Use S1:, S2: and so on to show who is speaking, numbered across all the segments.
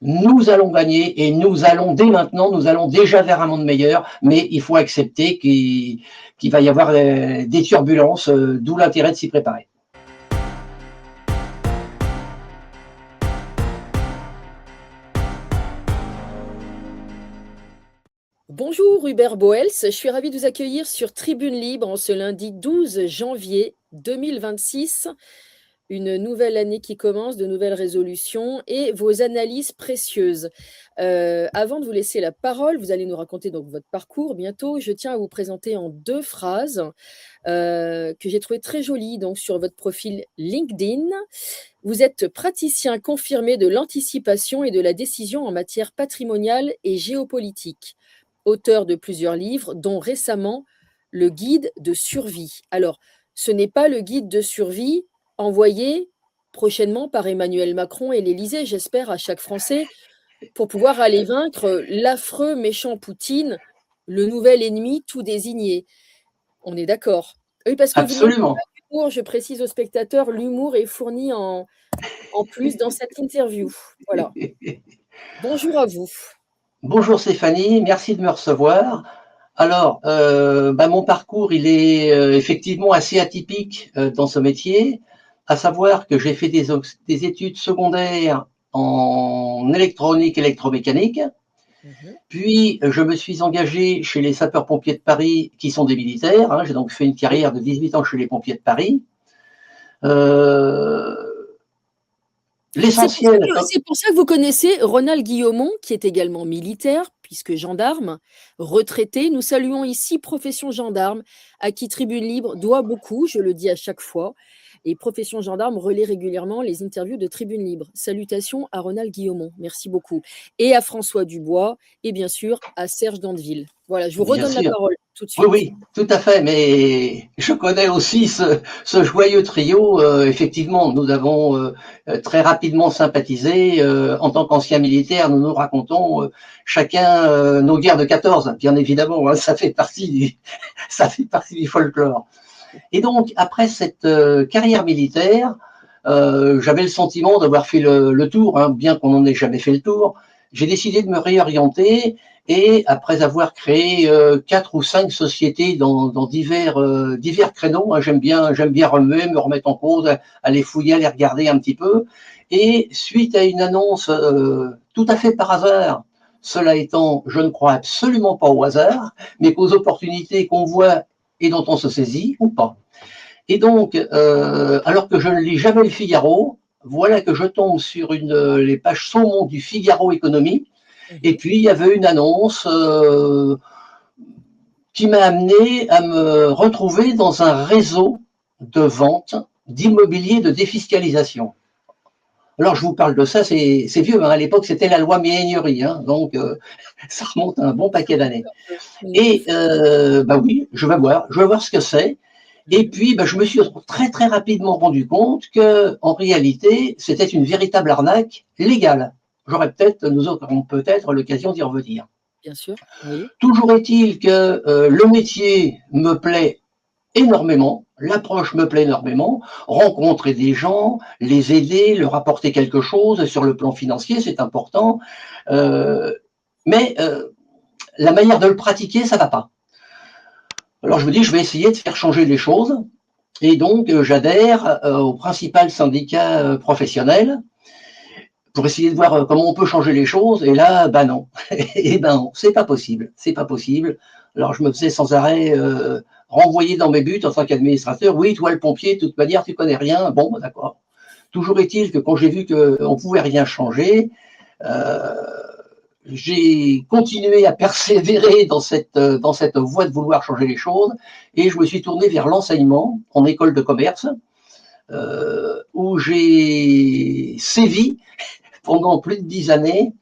S1: Nous allons gagner et nous allons dès maintenant, nous allons déjà vers un monde meilleur, mais il faut accepter qu'il va y avoir des turbulences, d'où l'intérêt de s'y préparer.
S2: Bonjour Hubert Boels, je suis ravie de vous accueillir sur Tribune Libre en ce lundi 12 janvier 2026. Une nouvelle année qui commence, de nouvelles résolutions et vos analyses précieuses. Avant de vous laisser la parole, vous allez nous raconter donc votre parcours bientôt. Je tiens à vous présenter en 2 phrases que j'ai trouvées très jolies donc, sur votre profil LinkedIn. Vous êtes praticien confirmé de l'anticipation et de la décision en matière patrimoniale et géopolitique, auteur de plusieurs livres, dont récemment le guide de survie. Alors, ce n'est pas le guide de survie envoyé prochainement par Emmanuel Macron et l'Élysée, j'espère, à chaque Français, pour pouvoir aller vaincre l'affreux méchant Poutine, le nouvel ennemi tout désigné. On est d'accord. Oui, parce que vous ne manquez pas
S1: Absolument.
S2: d'humour, je précise aux spectateurs, l'humour est fourni en plus dans cette interview. Voilà. Bonjour à vous.
S1: Bonjour Stéphanie, merci de me recevoir. Alors, mon parcours, il est effectivement assez atypique dans ce métier, à savoir que j'ai fait des études secondaires en électronique, électromécanique,
S2: Mhm.
S1: puis je me suis engagé chez les sapeurs-pompiers de Paris, qui sont des militaires, hein. J'ai donc fait une
S2: Oui.
S1: carrière de 18 ans chez les pompiers de Paris. Euh, L'essentiel,
S2: C'est pour ça que vous connaissez Ronald Guillaumont, qui est également militaire, puisque gendarme, retraité. Nous saluons ici Profession Gendarme, à qui Tribune Libre doit beaucoup, je le dis à chaque fois. Et Profession Gendarme relaie régulièrement les interviews de Tribune Libre. Salutations à Ronald Guillaumont, merci beaucoup. Et à François Dubois, et bien sûr à Serge Dandeville. Voilà, je vous
S1: bien
S2: redonne la
S1: sûr.
S2: parole tout de
S1: Oui,
S2: suite.
S1: oui, tout à fait, mais je connais aussi ce joyeux trio. Effectivement, nous avons très rapidement sympathisé. En tant qu'anciens militaires, nous nous racontons chacun nos guerres de 14, bien évidemment, hein, ça fait partie du folklore. Et donc, après cette carrière militaire, j'avais le sentiment d'avoir fait le tour, hein, bien qu'on n'en ait jamais fait le tour. J'ai décidé de me réorienter et après avoir créé 4 ou 5 sociétés dans divers créneaux, hein, j'aime bien remuer, me remettre en cause, aller fouiller, aller regarder un petit peu. Et suite à une annonce tout à fait par hasard, cela étant, je ne crois absolument pas au hasard, mais qu'aux opportunités qu'on voit et dont on se saisit ou pas. Et donc, alors que je ne lis jamais le Figaro, voilà que je tombe sur les pages saumon du Figaro Économie. Et
S2: Mhm.
S1: puis, il y avait une annonce qui m'a amené à me retrouver dans un réseau de vente d'immobilier de défiscalisation. Alors, je vous parle de ça, c'est vieux, hein. À l'époque, c'était la loi Méhaignerie, hein, donc ça remonte à un bon
S2: Ça
S1: paquet
S2: remonte
S1: d'années.
S2: un peu.
S1: Et oui, je vais voir ce que c'est. Et
S2: Mhm.
S1: puis, je me suis très très rapidement rendu compte que, en réalité, c'était une véritable arnaque légale. Nous aurons peut-être l'occasion d'y revenir.
S2: Bien sûr, oui.
S1: Toujours est-il que le métier me plaît énormément, l'approche me plaît énormément, rencontrer des gens, les aider, leur apporter quelque chose sur le plan financier, c'est important, euh, mais la manière de le pratiquer, ça va pas. Alors je me dis, je vais essayer de faire changer les choses. Et donc, j'adhère au principal syndicat professionnel pour essayer de voir comment on peut changer les choses. Et là, ben non. Et ben non, c'est pas possible. C'est pas possible. Alors, je me faisais sans arrêt renvoyer dans mes buts en tant qu'administrateur. Oui, toi, le pompier, de toute manière, tu connais rien. Bon, d'accord. Toujours est-il que quand j'ai vu qu'on ne pouvait rien changer, euh, j'ai continué à persévérer dans cette voie de vouloir changer les choses et je me suis tourné vers l'enseignement en école de commerce où j'ai sévi pendant plus de 10 années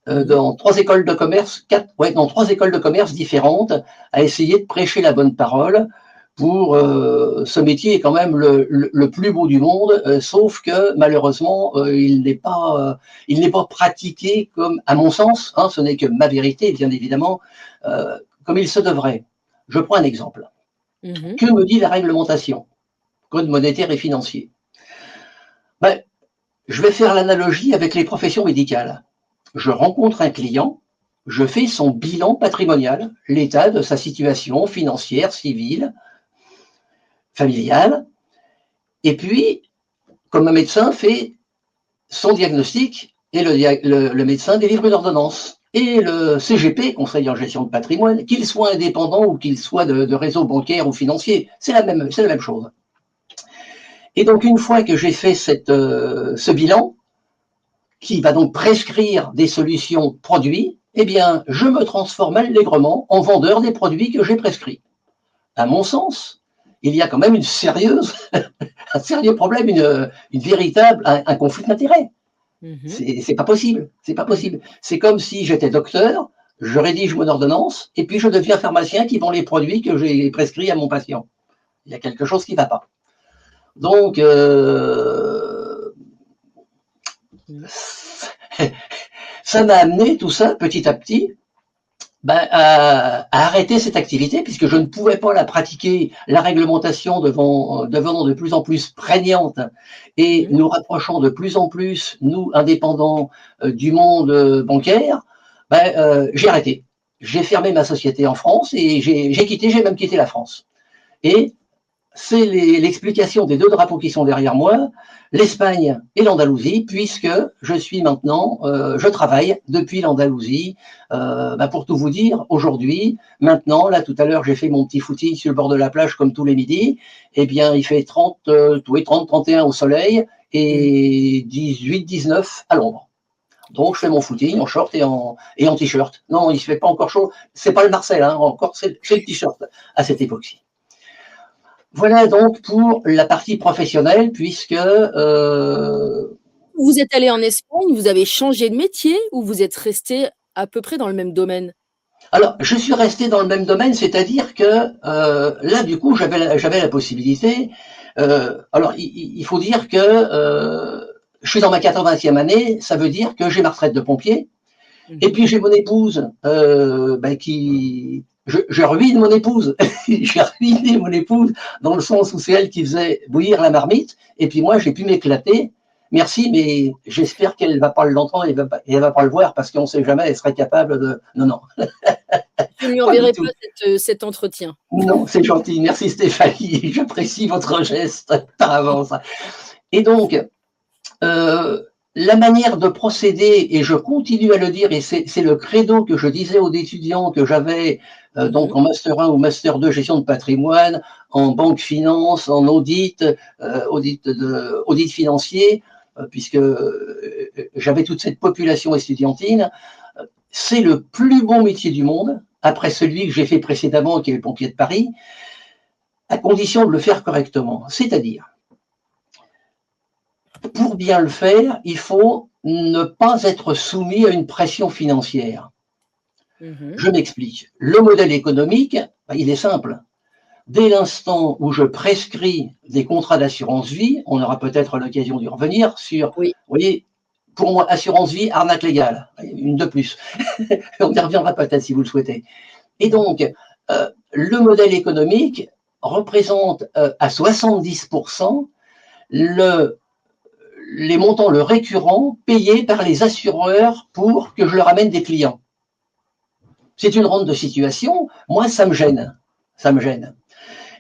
S2: Oui.
S1: dans 3 écoles de commerce, dans 3 écoles de commerce différentes, à essayer de prêcher la bonne parole pour ce métier est quand même le plus beau du monde, sauf que malheureusement il n'est pas pratiqué comme, à mon sens, hein, ce n'est que ma vérité, bien évidemment, comme il se devrait. Je prends un exemple.
S2: Mhm.
S1: Que me dit la réglementation, code monétaire et financier? Ben, Je vais faire l'analogie avec les professions médicales. Je rencontre un client, je fais son bilan patrimonial, l'état de sa situation financière, civile, familiale, et puis, comme un médecin fait son diagnostic, et le médecin délivre une ordonnance. Et le CGP, Conseil en gestion de patrimoine, qu'il soit indépendant ou qu'il soit de réseau bancaire ou financier, c'est la même chose. Et donc, une fois que j'ai fait ce bilan, qui va donc prescrire des solutions produits, eh bien, je me transforme allègrement en vendeur des produits que j'ai prescrits. À mon sens, il y a quand même un sérieux problème, une véritable, un conflit d'intérêts. C'est pas possible, c'est pas possible. C'est comme si j'étais docteur, je rédige mon ordonnance, et puis je deviens pharmacien qui vend les produits que j'ai prescrits à mon patient. Il y a quelque chose qui ne va pas. Donc, ça m'a amené tout ça, petit à petit, à arrêter cette activité, puisque je ne pouvais pas la pratiquer, la réglementation devenant de plus en plus prégnante et nous rapprochant de plus en plus, nous, indépendants du monde bancaire, j'ai arrêté. J'ai fermé ma société en France et j'ai même quitté la France. Et c'est l'explication des deux drapeaux qui sont derrière moi, l'Espagne et l'Andalousie, puisque je suis maintenant, je travaille depuis l'Andalousie. Pour tout vous dire, aujourd'hui, maintenant, là tout à l'heure, j'ai fait mon petit footing sur le bord de la plage comme tous les midis. Eh bien, il fait 30, 31 au soleil et 18, 19 à l'ombre. Donc, je fais mon footing en short et en t-shirt. Non, il ne se fait pas encore chaud. C'est pas le Marcel, hein, encore, c'est le t-shirt à cette époque-ci. Voilà donc pour la partie professionnelle, puisque...
S2: Vous êtes allé en Espagne, vous avez changé de métier ou vous êtes resté à peu près dans le même domaine?
S1: Alors, je suis resté dans le même domaine, c'est-à-dire que là, du coup, j'avais la possibilité... alors, il faut dire que je suis dans ma 80e année, ça veut dire que j'ai ma retraite de pompier, et puis j'ai mon épouse qui... Je ruine mon épouse. J'ai ruiné mon épouse dans le sens où c'est elle qui faisait bouillir la marmite. Et puis moi, j'ai pu m'éclater. Merci, mais j'espère qu'elle ne va pas l'entendre et elle ne va pas le voir parce qu'on ne sait jamais, elle serait capable de... Non, non.
S2: Je ne lui enverrai pas cet entretien.
S1: Non, c'est gentil. Merci Stéphanie. J'apprécie votre geste par avance. Et donc, la manière de procéder, et je continue à le dire, et c'est le credo que je disais aux étudiants que j'avais donc en Master 1 ou Master 2 gestion de patrimoine, en banque finance, en audit, audit financier, puisque j'avais toute cette population estudiantine, c'est le plus bon métier du monde, après celui que j'ai fait précédemment, qui est le pompier de Paris, à condition de le faire correctement. C'est-à-dire, pour bien le faire, il faut ne pas être soumis à une pression financière. Je m'explique. Le modèle économique, il est simple. Dès l'instant où je prescris des contrats d'assurance vie, on aura peut-être l'occasion d'y revenir sur, vous voyez, pour moi, assurance vie, arnaque légale, une de plus. On y reviendra peut-être si vous le souhaitez. Et donc, le modèle économique représente à 70% les montants, le récurrent, payés par les assureurs pour que je leur amène des clients. C'est une rente de situation, moi ça me gêne. Ça me gêne.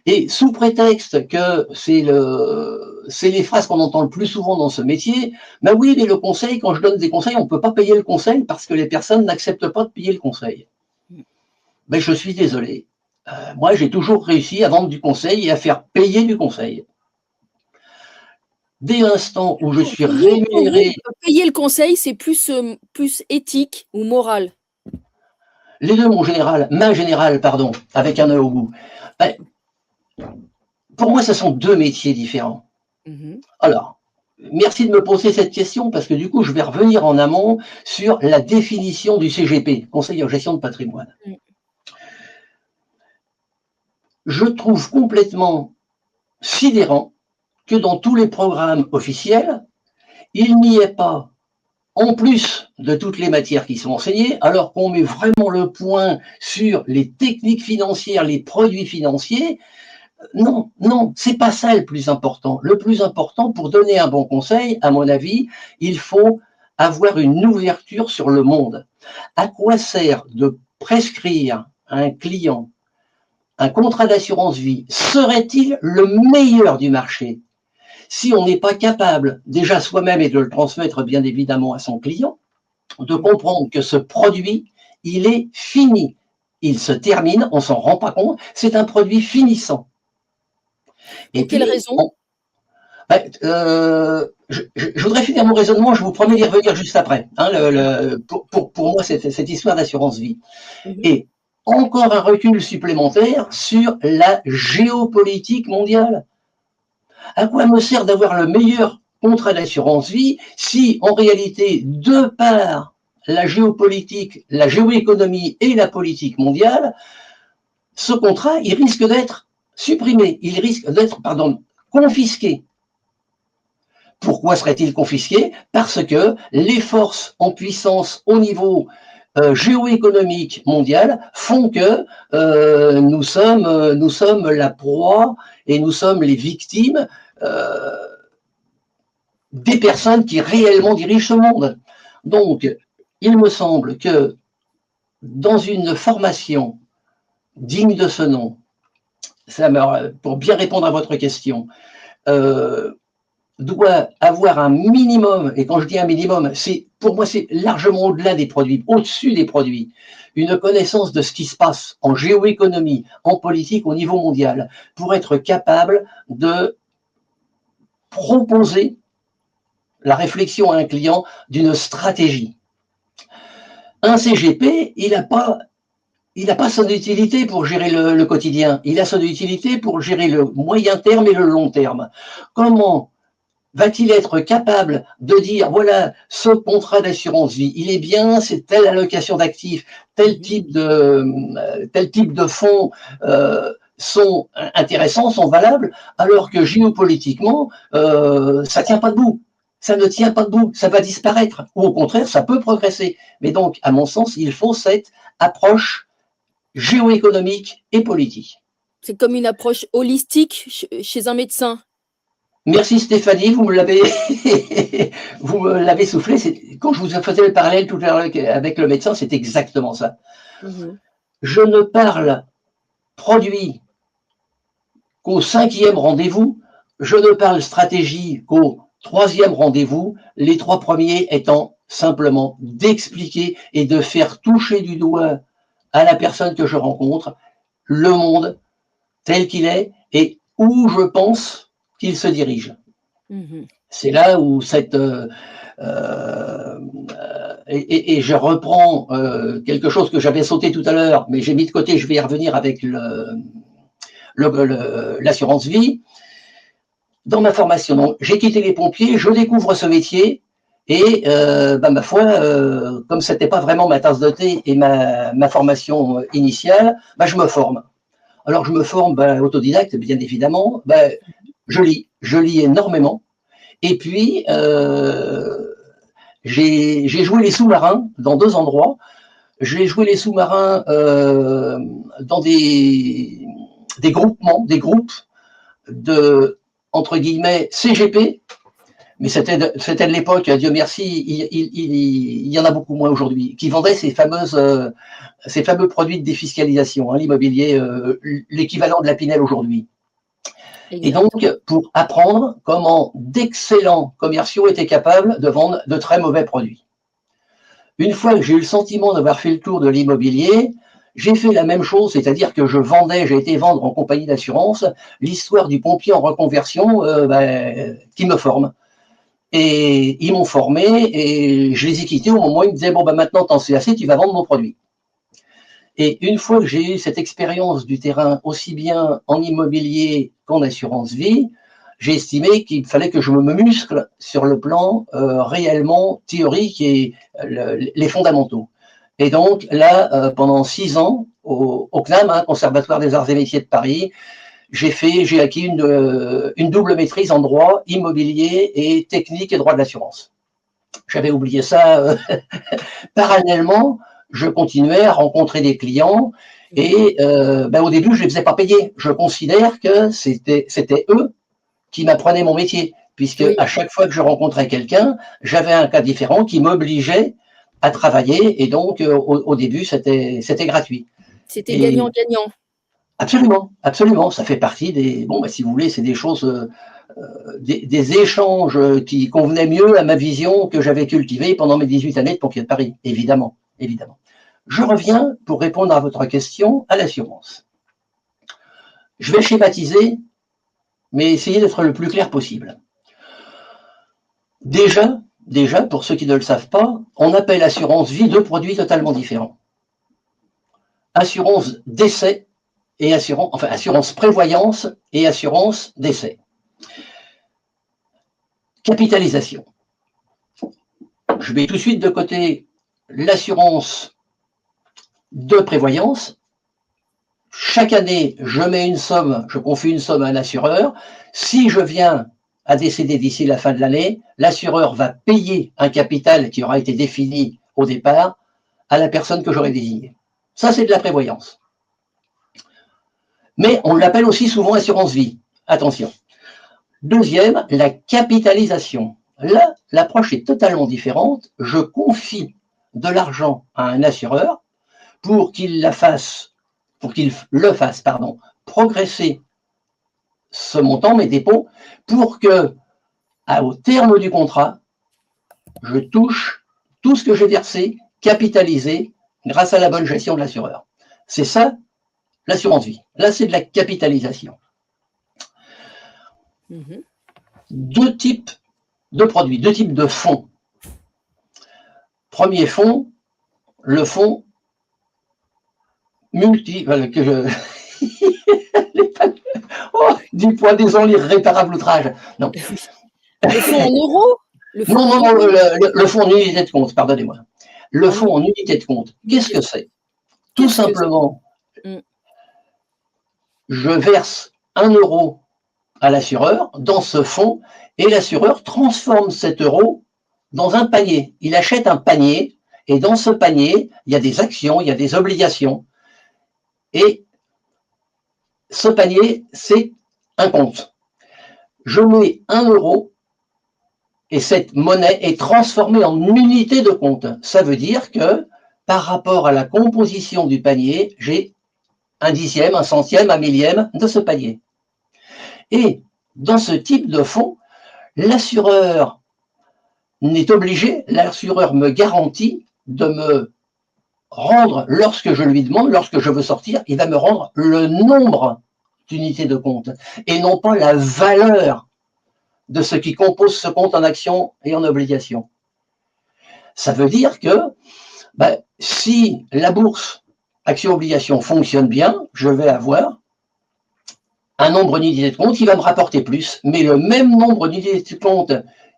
S1: Et sous prétexte que c'est les phrases qu'on entend le plus souvent dans ce métier, ben oui, mais le conseil, quand je donne des conseils, on ne peut pas payer le conseil parce que les personnes n'acceptent pas de payer le conseil. Ben je suis désolé. Moi, j'ai toujours réussi à vendre du conseil et à faire payer du conseil. Dès l'instant où je suis rémunéré...
S2: Payer le conseil, c'est plus éthique ou moral?
S1: Les deux, main générale, pardon, avec un E au bout. Ben, pour moi, ce sont deux métiers différents. Alors, merci de me poser cette question parce que du coup, je vais revenir en amont sur la définition du CGP, Conseil en gestion de patrimoine. Je trouve complètement sidérant que dans tous les programmes officiels, il n'y ait pas, en plus de toutes les matières qui sont enseignées, alors qu'on met vraiment le point sur les techniques financières, les produits financiers, Non, non, c'est pas ça le plus important. Le plus important, pour donner un bon conseil, à mon avis, il faut avoir une ouverture sur le monde. À quoi sert de prescrire à un client un contrat d'assurance vie? Serait-il le meilleur du marché si on n'est pas capable, déjà soi-même et de le transmettre bien évidemment à son client, de comprendre que ce produit, il est fini. Il se termine, on s'en rend pas compte, c'est un produit finissant. Et
S2: Pour quelle
S1: puis,
S2: raison?
S1: je voudrais finir mon raisonnement, je vous promets d'y revenir juste après. Hein, pour moi, cette histoire d'assurance vie.
S2: Mmh.
S1: Et encore un recul supplémentaire sur la géopolitique mondiale. À quoi me sert d'avoir le meilleur contrat d'assurance vie si, en réalité, de par la géopolitique, la géoéconomie et la politique mondiale, ce contrat, il risque d'être supprimé, il risque d'être, pardon, confisqué. Pourquoi serait-il confisqué? Parce que les forces en puissance au niveau géoéconomique mondial font que nous sommes la proie et nous sommes les victimes euh, des personnes qui réellement dirigent ce monde. Donc, il me semble que dans une formation digne de ce nom, pour bien répondre à votre question, euh, doit avoir un minimum, et quand je dis un minimum, c'est pour moi c'est largement au-delà des produits, au-dessus des produits, une connaissance de ce qui se passe en géoéconomie, en politique au niveau mondial, pour être capable de proposer la réflexion à un client d'une stratégie. Un CGP, il n'a pas son utilité pour gérer le quotidien, il a son utilité pour gérer le moyen terme et le long terme. Comment va-t-il être capable de dire, voilà, ce contrat d'assurance vie, il est bien, c'est telle allocation d'actifs, tel type de fonds sont intéressants, sont valables, alors que géopolitiquement, ça tient pas debout. Ça ne tient pas debout, ça va disparaître. Ou au contraire, ça peut progresser. Mais donc, à mon sens, il faut cette approche géoéconomique et politique.
S2: C'est comme une approche holistique chez un médecin.
S1: Merci Stéphanie, vous me l'avez soufflé. Quand je vous faisais le parallèle tout à l'heure avec le médecin, c'est exactement ça.
S2: Mmh.
S1: Je ne parle produit qu'au 5e rendez-vous, je ne parle stratégie qu'au 3e rendez-vous, les 3 premiers étant simplement d'expliquer et de faire toucher du doigt à la personne que je rencontre le monde tel qu'il est et où je pense qu'il se dirige.
S2: Mmh.
S1: C'est là où euh, et je reprends quelque chose que j'avais sauté tout à l'heure, mais j'ai mis de côté, je vais y revenir avec l'assurance vie. Dans ma formation, donc, j'ai quitté les pompiers, je découvre ce métier, et ma foi, comme ce n'était pas vraiment ma tasse de thé et ma formation initiale, je me forme. Alors je me forme autodidacte, bien évidemment, je lis énormément, et puis j'ai joué les sous-marins dans 2 endroits. J'ai joué les sous-marins dans des groupements, des groupes de, entre guillemets, CGP, mais c'était de l'époque, Dieu merci, il y en a beaucoup moins aujourd'hui, qui vendaient ces fameux produits de défiscalisation, hein, l'immobilier, l'équivalent de la Pinel aujourd'hui. Et donc,
S2: Exact.
S1: pour apprendre comment d'excellents commerciaux étaient capables de vendre de très mauvais produits. Une fois que j'ai eu le sentiment d'avoir fait le tour de l'immobilier, j'ai fait la même chose, c'est-à-dire que j'ai été vendre en compagnie d'assurance l'histoire du pompier en reconversion qui me forme. Et ils m'ont formé et je les ai quittés au moment où ils me disaient, bon, maintenant t'en sais assez, tu vas vendre mon produit. Et une fois que j'ai eu cette expérience du terrain, aussi bien en immobilier qu'en assurance vie, j'ai estimé qu'il fallait que je me muscle sur le plan réellement théorique et les fondamentaux. Et donc là, pendant 6 ans, au CNAM, hein, Conservatoire des Arts et Métiers de Paris, j'ai acquis une double maîtrise en droit, immobilier et technique et droit de l'assurance. J'avais oublié ça. Parallèlement, je continuais à rencontrer des clients Et au début, je ne les faisais pas payer. Je considère que c'était eux qui m'apprenaient mon métier, puisque
S2: Oui.
S1: à chaque fois que je rencontrais quelqu'un, j'avais un cas différent qui m'obligeait à travailler. Et donc, au début, c'était gratuit.
S2: C'était
S1: Et
S2: gagnant-gagnant.
S1: absolument, absolument. Ça fait partie des... Bon, si vous voulez, c'est des choses... des échanges qui convenaient mieux à ma vision que j'avais cultivée pendant mes 18 années de pompier de Paris, évidemment, évidemment. Je reviens, pour répondre à votre question, à l'assurance. Je vais schématiser, mais essayer d'être le plus clair possible. Déjà, pour ceux qui ne le savent pas, on appelle assurance vie deux produits totalement différents. Assurance décès et assurance prévoyance et assurance décès. Capitalisation. Je mets tout de suite de côté l'assurance de prévoyance. Chaque année, je confie une somme à un assureur. Si je viens à décéder d'ici la fin de l'année, l'assureur va payer un capital qui aura été défini au départ à la personne que j'aurai désignée. Ça, c'est de la prévoyance. Mais on l'appelle aussi souvent assurance vie. Attention. Deuxième, la capitalisation. Là, l'approche est totalement différente. Je confie de l'argent à un assureur pour qu'il le fasse, progresser ce montant, mes dépôts, pour que, au terme du contrat, je touche tout ce que j'ai versé, capitalisé, grâce à la bonne gestion de l'assureur. C'est ça, l'assurance vie. Là, c'est de la capitalisation. Deux types de produits, deux types de fonds. Premier fonds, le fonds du poids des ans, l'irréparable outrage. Non.
S2: Le fonds en euros?
S1: Le fonds en unité de compte, pardonnez-moi. Le fonds en unité de compte, qu'est-ce que c'est? Tout simplement, je verse 1 euro à l'assureur dans ce fonds et l'assureur transforme cet euro dans un panier. Il achète un panier et dans ce panier, il y a des actions, il y a des obligations. Et ce panier, c'est un compte. Je mets 1 euro et cette monnaie est transformée en unité de compte. Ça veut dire que par rapport à la composition du panier, j'ai un dixième, un centième, un millième de ce panier. Et dans ce type de fonds, l'assureur n'est obligé, l'assureur me garantit de me rendre, lorsque je lui demande, lorsque je veux sortir, il va me rendre le nombre d'unités de compte et non pas la valeur de ce qui compose ce compte en actions et en obligations. Ça veut dire que si la bourse action-obligation fonctionne bien, je vais avoir un nombre d'unités de compte qui va me rapporter plus, mais le même nombre d'unités de compte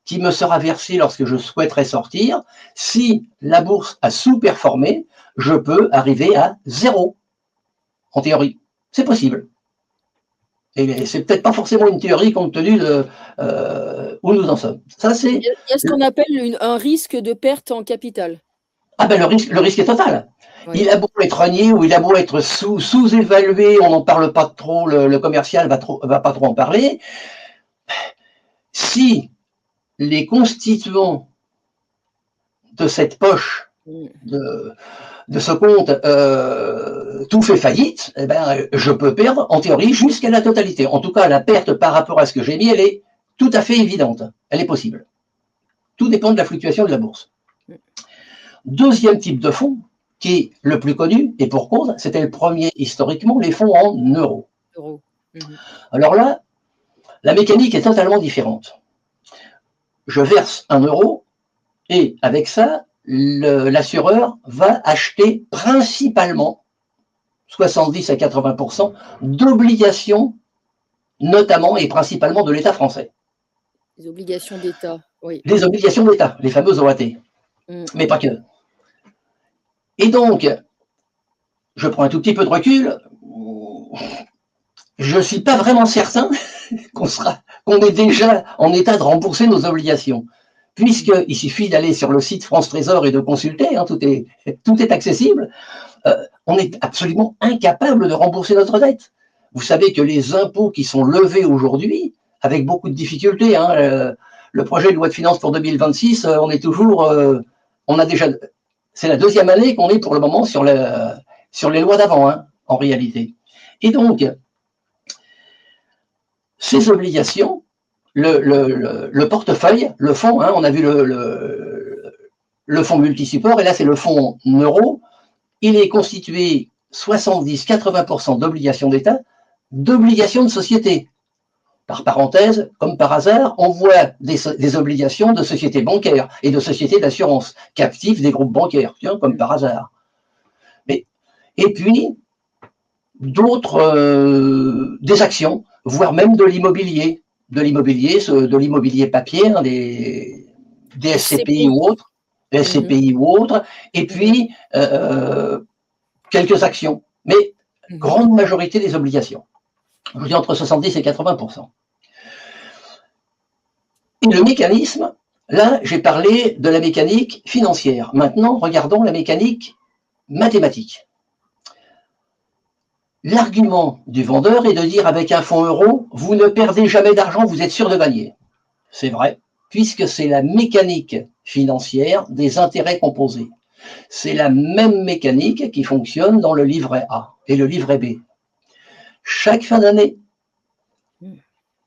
S1: qui me sera versé lorsque je souhaiterais sortir, si la bourse a sous-performé, je peux arriver à 0. En théorie, c'est possible. Et c'est peut-être pas forcément une théorie compte tenu de où nous en sommes. Ça, c'est.
S2: Il y a ce qu'on appelle un risque de perte en capital.
S1: Ah ben le risque est total. Oui. Il a beau être renié ou il a beau être sous-évalué, on n'en parle pas trop, le commercial va pas trop en parler. Si les constituants de cette poche, de ce compte, tout fait faillite, eh ben, je peux perdre, en théorie, jusqu'à la totalité. En tout cas, la perte par rapport à ce que j'ai mis, elle est tout à fait évidente. Elle est possible. Tout dépend de la fluctuation de la bourse. Deuxième type de fonds, qui est le plus connu, et pour cause, c'était le premier historiquement, les fonds en euros. Alors là, la mécanique est totalement différente. Je verse 1 euro, et avec ça, l'assureur va acheter principalement 70 à 80% d'obligations, notamment et principalement de l'État français.
S2: Les obligations d'État, oui.
S1: Les obligations d'État, les fameuses OAT, mais pas que. Et donc, je prends un tout petit peu de recul, je ne suis pas vraiment certain qu'on est déjà en état de rembourser nos obligations, puisqu'il suffit d'aller sur le site France Trésor et de consulter, hein, tout est accessible. On est absolument incapable de rembourser notre dette. Vous savez que les impôts qui sont levés aujourd'hui, avec beaucoup de difficultés, hein, le projet de loi de finances pour 2026, on est toujours, on a déjà, c'est la deuxième année qu'on est pour le moment sur les lois d'avant, hein, en réalité. Et donc, ces obligations, le portefeuille, le fonds, hein, on a vu le fonds multisupport, et là c'est le fonds euro, il est constitué 70-80% d'obligations d'État, d'obligations de société. Par parenthèse, comme par hasard, on voit des obligations de sociétés bancaires et de sociétés d'assurance, captives des groupes bancaires, tiens, comme par hasard. Et puis, d'autres, des actions, voire même de l'immobilier, papier, hein, des SCPI ou autres, et puis quelques actions, mais grande majorité des obligations. Je vous dis entre 70 et 80%. Et le mécanisme, là, j'ai parlé de la mécanique financière. Maintenant, regardons la mécanique mathématique. L'argument du vendeur est de dire avec un fonds euro, vous ne perdez jamais d'argent, vous êtes sûr de gagner. C'est vrai, puisque c'est la mécanique financière des intérêts composés. C'est la même mécanique qui fonctionne dans le livret A et le livret B. Chaque fin d'année,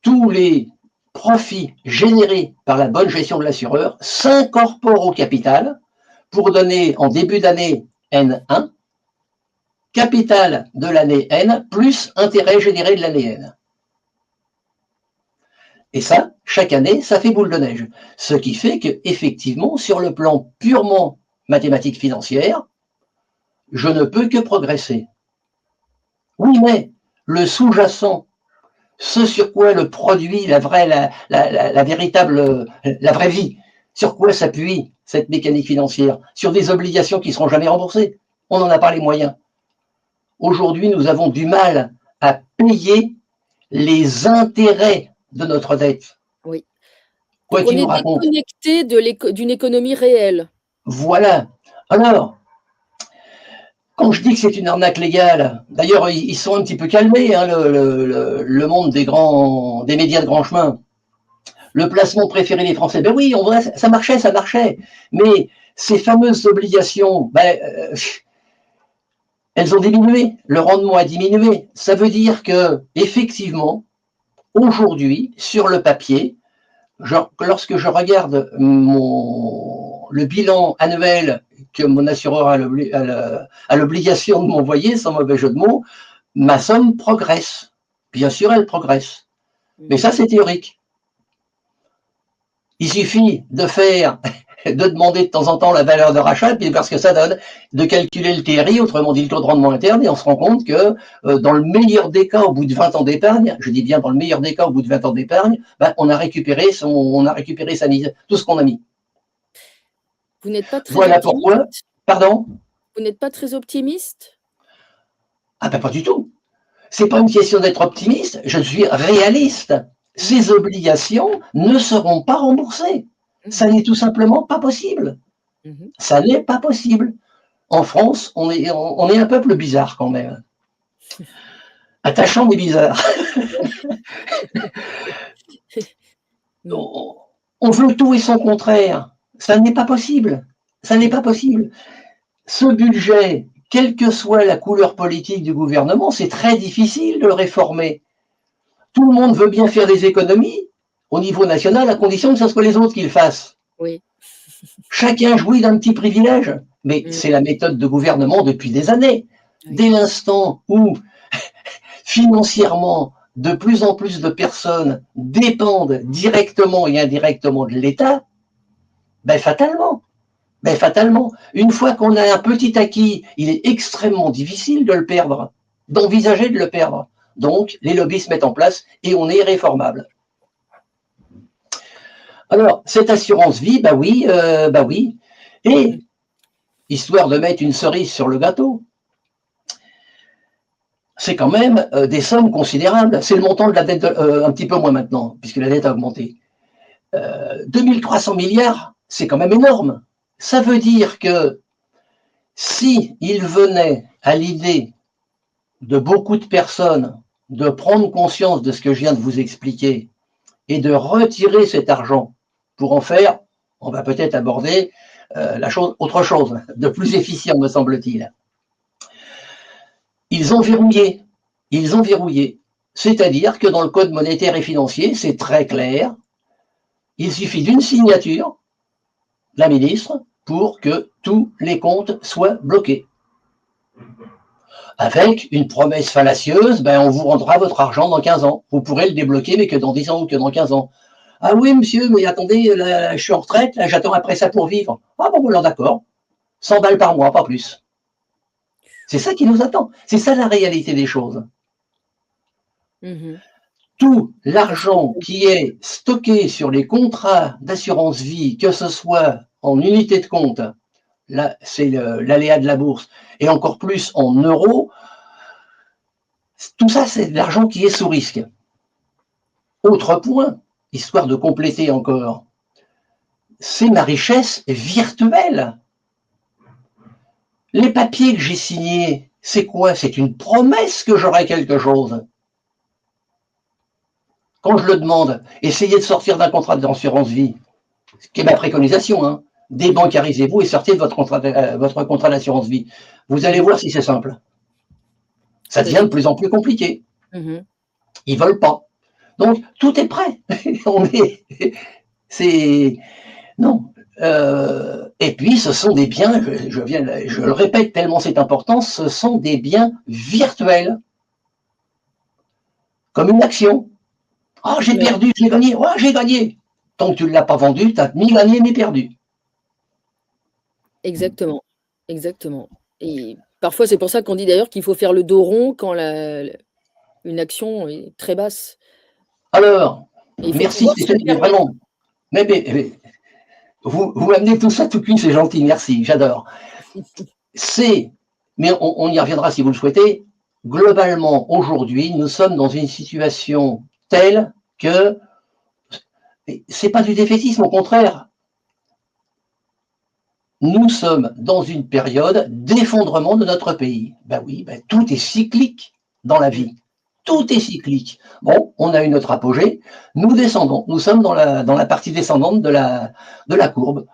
S1: tous les profits générés par la bonne gestion de l'assureur s'incorporent au capital pour donner en début d'année N1, capital de l'année N plus intérêt généré de l'année N. Et ça, chaque année, ça fait boule de neige. Ce qui fait qu'effectivement, sur le plan purement mathématique financière, je ne peux que progresser. Oui, mais le sous-jacent, ce sur quoi le produit, la vraie vie, sur quoi s'appuie cette mécanique financière? Sur des obligations qui ne seront jamais remboursées. On n'en a pas les moyens. Aujourd'hui, nous avons du mal à payer les intérêts de notre dette.
S2: Oui.
S1: Quoi
S2: Donc on
S1: tu nous
S2: est
S1: racontes?
S2: déconnecté d'une économie réelle.
S1: Voilà. Alors, quand je dis que c'est une arnaque légale, d'ailleurs, ils sont un petit peu calmés, hein, le monde des médias de grand chemin. Le placement préféré des Français, ben oui, ça marchait. Mais ces fameuses obligations, elles ont diminué, le rendement a diminué. Ça veut dire que, effectivement, aujourd'hui, sur le papier, lorsque je regarde le bilan annuel que mon assureur a l'obligation de m'envoyer, sans mauvais jeu de mots, ma somme progresse. Bien sûr, elle progresse. Mais ça, c'est théorique. Il suffit de demander de temps en temps la valeur de rachat, puis parce que ça donne, de calculer le TRI, autrement dit le taux de rendement interne, et on se rend compte que dans le meilleur des cas, au bout de 20 ans d'épargne, je dis bien dans le meilleur des cas, au bout de 20 ans d'épargne, on a récupéré tout ce qu'on a mis.
S2: Vous n'êtes pas très
S1: Voilà
S2: optimiste?
S1: pourquoi, pardon?
S2: Vous n'êtes pas très optimiste?
S1: Ah ben pas du tout. C'est pas une question d'être optimiste, je suis réaliste. Ces obligations ne seront pas remboursées. Ça n'est tout simplement pas possible. Ça n'est pas possible. En France, on est un peuple bizarre quand même. Attachant mais bizarre. On veut tout et son contraire. Ça n'est pas possible. Ça n'est pas possible. Ce budget, quelle que soit la couleur politique du gouvernement, c'est très difficile de le réformer. Tout le monde veut bien faire des économies au niveau national à condition que ce soit les autres qui le fassent.
S2: Oui.
S1: Chacun jouit d'un petit privilège, mais c'est la méthode de gouvernement depuis des années. Oui. Dès l'instant où financièrement de plus en plus de personnes dépendent directement et indirectement de l'État, fatalement, une fois qu'on a un petit acquis, il est extrêmement difficile de le perdre, d'envisager de le perdre. Donc, les lobbies se mettent en place et on est irréformable. Alors, cette assurance vie, oui. Et, histoire de mettre une cerise sur le gâteau, c'est quand même des sommes considérables. C'est le montant de la dette, un petit peu moins maintenant, puisque la dette a augmenté. 2300 milliards, c'est quand même énorme. Ça veut dire que Si il venait à l'idée de beaucoup de personnes de prendre conscience de ce que je viens de vous expliquer et de retirer cet argent pour en faire, on va peut-être aborder autre chose, de plus efficient, me semble-t-il. Ils ont verrouillé. Ils ont verrouillé. C'est-à-dire que dans le code monétaire et financier, c'est très clair. Il suffit d'une signature de la ministre pour que tous les comptes soient bloqués. Avec une promesse fallacieuse, on vous rendra votre argent dans 15 ans. Vous pourrez le débloquer, mais que dans 10 ans ou que dans 15 ans. Ah oui, monsieur, mais attendez, là, je suis en retraite, là, j'attends après ça pour vivre. Ah bon, alors d'accord. 100 balles par mois, pas plus. C'est ça qui nous attend. C'est ça la réalité des choses.
S2: Mmh.
S1: Tout l'argent qui est stocké sur les contrats d'assurance vie, que ce soit en unité de compte, là c'est l'aléa de la bourse, et encore plus en euros, tout ça c'est de l'argent qui est sous risque. Autre point, histoire de compléter encore, c'est ma richesse virtuelle. Les papiers que j'ai signés, c'est quoi? C'est une promesse que j'aurai quelque chose. Quand je le demande, essayez de sortir d'un contrat d'assurance vie, ce qui est ma préconisation, hein. Débancarisez-vous et sortez de votre contrat d'assurance vie. Vous allez voir si c'est simple. Ça devient de plus en plus compliqué. Ils veulent pas. Donc, tout est prêt. Non. Et puis, ce sont des biens, je le répète tellement c'est important, ce sont des biens virtuels. Comme une action. Ah, j'ai perdu, j'ai gagné. Ouais, j'ai gagné. Tant que tu ne l'as pas vendu, tu n'as ni gagné ni perdu.
S2: Exactement, exactement, et parfois, c'est pour ça qu'on dit d'ailleurs qu'il faut faire le dos rond quand une action est très basse
S1: Alors,
S2: et il faut
S1: merci,
S2: pouvoir se le
S1: mais
S2: permettre.
S1: vraiment. Mais vous m'amenez tout ça tout cuit, c'est gentil, merci, j'adore. Mais on y reviendra si vous le souhaitez. Globalement, aujourd'hui, nous sommes dans une situation telle que c'est pas du défaitisme, au contraire. Nous sommes dans une période d'effondrement de notre pays. Ben oui, tout est cyclique dans la vie. Tout est cyclique. Bon, on a eu notre apogée, nous descendons, nous sommes dans la partie descendante de la courbe.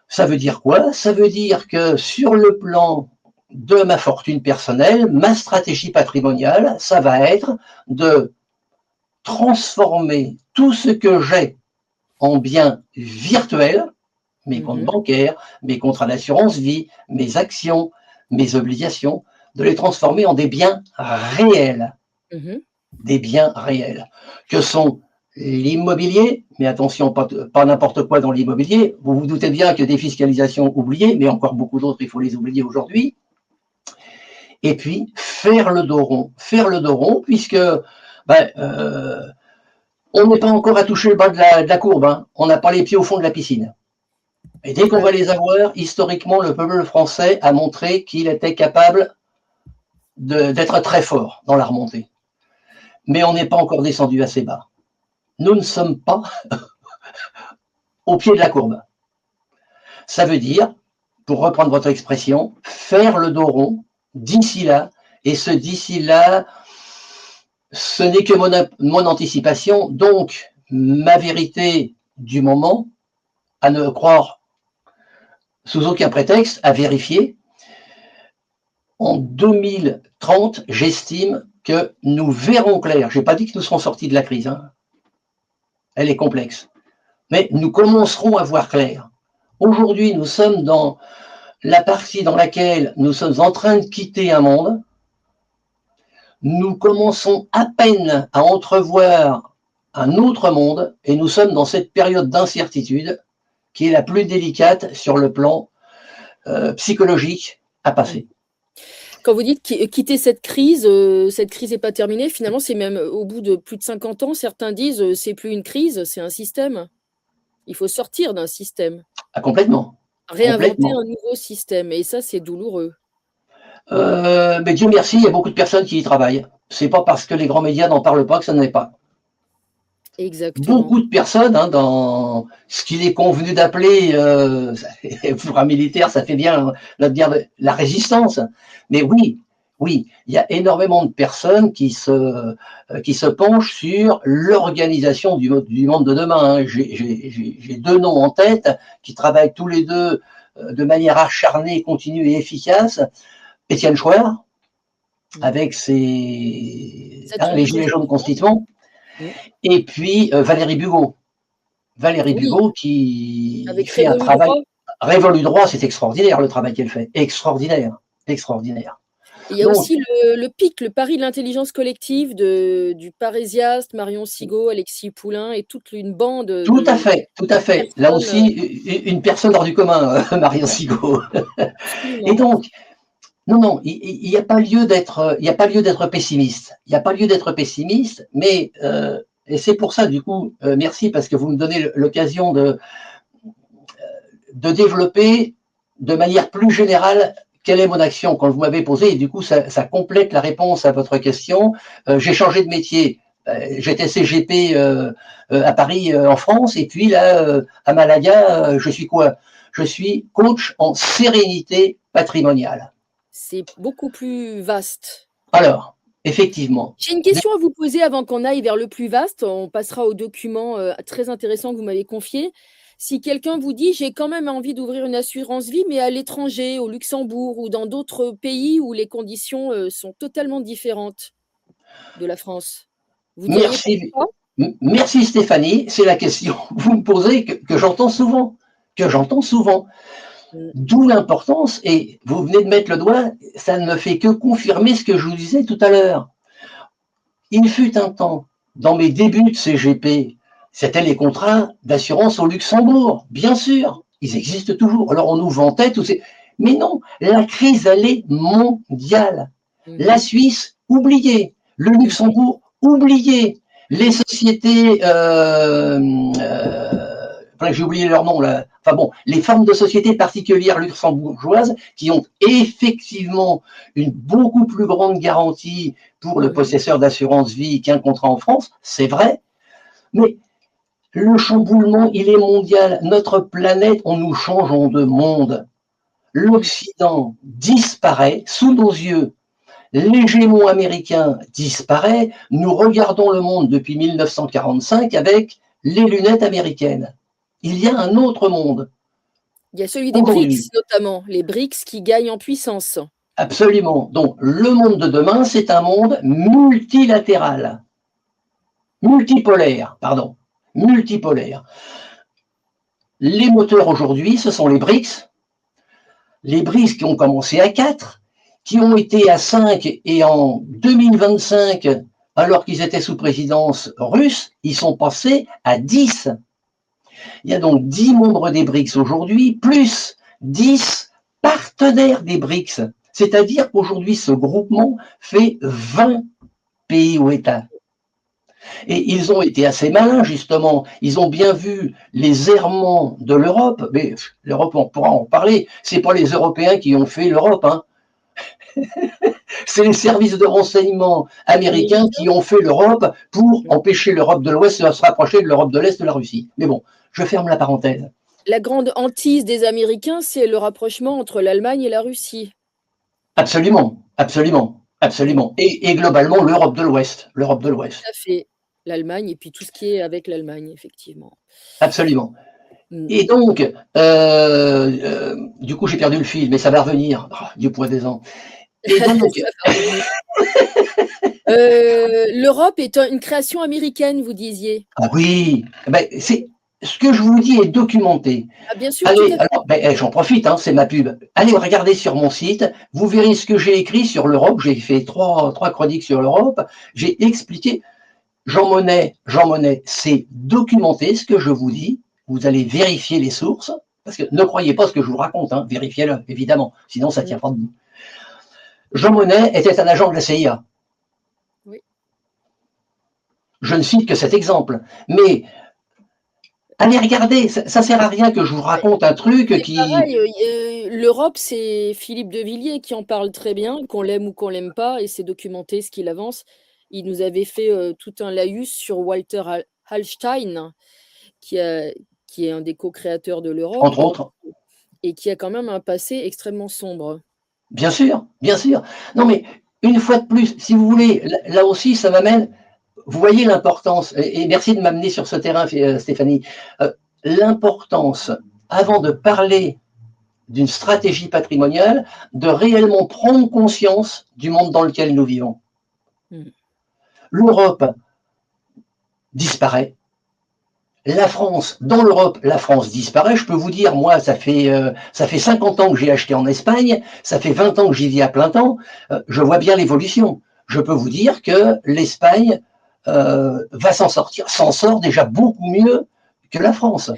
S1: Ça veut dire quoi? Ça veut dire que sur le plan de ma fortune personnelle, ma stratégie patrimoniale, ça va être de transformer tout ce que j'ai en biens virtuels, mes comptes bancaires, mes contrats d'assurance vie, mes actions, mes obligations, de les transformer en des biens réels. Des biens réels, que sont l'immobilier, mais attention, pas n'importe quoi dans l'immobilier. Vous vous doutez bien que des oubliées, mais encore beaucoup d'autres, il faut les oublier aujourd'hui. Et puis, faire le dos rond, puisque on n'est pas encore à toucher le bas de la courbe, hein. On n'a pas les pieds au fond de la piscine. Et dès qu'on va les avoir, historiquement, le peuple français a montré qu'il était capable d'être très fort dans la remontée. Mais on n'est pas encore descendu assez bas. Nous ne sommes pas au pied de la courbe. Ça veut dire, pour reprendre votre expression, faire le dos rond d'ici là, et ce d'ici là, ce n'est que mon anticipation, donc ma vérité du moment, à ne croire sous aucun prétexte, à vérifier. En 2030, j'estime que nous verrons clair. Je n'ai pas dit que nous serons sortis de la crise, hein. Elle est complexe. Mais nous commencerons à voir clair. Aujourd'hui, nous sommes dans la partie dans laquelle nous sommes en train de quitter un monde. Nous commençons à peine à entrevoir un autre monde et nous sommes dans cette période d'incertitude qui est la plus délicate sur le plan psychologique à passer.
S2: Quand vous dites quitter cette crise n'est pas terminée, finalement, c'est même au bout de plus de 50 ans, certains disent, c'est plus une crise, c'est un système. Il faut sortir d'un système.
S1: Ah, complètement.
S2: Réinventer un nouveau système et ça, c'est douloureux.
S1: Mais Dieu merci, il y a beaucoup de personnes qui y travaillent. C'est pas parce que les grands médias n'en parlent pas que ça n'en est pas.
S2: Exactement.
S1: Beaucoup de personnes, hein, dans ce qu'il est convenu d'appeler, pour un militaire, ça fait bien la dire la résistance. Mais oui, oui, il y a énormément de personnes qui se penchent sur l'organisation du monde de demain. Hein. J'ai deux noms en tête qui travaillent tous les deux de manière acharnée, continue et efficace. Étienne Chouard,
S2: Mmh.
S1: avec ses, hein, les
S2: Saturi
S1: Gilets jaunes
S2: Constituant.
S1: constituants,
S2: Mmh.
S1: et puis Valérie Bugeaud. Valérie
S2: Oui,
S1: Bugeaud qui
S2: avec
S1: fait un
S2: Révolu
S1: travail.
S2: Droit.
S1: Révolu droit, c'est extraordinaire le travail qu'elle fait. Extraordinaire. Extraordinaire.
S2: Et il y a
S1: Donc,
S2: aussi le PIC, le pari de l'intelligence collective du parésiaste, Marion Sigaud, Alexis Poulain et toute une bande
S1: tout à
S2: de
S1: fait, tout à fait. Là
S2: personnes,
S1: aussi, une personne hors du commun, Marion Sigaud. Et
S2: absolument.
S1: donc, non, non, il n'y a pas lieu d'être, il n'y a pas lieu d'être pessimiste. Il n'y a pas lieu d'être pessimiste, mais et c'est pour ça, du coup, merci parce que vous me donnez l'occasion de développer de manière plus générale quelle est mon action quand vous m'avez posé, et du coup ça complète la réponse à votre question. J'ai changé de métier. J'étais CGP à Paris, en France, et puis là, à Malaga, je suis quoi? Je suis coach en sérénité patrimoniale.
S2: C'est beaucoup plus vaste.
S1: Alors, effectivement,
S2: J'ai une question à vous poser avant qu'on aille vers le plus vaste. On passera au document, très intéressant que vous m'avez confié. Si quelqu'un vous dit: «J'ai quand même envie d'ouvrir une assurance vie, mais à l'étranger, au Luxembourg ou dans d'autres pays où les conditions, sont totalement différentes de la France», vous diriez
S1: merci,
S2: pourquoi?
S1: merci Stéphanie, c'est la question que vous me posez que j'entends souvent, que j'entends souvent.
S2: Mmh.
S1: D'où l'importance, et vous venez de mettre le doigt, ça ne fait que confirmer ce que je vous disais tout à l'heure. Il fut un temps, dans mes débuts de CGP, c'était les contrats d'assurance au Luxembourg, bien sûr, ils existent toujours. Alors on nous vantait tous ces. Mais non, la crise, elle est mondiale.
S2: Mmh
S1: La
S2: mh.
S1: Suisse, oubliée. Le
S2: Mmh.
S1: Luxembourg, oublié. Les
S2: Mmh.
S1: sociétés, j'ai oublié leur nom là. Enfin bon, les formes de sociétés particulières luxembourgeoises qui ont effectivement une beaucoup plus grande garantie pour le
S2: Mmh.
S1: possesseur d'assurance vie qu'un contrat en France, c'est vrai, mais le chamboulement, il est mondial. Notre planète, on nous changeons de monde.
S2: Mmh.
S1: L'Occident disparaît sous nos yeux. L'hégémon américain disparaît. Nous regardons le monde depuis 1945 avec les lunettes américaines. Il y a un autre monde
S2: Il y a celui des BRICS
S1: aujourd'hui.
S2: notamment, les BRICS qui gagnent en puissance.
S1: Absolument. Donc, le monde de demain, c'est un monde multilatéral. Multipolaire, pardon. Multipolaire. Les moteurs aujourd'hui, ce sont les BRICS qui ont commencé à 4, qui ont été à 5, et en 2025, alors qu'ils étaient sous présidence russe, ils sont passés à 10. Il y a donc 10 membres des BRICS aujourd'hui, plus 10 partenaires des BRICS. C'est-à-dire qu'aujourd'hui, ce groupement fait 20 pays ou États. Et ils ont été assez malins, justement. Ils ont bien vu les errements de l'Europe, mais l'Europe, on pourra en parler. C'est pas les Européens qui ont fait l'Europe, hein. C'est les services de renseignement américains
S2: Américain?
S1: qui ont fait l'Europe pour
S2: Mmh.
S1: empêcher l'Europe de l'Ouest de se rapprocher de l'Europe de l'Est de la Russie. Mais bon, je ferme la parenthèse.
S2: La grande hantise des Américains, c'est le rapprochement entre l'Allemagne et la Russie.
S1: Absolument, absolument,
S2: Mmh.
S1: absolument. Et globalement, l'Europe de l'Ouest. L'Europe de
S2: Tout
S1: l'Ouest.
S2: à fait. L'Allemagne et puis tout ce qui est avec l'Allemagne, effectivement.
S1: Absolument.
S2: Mmh.
S1: Et donc, du coup, j'ai perdu le fil, mais ça va revenir. Oh, du poids des ans. Et donc,
S2: Ça va revenir. L'Europe est une création américaine, vous disiez?
S1: ah oui, ben, c'est ce que je vous dis est documenté.
S2: Ah bien sûr, tout
S1: Allez,
S2: à fait.
S1: alors, ben, j'en profite, hein, c'est ma pub. Allez regarder sur mon site, vous verrez ce que j'ai écrit sur l'Europe. J'ai fait trois chroniques sur l'Europe. J'ai expliqué. Jean Monnet, c'est documenté ce que je vous dis. Vous allez vérifier les sources, parce que ne croyez pas ce que je vous raconte, hein, vérifiez-le, évidemment, sinon ça ne tient
S2: Mmh.
S1: pas debout. Jean Monnet était un agent de la CIA.
S2: Oui.
S1: Je ne cite que cet exemple. Mais allez regarder, ça sert à rien que je vous
S2: Ouais.
S1: raconte un truc
S2: C'est
S1: qui.
S2: pareil, l'Europe, c'est Philippe de Villiers qui en parle très bien, qu'on l'aime ou qu'on l'aime pas et c'est documenté ce qu'il avance. Il nous avait fait, tout un laïus sur Walter Hallstein, qui, a- qui est un des co-créateurs de
S1: entre
S2: l'Europe
S1: autres.
S2: et qui a quand même un passé extrêmement sombre.
S1: Bien sûr, bien sûr. Non, mais une fois de plus, si vous voulez, là aussi, ça m'amène. Vous voyez l'importance, et merci de m'amener sur ce terrain, Stéphanie, l'importance, avant de parler d'une stratégie patrimoniale, de réellement prendre conscience du monde dans lequel nous vivons.
S2: Mm.
S1: L'Europe disparaît. La France, dans l'Europe, la France disparaît. Je peux vous dire, moi, ça fait 50 ans que j'ai acheté en Espagne, ça fait 20 ans que j'y vis à plein temps. Je vois bien l'évolution. Je peux vous dire que l'Espagne va s'en sortir, s'en sort déjà beaucoup mieux que la France.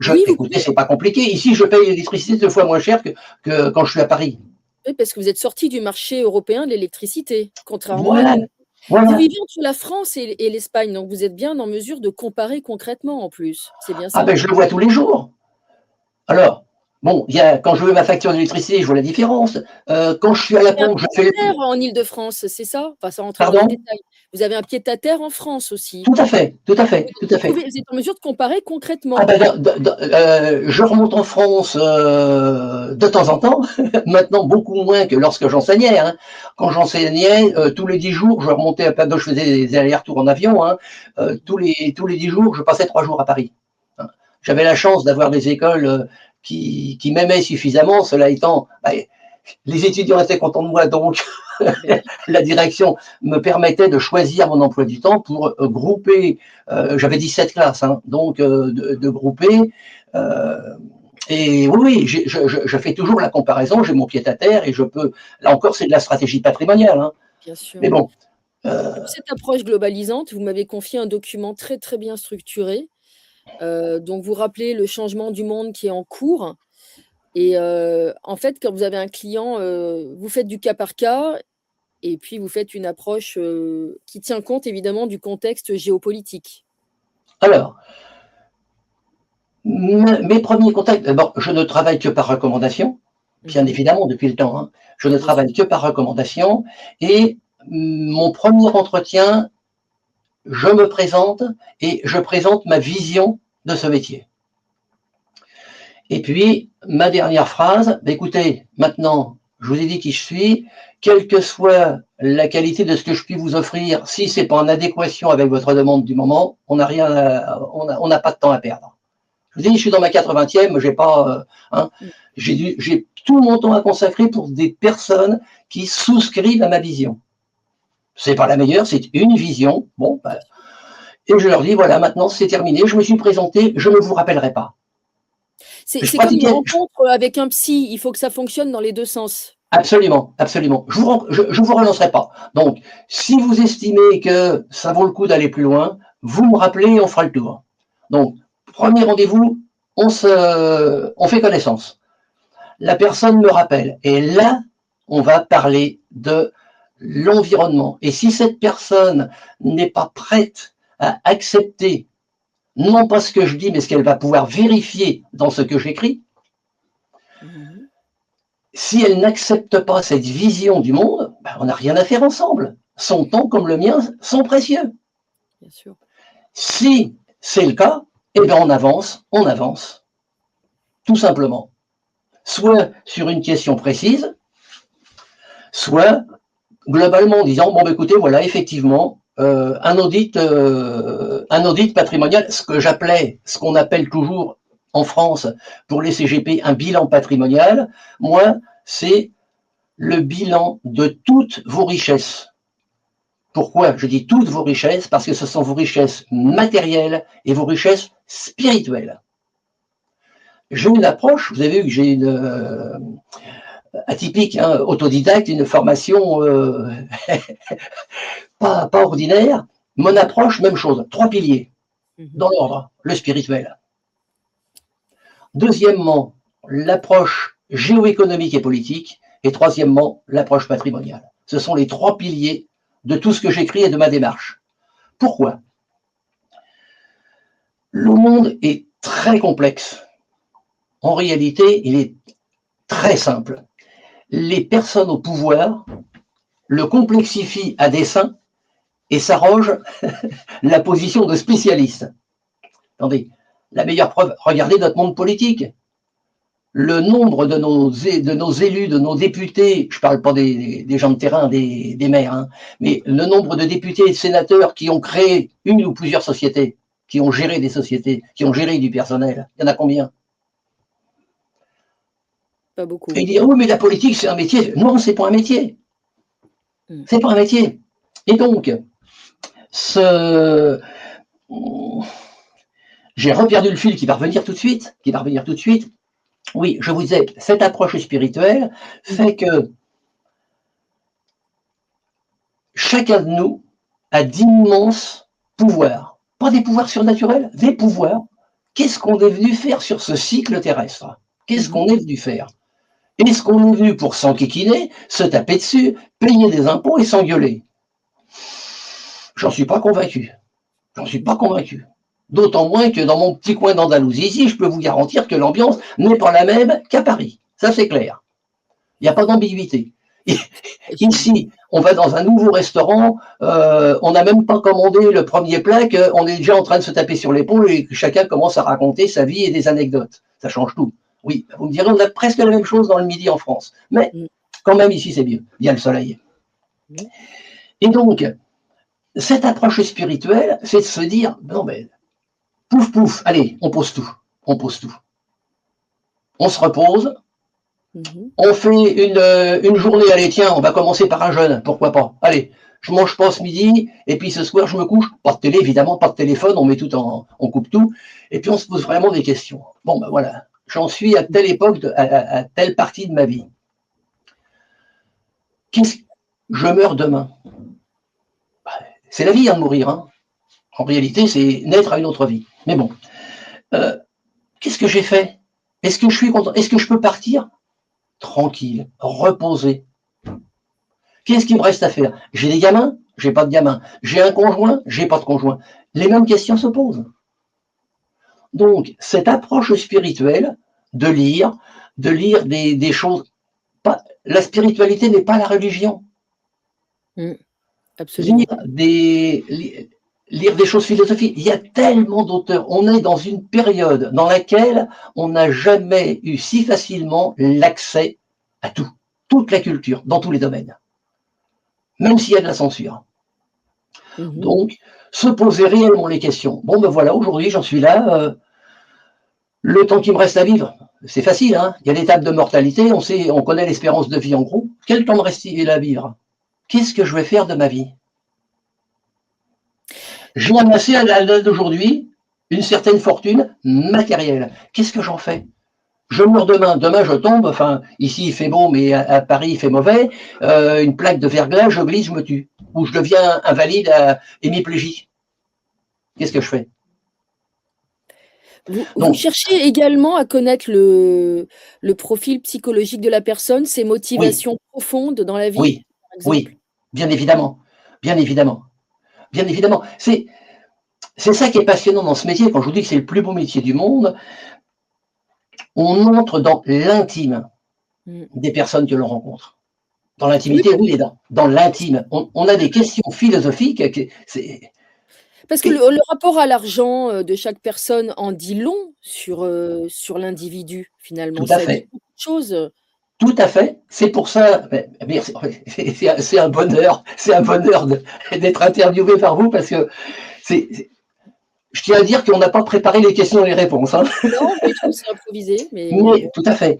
S2: Oui, vous
S1: Écoutez, c'est pas compliqué. Ici, je paye l'électricité 2 fois moins cher que quand je suis à Paris.
S2: oui, parce que vous êtes sorti du marché européen de l'électricité, contrairement à
S1: Voilà,
S2: nous. Vous
S1: voilà.
S2: vivez entre la France et l'Espagne, donc vous êtes bien en mesure de comparer concrètement en plus. C'est bien
S1: Ah
S2: ça?
S1: ben, je le vois tous les jours. Alors, bon, quand je veux ma facture d'électricité, je vois la différence. Quand je suis à la
S2: Vous avez un
S1: pompe, je fais
S2: pied-à-terre en Île-de-France, c'est ça? Enfin, sans rentrer dans les
S1: Pardon?
S2: détails. Vous avez un pied-à-terre en France aussi.
S1: Tout à fait, tout à
S2: Oui,
S1: fait,
S2: donc
S1: tout à fait.
S2: vous êtes en mesure de comparer
S1: Ah
S2: concrètement.
S1: ben, je remonte en France de temps en temps, maintenant beaucoup moins que lorsque j'enseignais. Hein. Quand j'enseignais, tous les 10 jours, je remontais à Padoue, je faisais des allers-retours en avion. Hein. Tous les 10 jours, je passais 3 jours à Paris. Hein. J'avais la chance d'avoir des écoles qui m'aimaient suffisamment, cela étant, les étudiants étaient contents de moi, donc
S2: Ben oui.
S1: la direction me permettait de choisir mon emploi du temps pour grouper, j'avais 17 classes, hein, donc de grouper. Euh, et oui, je fais toujours la comparaison, j'ai mon pied à terre et je peux, là encore, c'est de la stratégie patrimoniale. Hein,
S2: Bien sûr.
S1: mais bon,
S2: Pour cette approche globalisante, vous m'avez confié un document très, très bien structuré. Donc vous rappelez le changement du monde qui est en cours et en fait, quand vous avez un client, vous faites du cas par cas et puis vous faites une approche, qui tient compte évidemment du contexte géopolitique.
S1: alors, mes premiers contacts, d'abord, je ne travaille que par recommandation, bien
S2: Mmh.
S1: évidemment, depuis le temps. Hein, je ne
S2: Bien sûr.
S1: travaille que par recommandation et mon premier entretien, je me présente et je présente ma vision de ce métier. Et puis, ma dernière phrase, écoutez, maintenant, je vous ai dit qui je suis, quelle que soit la qualité de ce que je puis vous offrir, si c'est pas en adéquation avec votre demande du moment, on n'a rien, on n'a pas de temps à perdre. Je vous ai dit, je suis dans ma 80e, j'ai pas, hein,
S2: Mmh.
S1: j'ai tout mon temps à consacrer pour des personnes qui souscrivent à ma vision. C'est pas la meilleure, c'est une vision. Bon,
S2: Bien sûr.
S1: et je leur dis, voilà, maintenant c'est terminé, je me suis présenté, je ne vous rappellerai pas. Je
S2: C'est comme une
S1: pratiquais,
S2: rencontre, avec un psy, il faut que ça fonctionne dans les 2 sens.
S1: absolument, absolument. Je vous relancerai pas. Donc, si vous estimez que ça vaut le coup d'aller plus loin, vous me rappelez et on fera le tour. Donc, premier rendez-vous, on fait connaissance. La personne me rappelle. Et là, on va parler de l'environnement. Et si cette personne n'est pas prête à accepter, non pas ce que je dis, mais ce qu'elle va pouvoir vérifier dans ce que j'écris,
S2: Mmh.
S1: si elle n'accepte pas cette vision du monde, on n'a rien à faire ensemble. Son temps comme le mien sont précieux.
S2: Bien sûr.
S1: Si c'est le cas, eh bien on avance, tout simplement. Soit sur une question précise, soit globalement en disant bon, écoutez, voilà, effectivement, un audit patrimonial, ce qu'on appelle toujours en France pour les CGP un bilan patrimonial, moi, c'est le bilan de toutes vos richesses. Pourquoi je dis toutes vos richesses? Parce que ce sont vos richesses matérielles et vos richesses spirituelles. J'ai une approche, vous avez vu que j'ai une atypique, hein, autodidacte, une formation pas ordinaire. Mon
S2: Mmh.
S1: approche, même chose, 3 piliers
S2: Mmh.
S1: dans l'ordre, le spirituel. Deuxièmement, l'approche géoéconomique et politique. Et troisièmement, l'approche patrimoniale. Ce sont les 3 piliers de tout ce que j'écris et de ma démarche. Pourquoi? Le monde est très complexe. En réalité, il est très simple. Les personnes au pouvoir le complexifient à dessein et s'arrogent la position de spécialiste. Attendez, la meilleure preuve, regardez notre monde politique. Le nombre de nos élus, de nos députés, je ne parle pas des gens de terrain, des maires, hein, mais le nombre de députés et de sénateurs qui ont créé une ou plusieurs sociétés, qui ont géré des sociétés, qui ont géré du personnel, il y en a combien?
S2: Pas beaucoup.
S1: Et il dit, oui, mais la politique, c'est un métier. Non, c'est pas un métier. C'est pas un métier. Et donc, j'ai reperdu le fil qui va revenir tout de suite, Oui, je vous disais, cette approche spirituelle fait que chacun de nous a d'immenses pouvoirs. Pas des pouvoirs surnaturels, des pouvoirs. Qu'est-ce qu'on est venu faire sur ce cycle terrestre? Qu'est-ce qu'on est venu faire? Est-ce qu'on est venu pour s'enquiquiner, se taper dessus, payer des impôts et s'engueuler? J'en suis pas convaincu. J'en suis pas convaincu. D'autant moins que dans mon petit coin d'Andalousie, ici, je peux vous garantir que l'ambiance n'est pas la même qu'à Paris. Ça, c'est clair. Il n'y a pas d'ambiguïté. Ici, on va dans un nouveau restaurant, on n'a même pas commandé le premier plat, on est déjà en train de se taper sur l'épaule et que chacun commence à raconter sa vie et des anecdotes. Ça change tout. Oui, vous me direz, on a presque la même chose dans le midi en France. Mais quand même, ici, c'est mieux. Il y a le soleil. Et donc, cette approche spirituelle, c'est de se dire, non mais, pouf, pouf, allez, on pose tout. On pose tout. On se repose. On fait une journée, allez, tiens, on va commencer par un jeûne, pourquoi pas. Allez, je mange pas ce midi, et puis ce soir, je me couche. Pas de télé, évidemment, pas de téléphone, on met tout on coupe tout. Et puis on se pose vraiment des questions. Bon, ben voilà, j'en suis à telle époque, à telle partie de ma vie. Je meurs demain. C'est la vie, hein, de mourir. Hein. En réalité, c'est naître à une autre vie. Mais bon, qu'est-ce que j'ai fait? Est-ce que je suis content? Est-ce que je peux partir? Tranquille, reposer. Qu'est-ce qu'il me reste à faire? J'ai des gamins? J'ai pas de gamins. J'ai un conjoint? J'ai pas de conjoint. Les mêmes questions se posent. Donc, cette approche spirituelle de lire des choses. La spiritualité n'est pas la religion.
S2: Absolument.
S1: Lire des choses philosophiques. Il y a tellement d'auteurs. On est dans une période dans laquelle on n'a jamais eu si facilement l'accès à tout, toute la culture, dans tous les domaines, même s'il y a de la censure. Donc, se poser réellement les questions. Bon, ben voilà, aujourd'hui, j'en suis là. Le temps qui me reste à vivre, c'est facile, hein. Il y a des tables de mortalité, on connaît l'espérance de vie en gros. Quel temps me reste-t-il à vivre? Qu'est-ce que je vais faire de ma vie? J'ai amassé à la date d'aujourd'hui une certaine fortune matérielle. Qu'est-ce que j'en fais? Je meurs demain. Demain, je tombe. Enfin, ici, il fait beau, mais à Paris, il fait mauvais. Une plaque de verglas, je glisse, je me tue. Ou je deviens invalide, hémiplégique. Qu'est-ce que je fais?
S2: Vous cherchez également à connaître le profil psychologique de la personne, ses motivations profondes dans la vie, par exemple?
S1: Oui, bien évidemment. Bien évidemment. Bien évidemment. C'est ça qui est passionnant dans ce métier. Quand je vous dis que c'est le plus beau métier du monde, on entre dans l'intime des personnes que l'on rencontre. Dans l'intimité, oui, et dans l'intime. On a des questions philosophiques.
S2: Parce que le rapport à l'argent de chaque personne en dit long sur l'individu, finalement.
S1: Tout à fait.
S2: Ça dit beaucoup de choses.
S1: Tout à fait. C'est pour ça, c'est un bonheur d'être interviewé par vous parce que je tiens à dire qu'on n'a pas préparé les questions et les réponses. Hein.
S2: Non, du tout, c'est improvisé. Mais
S1: tout à fait.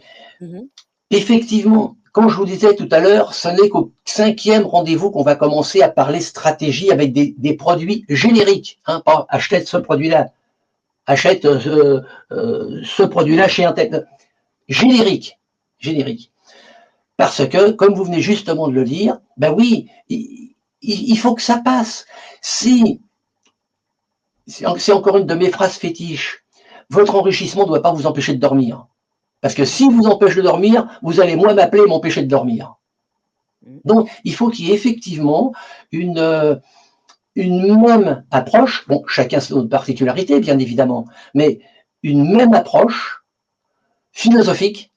S1: Effectivement, comme je vous disais tout à l'heure, ce n'est qu'au 5e rendez-vous qu'on va commencer à parler stratégie avec des produits génériques. Hein, pas achète ce produit-là, achète ce produit-là chez un tel. Générique. Parce que, comme vous venez justement de le dire, ben oui, il faut que ça passe. C'est encore une de mes phrases fétiches. Votre enrichissement ne doit pas vous empêcher de dormir. Parce que si vous empêche de dormir, vous allez moi m'appeler et m'empêcher de dormir. Donc, il faut qu'il y ait effectivement une même approche, bon, chacun son particularité, bien évidemment, mais une même approche philosophique,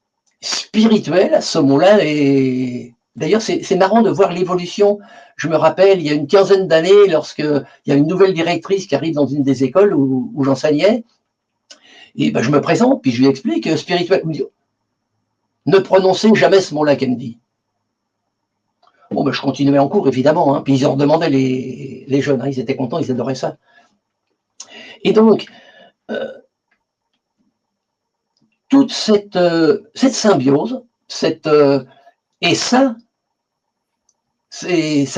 S1: spirituelle, ce mot-là est D'ailleurs, c'est marrant de voir l'évolution. Je me rappelle, il y a une quinzaine d'années, lorsqu'il y a une nouvelle directrice qui arrive dans une des écoles où j'enseignais, et ben, je me présente, puis je lui explique, spirituel, ne prononcez jamais ce mot-là qu'elle me dit. Bon, ben, je continuais en cours, évidemment, hein, puis ils en demandaient les jeunes, hein, ils étaient contents, ils adoraient ça. Et donc, toute cette symbiose, et ça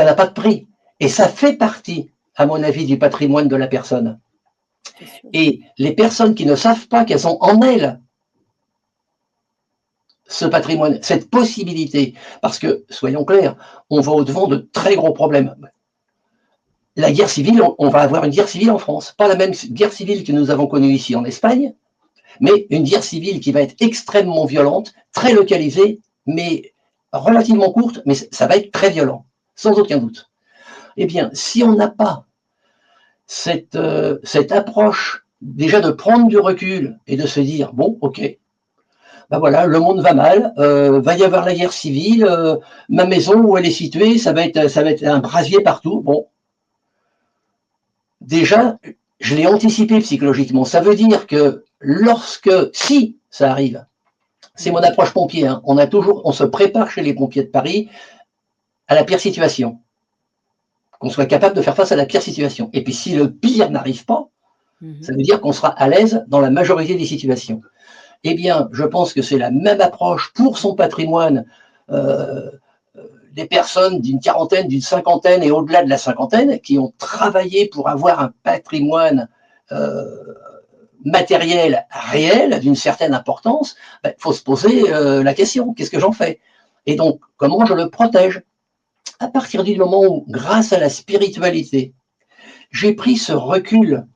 S1: n'a pas de prix. Et ça fait partie, à mon avis, du patrimoine de la personne. Et les personnes qui ne savent pas qu'elles ont en elles ce patrimoine, cette possibilité, parce que, soyons clairs, on va au-devant de très gros problèmes. La guerre civile, on va avoir une guerre civile en France. Pas la même guerre civile que nous avons connue ici en Espagne, mais une guerre civile qui va être extrêmement violente, très localisée, mais relativement courte, mais ça va être très violent, sans aucun doute. Eh bien, si on n'a pas cette approche, déjà de prendre du recul et de se dire, bon, ok, ben voilà, le monde va mal, va y avoir la guerre civile, ma maison où elle est située, ça va être un brasier partout. Bon, déjà, je l'ai anticipé psychologiquement. Ça veut dire que si ça arrive, c'est mon approche pompier, hein, on se prépare chez les pompiers de Paris à la pire situation. Qu'on soit capable de faire face à la pire situation. Et puis si le pire n'arrive pas, ça veut dire qu'on sera à l'aise dans la majorité des situations. Eh bien, je pense que c'est la même approche pour son patrimoine des personnes d'une quarantaine, d'une cinquantaine et au-delà de la cinquantaine qui ont travaillé pour avoir un patrimoine matériel réel d'une certaine importance. Il faut se poser la question, qu'est-ce que j'en fais? Et donc, comment je le protège? À partir du moment où, grâce à la spiritualité, j'ai pris ce recul,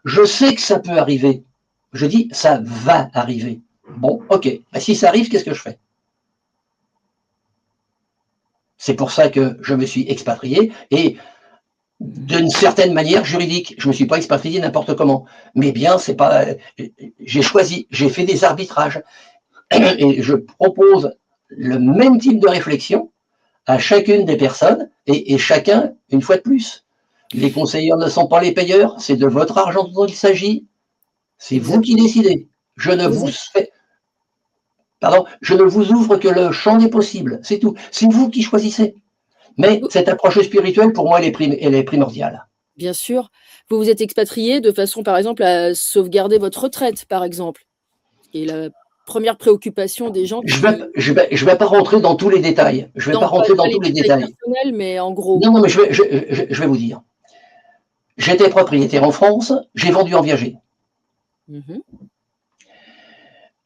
S1: je sais que ça peut arriver. Je dis, ça va arriver. Bon, ok. Ben, si ça arrive, qu'est-ce que je fais? C'est pour ça que je me suis expatrié et d'une certaine manière juridique. Je ne me suis pas expatrié n'importe comment. Mais bien, c'est pas. J'ai choisi, j'ai fait des arbitrages et je propose le même type de réflexion à chacune des personnes et chacun une fois de plus. Les conseillers ne sont pas les payeurs, c'est de votre argent dont il s'agit. C'est vous qui décidez. Je ne vous ouvre que le champ des possibles, c'est tout. C'est vous qui choisissez. Mais cette approche spirituelle, pour moi, elle est primordiale.
S2: Bien sûr. Vous vous êtes expatrié de façon, par exemple, à sauvegarder votre retraite, par exemple. Et la première préoccupation des gens qui…
S1: Je vais pas rentrer dans tous les détails. Je vais pas rentrer dans tous les détails.
S2: Mais en gros.
S1: Non, mais je vais vous dire. J'étais propriétaire en France, j'ai vendu en viager.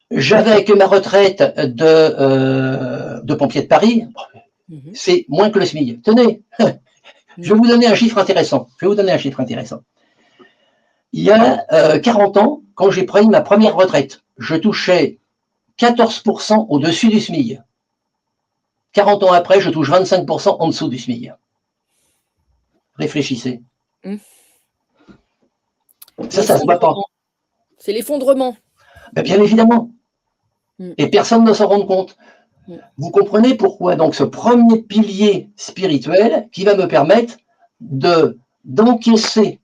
S1: J'avais que ma retraite de pompier de Paris, c'est moins que le SMIC. Tenez, je vais vous donner un chiffre intéressant. Il y a 40 ans, quand j'ai pris ma première retraite, je touchais 14% au-dessus du SMIC. 40 ans après, je touche 25% en dessous du SMIC. Réfléchissez. Ça se voit pas.
S2: C'est l'effondrement.
S1: Ben, bien évidemment. Et personne ne s'en rend compte. Vous comprenez pourquoi donc ce premier pilier spirituel qui va me permettre d'encaisser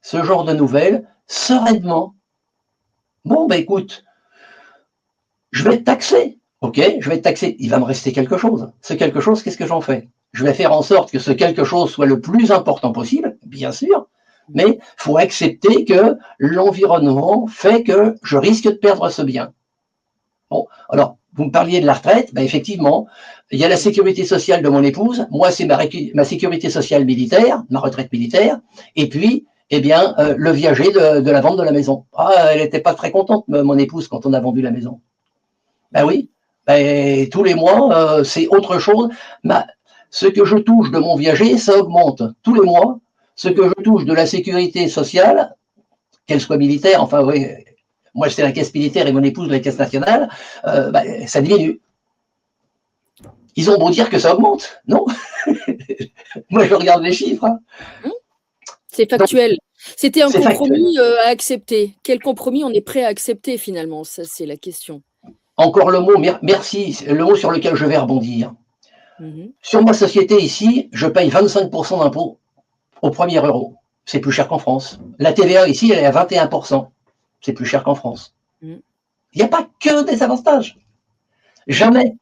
S1: ce genre de nouvelles sereinement. Bon, ben écoute, je vais être taxé. Ok, je vais être taxé. Il va me rester quelque chose. Ce quelque chose, qu'est-ce que j'en fais? Je vais faire en sorte que ce quelque chose soit le plus important possible, bien sûr, mais il faut accepter que l'environnement fait que je risque de perdre ce bien. Bon, alors, vous me parliez de la retraite, ben effectivement, il y a la sécurité sociale de mon épouse, moi c'est ma sécurité sociale militaire, ma retraite militaire, et puis, eh bien, le viager de la vente de la maison. Ah, elle n'était pas très contente, mon épouse, quand on a vendu la maison. Ben oui, ben, tous les mois, c'est autre chose. Ce que je touche de mon viager, ça augmente tous les mois. Ce que je touche de la sécurité sociale, qu'elle soit militaire, enfin oui, moi c'est la caisse militaire et mon épouse la caisse nationale, ben, ça diminue. Ils ont beau dire que ça augmente, non? Moi je regarde les chiffres. Hein.
S2: C'est factuel. C'était un compromis à accepter. Quel compromis on est prêt à accepter finalement? Ça, c'est la question.
S1: Encore le mot, merci, le mot sur lequel je vais rebondir. Sur ma société ici, je paye 25% d'impôts au premier euro. C'est plus cher qu'en France. La TVA ici, elle est à 21%. C'est plus cher qu'en France. Il n'y a pas que des avantages. Jamais.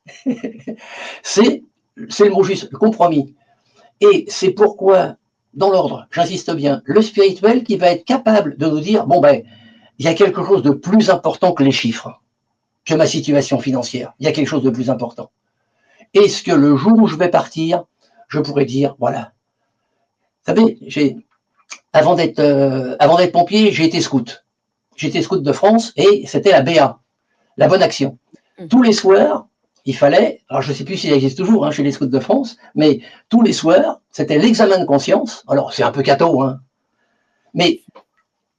S1: C'est le mot juste, le compromis. Et c'est pourquoi, dans l'ordre, j'insiste bien, le spirituel qui va être capable de nous dire, bon ben, il y a quelque chose de plus important que les chiffres, que ma situation financière. Il y a quelque chose de plus important. Est-ce que le jour où je vais partir, je pourrais dire, voilà. Vous savez, avant d'être pompier, j'ai été scout. J'étais scout de France et c'était la BA, la bonne action. Tous les soirs, il fallait, alors je ne sais plus s'il existe toujours chez les scouts de France, mais tous les soirs, c'était l'examen de conscience. Alors c'est un peu cateau, mais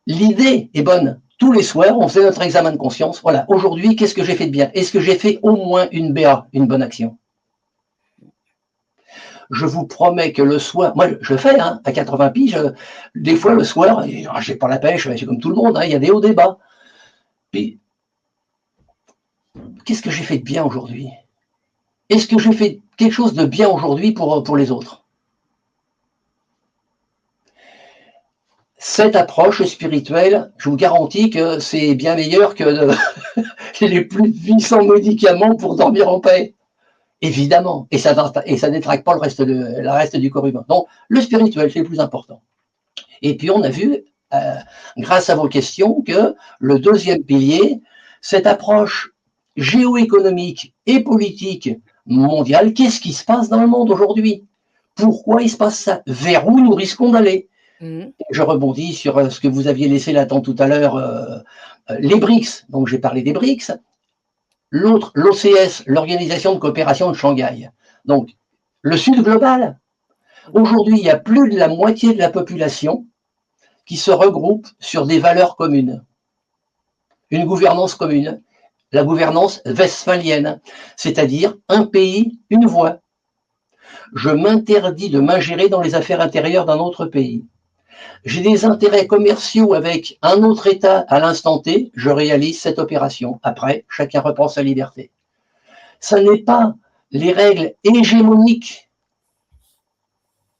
S1: l'idée est bonne. Tous les soirs, on faisait notre examen de conscience. Voilà, aujourd'hui, qu'est-ce que j'ai fait de bien? Est-ce que j'ai fait au moins une BA, une bonne action? Je vous promets que le soir, moi je fais, à 80 piges, des fois le soir, j'ai pas la pêche, c'est comme tout le monde, il y a des hauts, des bas. Puis, qu'est-ce que j'ai fait de bien aujourd'hui? Est-ce que j'ai fait quelque chose de bien aujourd'hui pour les autres? Cette approche spirituelle, je vous garantis que c'est bien meilleur que les plus puissants médicaments pour dormir en paix. Évidemment. Et ça détraque pas le reste du corps humain. Donc, le spirituel, c'est le plus important. Et puis, on a vu, grâce à vos questions, que le deuxième pilier, cette approche géoéconomique et politique mondiale, qu'est-ce qui se passe dans le monde aujourd'hui? Pourquoi il se passe ça? Vers où nous risquons d'aller? Je rebondis sur ce que vous aviez laissé latent tout à l'heure, les BRICS. Donc, j'ai parlé des BRICS. L'autre, l'OCS, l'Organisation de coopération de Shanghai. Donc, le Sud global. Aujourd'hui, il y a plus de la moitié de la population qui se regroupe sur des valeurs communes. Une gouvernance commune. La gouvernance westphalienne, c'est-à-dire un pays, une voix. Je m'interdis de m'ingérer dans les affaires intérieures d'un autre pays. J'ai des intérêts commerciaux avec un autre État à l'instant T, je réalise cette opération. Après, chacun reprend sa liberté. Ça n'est pas les règles hégémoniques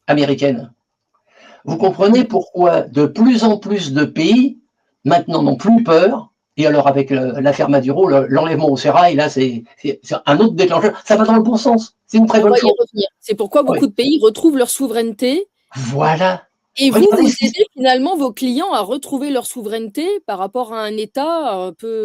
S1: américaines. Vous comprenez pourquoi de plus en plus de pays maintenant n'ont plus peur. Et alors avec l'affaire Maduro, l'enlèvement au sérail, là c'est un autre déclencheur. Ça va dans le bon sens. C'est une très bonne chose.
S2: C'est pourquoi beaucoup de pays retrouvent leur souveraineté.
S1: Voilà.
S2: Et vous aidez finalement vos clients à retrouver leur souveraineté par rapport à un État un peu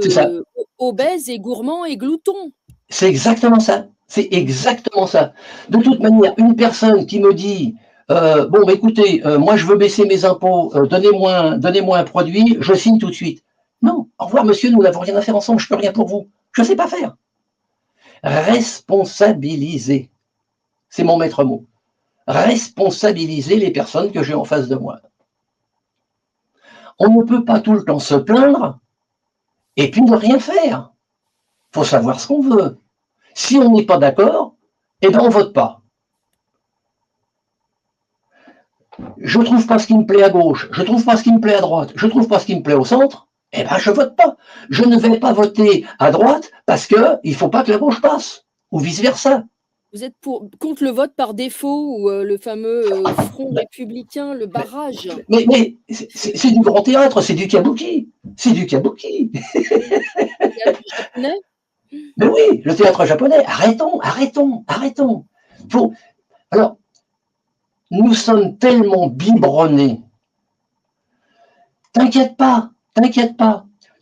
S2: obèse et gourmand et glouton.
S1: C'est exactement ça. C'est exactement ça. De toute manière, une personne qui me dit bon, bah, écoutez, moi je veux baisser mes impôts, donnez-moi un produit, je signe tout de suite. Non, au revoir monsieur, nous n'avons rien à faire ensemble, je ne peux rien pour vous. Je ne sais pas faire. Responsabiliser, c'est mon maître mot. Responsabiliser les personnes que j'ai en face de moi. On ne peut pas tout le temps se plaindre et puis ne rien faire. Il faut savoir ce qu'on veut. Si on n'est pas d'accord, eh ben on ne vote pas. Je ne trouve pas ce qui me plaît à gauche, je ne trouve pas ce qui me plaît à droite, je ne trouve pas ce qui me plaît au centre, eh ben je ne vote pas. Je ne vais pas voter à droite parce qu'il ne faut pas que la gauche passe, ou vice-versa.
S2: Vous êtes contre le vote par défaut ou le fameux front républicain, le barrage?
S1: Mais c'est du grand théâtre, c'est du kabuki. C'est du kabuki.
S2: Le théâtre japonais?
S1: Mais oui, le théâtre japonais. Arrêtons. Alors, nous sommes tellement biberonnés. T'inquiète pas.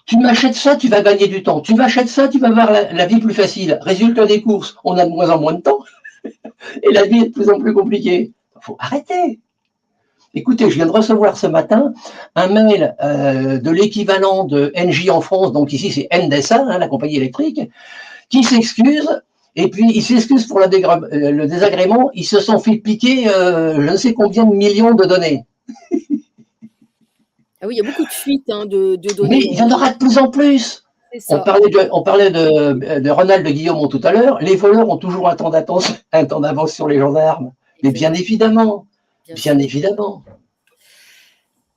S1: Tu m'achètes ça, tu vas gagner du temps. Tu m'achètes ça, tu vas avoir la vie plus facile. Résultat des courses, on a de moins en moins de temps. Et la vie est de plus en plus compliquée. Il faut arrêter. Écoutez, je viens de recevoir ce matin un mail de l'équivalent de Engie en France, donc ici c'est Endesa, la compagnie électrique, qui s'excuse, et puis ils s'excusent pour le désagrément, ils se sont fait piquer je ne sais combien de millions de données.
S2: Ah oui, il y a beaucoup de fuites de données.
S1: Mais il y en aura de plus en plus. On parlait de Ronald Guillaume tout à l'heure. Les voleurs ont toujours un temps d'avance sur les gendarmes. Mais bien évidemment.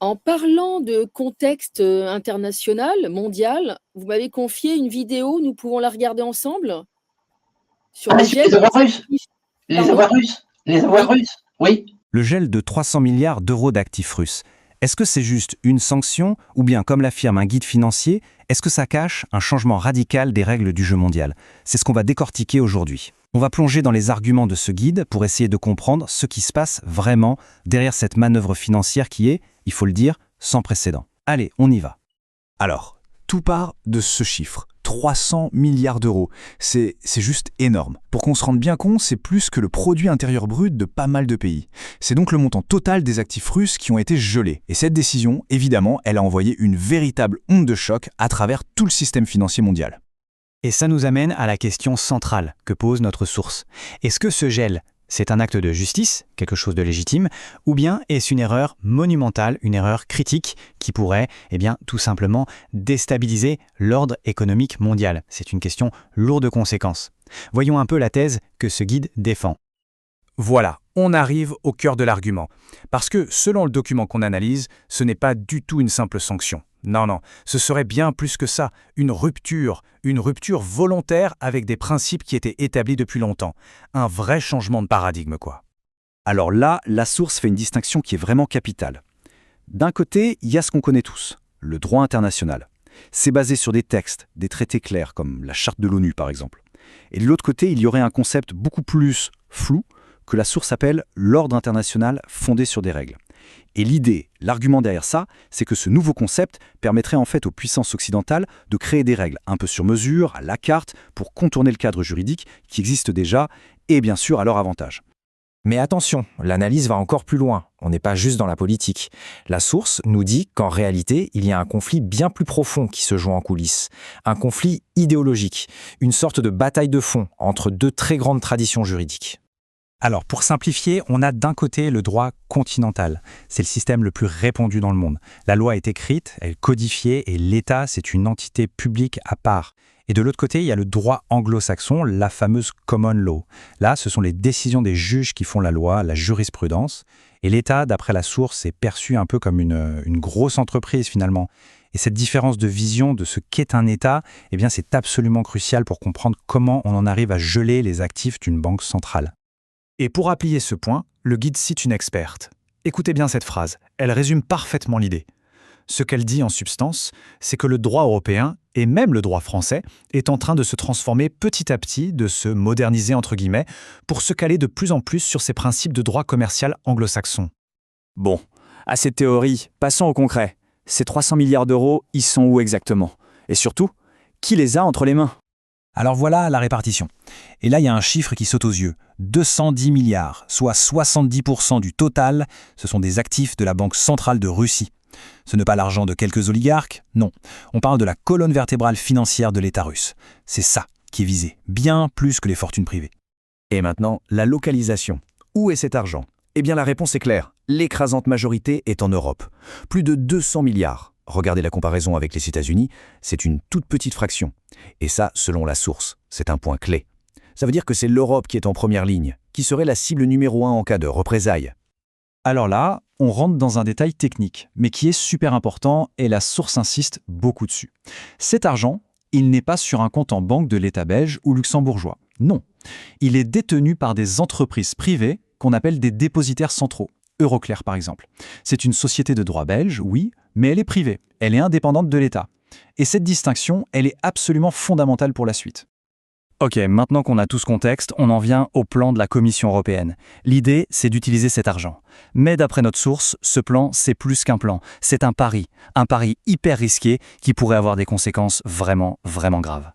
S2: En parlant de contexte international, mondial, vous m'avez confié une vidéo, nous pouvons la regarder ensemble sur le gel.
S1: Les
S2: Pardon?
S1: avoirs russes? Les avoirs
S2: Oui.
S1: russes? Oui.
S3: Le gel de 300 milliards d'euros d'actifs russes. Est-ce que c'est juste une sanction ou bien, comme l'affirme un guide financier, est-ce que ça cache un changement radical des règles du jeu mondial? C'est ce qu'on va décortiquer aujourd'hui. On va plonger dans les arguments de ce guide pour essayer de comprendre ce qui se passe vraiment derrière cette manœuvre financière qui est, il faut le dire, sans précédent. Allez, on y va.
S4: Alors, tout part de ce chiffre, 300 milliards d'euros. C'est juste énorme. Pour qu'on se rende bien compte, c'est plus que le produit intérieur brut de pas mal de pays. C'est donc le montant total des actifs russes qui ont été gelés. Et cette décision, évidemment, elle a envoyé une véritable onde de choc à travers tout le système financier mondial.
S5: Et ça nous amène à la question centrale que pose notre source. Est-ce que ce gel, c'est un acte de justice, quelque chose de légitime, ou bien est-ce une erreur monumentale, une erreur critique qui pourrait, tout simplement déstabiliser l'ordre économique mondial? C'est une question lourde de conséquences. Voyons un peu la thèse que ce guide défend.
S4: Voilà, on arrive au cœur de l'argument. Parce que, selon le document qu'on analyse, ce n'est pas du tout une simple sanction. Non, ce serait bien plus que ça, une rupture volontaire avec des principes qui étaient établis depuis longtemps. Un vrai changement de paradigme, quoi.
S3: Alors là, la source fait une distinction qui est vraiment capitale. D'un côté, il y a ce qu'on connaît tous, le droit international. C'est basé sur des textes, des traités clairs, comme la charte de l'ONU par exemple. Et de l'autre côté, il y aurait un concept beaucoup plus flou que la source appelle l'ordre international fondé sur des règles. Et l'idée, l'argument derrière ça, c'est que ce nouveau concept permettrait en fait aux puissances occidentales de créer des règles un peu sur mesure, à la carte, pour contourner le cadre juridique qui existe déjà, et bien sûr à leur avantage.
S6: Mais attention, l'analyse va encore plus loin. On n'est pas juste dans la politique. La source nous dit qu'en réalité, il y a un conflit bien plus profond qui se joue en coulisses. Un conflit idéologique, une sorte de bataille de fond entre deux très grandes traditions juridiques.
S3: Alors, pour simplifier, on a d'un côté le droit continental. C'est le système le plus répandu dans le monde. La loi est écrite, elle est codifiée et l'État, c'est une entité publique à part. Et de l'autre côté, il y a le droit anglo-saxon, la fameuse common law. Là, ce sont les décisions des juges qui font la loi, la jurisprudence. Et l'État, d'après la source, est perçu un peu comme une grosse entreprise finalement. Et cette différence de vision de ce qu'est un État, c'est absolument crucial pour comprendre comment on en arrive à geler les actifs d'une banque centrale.
S4: Et pour appuyer ce point, le guide cite une experte. Écoutez bien cette phrase, elle résume parfaitement l'idée. Ce qu'elle dit en substance, c'est que le droit européen, et même le droit français, est en train de se transformer petit à petit, de se moderniser entre guillemets, pour se caler de plus en plus sur ces principes de droit commercial anglo-saxon.
S7: Bon, assez de théorie, passons au concret. Ces 300 milliards d'euros, ils sont où exactement? Et surtout, qui les a entre les mains?
S3: Alors voilà la répartition. Et là, il y a un chiffre qui saute aux yeux. 210 milliards, soit 70% du total, ce sont des actifs de la Banque centrale de Russie. Ce n'est pas l'argent de quelques oligarques, non. On parle de la colonne vertébrale financière de l'État russe. C'est ça qui est visé, bien plus que les fortunes privées.
S4: Et maintenant, la localisation. Où est cet argent? La réponse est claire. L'écrasante majorité est en Europe. Plus de 200 milliards. Regardez la comparaison avec les États-Unis, c'est une toute petite fraction. Et ça, selon la source, c'est un point clé. Ça veut dire que c'est l'Europe qui est en première ligne, qui serait la cible numéro 1 en cas de représailles.
S3: Alors là, on rentre dans un détail technique, mais qui est super important et la source insiste beaucoup dessus. Cet argent, il n'est pas sur un compte en banque de l'État belge ou luxembourgeois. Non, il est détenu par des entreprises privées qu'on appelle des dépositaires centraux. Euroclear par exemple. C'est une société de droit belge, oui, mais elle est privée, elle est indépendante de l'État. Et cette distinction, elle est absolument fondamentale pour la suite. Ok, maintenant qu'on a tout ce contexte, on en vient au plan de la Commission européenne. L'idée, c'est d'utiliser cet argent. Mais d'après notre source, ce plan, c'est plus qu'un plan. C'est un pari hyper risqué qui pourrait avoir des conséquences vraiment, vraiment graves.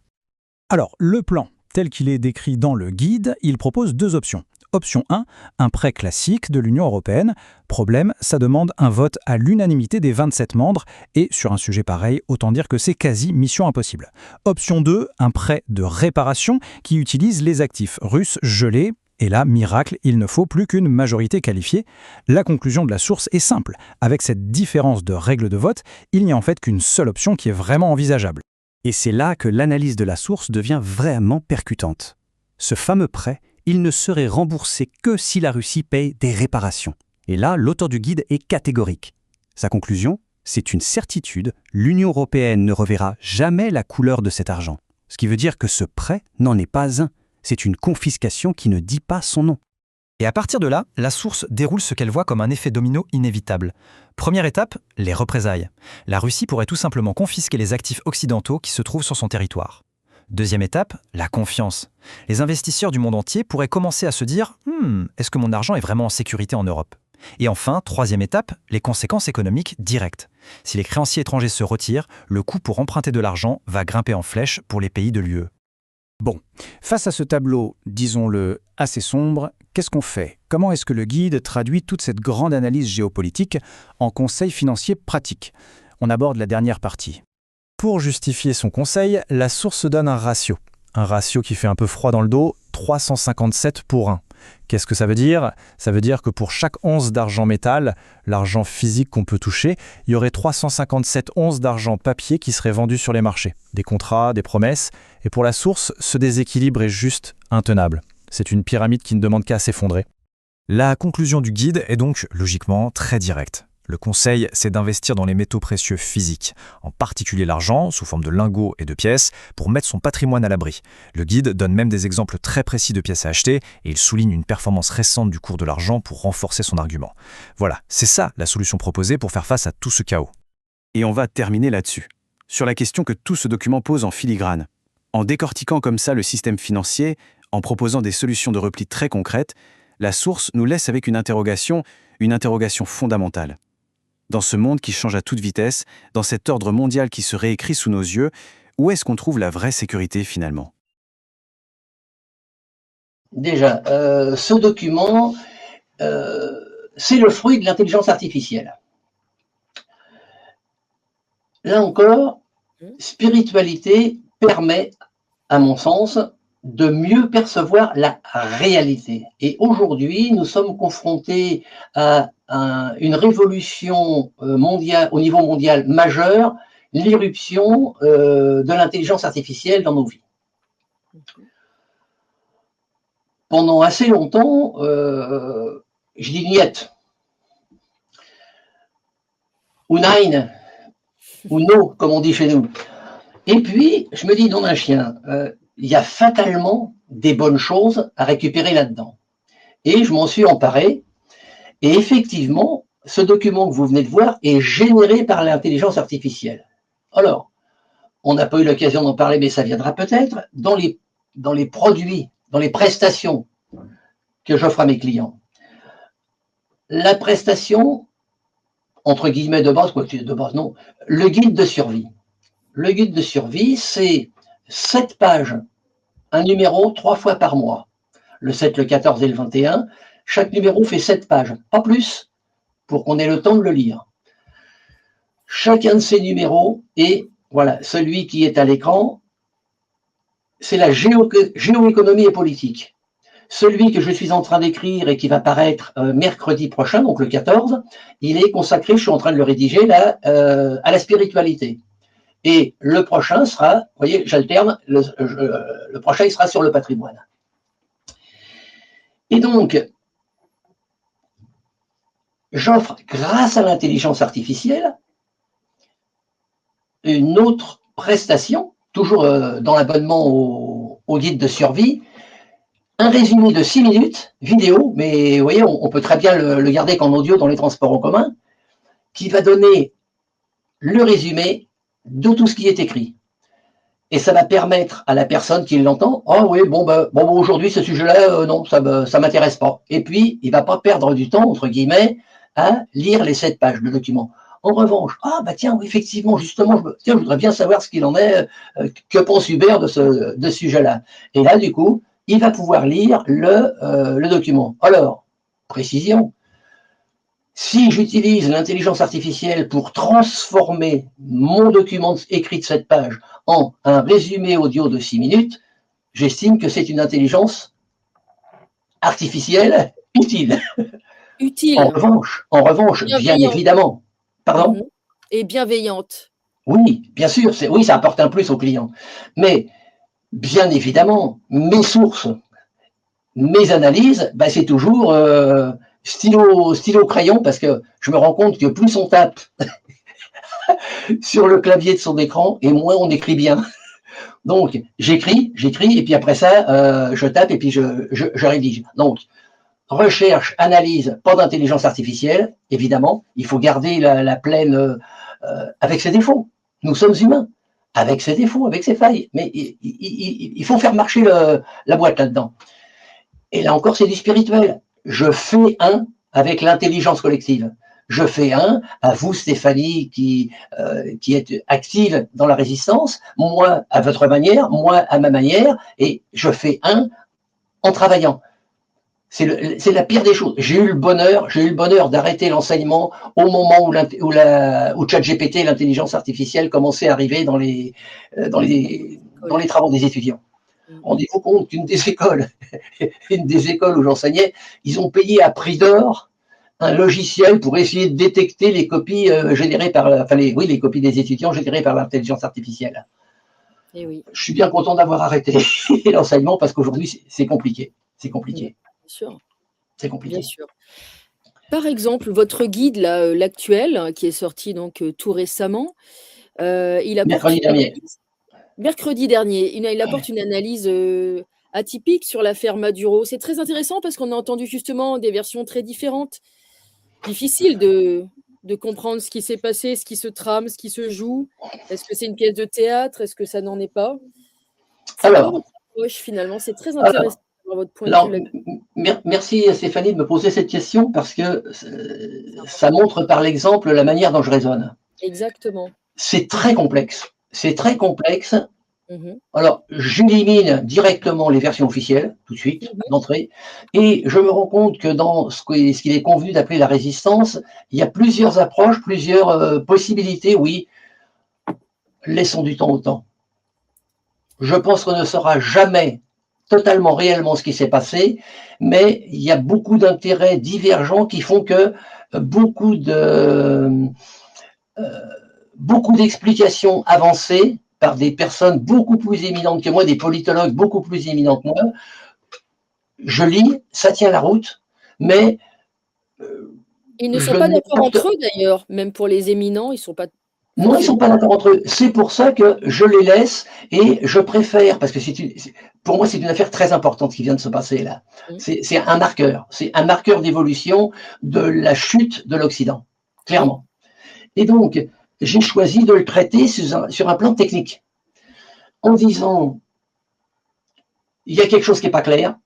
S3: Alors, le plan, tel qu'il est décrit dans le guide, il propose deux options. Option 1, un prêt classique de l'Union européenne. Problème, ça demande un vote à l'unanimité des 27 membres et sur un sujet pareil, autant dire que c'est quasi mission impossible. Option 2, un prêt de réparation qui utilise les actifs russes gelés. Et là, miracle, il ne faut plus qu'une majorité qualifiée. La conclusion de la source est simple. Avec cette différence de règles de vote, il n'y a en fait qu'une seule option qui est vraiment envisageable. Et c'est là que l'analyse de la source devient vraiment percutante. Ce fameux prêt, il ne serait remboursé que si la Russie paye des réparations. Et là, l'auteur du guide est catégorique. Sa conclusion, c'est une certitude, l'Union européenne ne reverra jamais la couleur de cet argent. Ce qui veut dire que ce prêt n'en est pas un. C'est une confiscation qui ne dit pas son nom. Et à partir de là, la source déroule ce qu'elle voit comme un effet domino inévitable. Première étape, les représailles. La Russie pourrait tout simplement confisquer les actifs occidentaux qui se trouvent sur son territoire. Deuxième étape, la confiance. Les investisseurs du monde entier pourraient commencer à se dire « Est-ce que mon argent est vraiment en sécurité en Europe ?» Et enfin, troisième étape, les conséquences économiques directes. Si les créanciers étrangers se retirent, le coût pour emprunter de l'argent va grimper en flèche pour les pays de l'UE.
S8: Bon, face à ce tableau, disons-le, assez sombre, qu'est-ce qu'on fait? Comment est-ce que le guide traduit toute cette grande analyse géopolitique en conseils financiers pratiques? On aborde la dernière partie.
S3: Pour justifier son conseil, la source donne un ratio. Un ratio qui fait un peu froid dans le dos, 357 pour 1. Qu'est-ce que ça veut dire? Ça veut dire que pour chaque once d'argent métal, l'argent physique qu'on peut toucher, il y aurait 357 onces d'argent papier qui seraient vendus sur les marchés. Des contrats, des promesses. Et pour la source, ce déséquilibre est juste intenable. C'est une pyramide qui ne demande qu'à s'effondrer. La conclusion du guide est donc logiquement très directe. Le conseil, c'est d'investir dans les métaux précieux physiques, en particulier l'argent, sous forme de lingots et de pièces, pour mettre son patrimoine à l'abri. Le guide donne même des exemples très précis de pièces à acheter, et il souligne une performance récente du cours de l'argent pour renforcer son argument. Voilà, c'est ça la solution proposée pour faire face à tout ce chaos.
S8: Et on va terminer là-dessus, sur la question que tout ce document pose en filigrane. En décortiquant comme ça le système financier, en proposant des solutions de repli très concrètes, la source nous laisse avec une interrogation fondamentale. Dans ce monde qui change à toute vitesse, dans cet ordre mondial qui se réécrit sous nos yeux, où est-ce qu'on trouve la vraie sécurité finalement?
S1: Déjà, ce document, c'est le fruit de l'intelligence artificielle. Là encore, spiritualité permet, à mon sens, de mieux percevoir la réalité. Et aujourd'hui, nous sommes confrontés à une révolution mondiale, au niveau mondial majeure, l'irruption de l'intelligence artificielle dans nos vies. Pendant assez longtemps, je dis niet, ou nein, ou no, comme on dit chez nous. Et puis, je me dis, non d'un chien, il y a fatalement des bonnes choses à récupérer là-dedans. Et je m'en suis emparé. Et effectivement, ce document que vous venez de voir est généré par l'intelligence artificielle. Alors, on n'a pas eu l'occasion d'en parler, mais ça viendra peut-être, dans les produits, dans les prestations que j'offre à mes clients. La prestation, entre guillemets de base, quoi, de base non, le guide de survie. Le guide de survie, c'est 7 pages, un numéro 3 fois par mois. Le 7, le 14 et le 21. Chaque numéro fait 7 pages, pas plus, pour qu'on ait le temps de le lire. Chacun de ces numéros est, voilà, celui qui est à l'écran, c'est la géoéconomie et politique. Celui que je suis en train d'écrire et qui va paraître mercredi prochain, donc le 14, il est consacré, je suis en train de le rédiger là, à la spiritualité. Et le prochain sera, vous voyez, j'alterne, le prochain il sera sur le patrimoine. Et donc, j'offre, grâce à l'intelligence artificielle, une autre prestation, toujours dans l'abonnement au guide de survie, un résumé de 6 minutes, vidéo, mais vous voyez, on peut très bien le garder qu'en audio dans les transports en commun, qui va donner le résumé de tout ce qui est écrit. Et ça va permettre à la personne qui l'entend, « Ah oui, bon, aujourd'hui, ce sujet-là, non, ça m'intéresse pas. » Et puis, il ne va pas perdre du temps, entre guillemets, à lire les 7 pages de document. En revanche, « Ah, bah tiens, effectivement, justement, je voudrais bien savoir ce qu'il en est, que pense Hubert de ce sujet-là. » Et là, du coup, il va pouvoir lire le document. Alors, précision, si j'utilise l'intelligence artificielle pour transformer mon document écrit de 7 pages en un résumé audio de 6 minutes, j'estime que c'est une intelligence artificielle utile.
S2: Utile.
S1: En revanche, bien évidemment. Pardon ?
S2: Et bienveillante.
S1: Oui, bien sûr, oui, ça apporte un plus au client. Mais, bien évidemment, mes sources, mes analyses, bah, c'est toujours stylo crayon, parce que je me rends compte que plus on tape sur le clavier de son écran, et moins on écrit bien. Donc, j'écris, et puis après ça, je tape, et puis je rédige. Donc, recherche, analyse, pas d'intelligence artificielle, évidemment. Il faut garder la pleine avec ses défauts. Nous sommes humains, avec ses défauts, avec ses failles. Mais il faut faire marcher la boîte là-dedans. Et là encore, c'est du spirituel. Je fais un avec l'intelligence collective. Je fais un à vous, Stéphanie, qui êtes active dans la résistance, moi à votre manière, moi à ma manière, et je fais un en travaillant. C'est la pire des choses. J'ai eu le bonheur d'arrêter l'enseignement au moment où ChatGPT, l'intelligence artificielle, commençait à arriver dans les travaux des étudiants. Rendez-vous compte qu'une des écoles où j'enseignais, ils ont payé à prix d'or un logiciel pour essayer de détecter les copies générées les copies des étudiants générées par l'intelligence artificielle.
S2: Et oui.
S1: Je suis bien content d'avoir arrêté l'enseignement parce qu'aujourd'hui, c'est compliqué. C'est compliqué.
S2: Bien sûr.
S1: C'est compliqué.
S2: Bien sûr. Par exemple, votre guide, l'actuel, qui est sorti donc tout récemment, il apporte mercredi dernier, il apporte une analyse atypique sur l'affaire Maduro. C'est très intéressant parce qu'on a entendu justement des versions très différentes. Difficile de comprendre ce qui s'est passé, ce qui se trame, ce qui se joue. Est-ce que c'est une pièce de théâtre? Est-ce que ça n'en est pas? Alors, finalement, c'est très intéressant. Votre point de vue.
S1: Merci Stéphanie de me poser cette question parce que ça montre par l'exemple la manière dont je raisonne.
S2: Exactement.
S1: C'est très complexe. C'est très complexe. Alors, j'élimine directement les versions officielles, tout de suite, d'entrée, et je me rends compte que dans ce qu'il est convenu d'appeler la résistance, il y a plusieurs approches, plusieurs possibilités, oui. Laissons du temps au temps. Je pense qu'on ne saura jamais totalement réellement ce qui s'est passé, mais il y a beaucoup d'intérêts divergents qui font que beaucoup d'explications avancées par des personnes beaucoup plus éminentes que moi, des politologues beaucoup plus éminents que moi, je lis, ça tient la route, mais
S2: ils ne sont pas d'accord entre eux d'ailleurs, même pour les éminents, ils ne sont pas.
S1: Non, ils ne sont pas d'accord entre eux. C'est pour ça que je les laisse et je préfère, parce que pour moi, c'est une affaire très importante qui vient de se passer là. C'est un marqueur d'évolution de la chute de l'Occident, clairement. Et donc, j'ai choisi de le traiter sur un plan technique, en disant, il y a quelque chose qui n'est pas clair,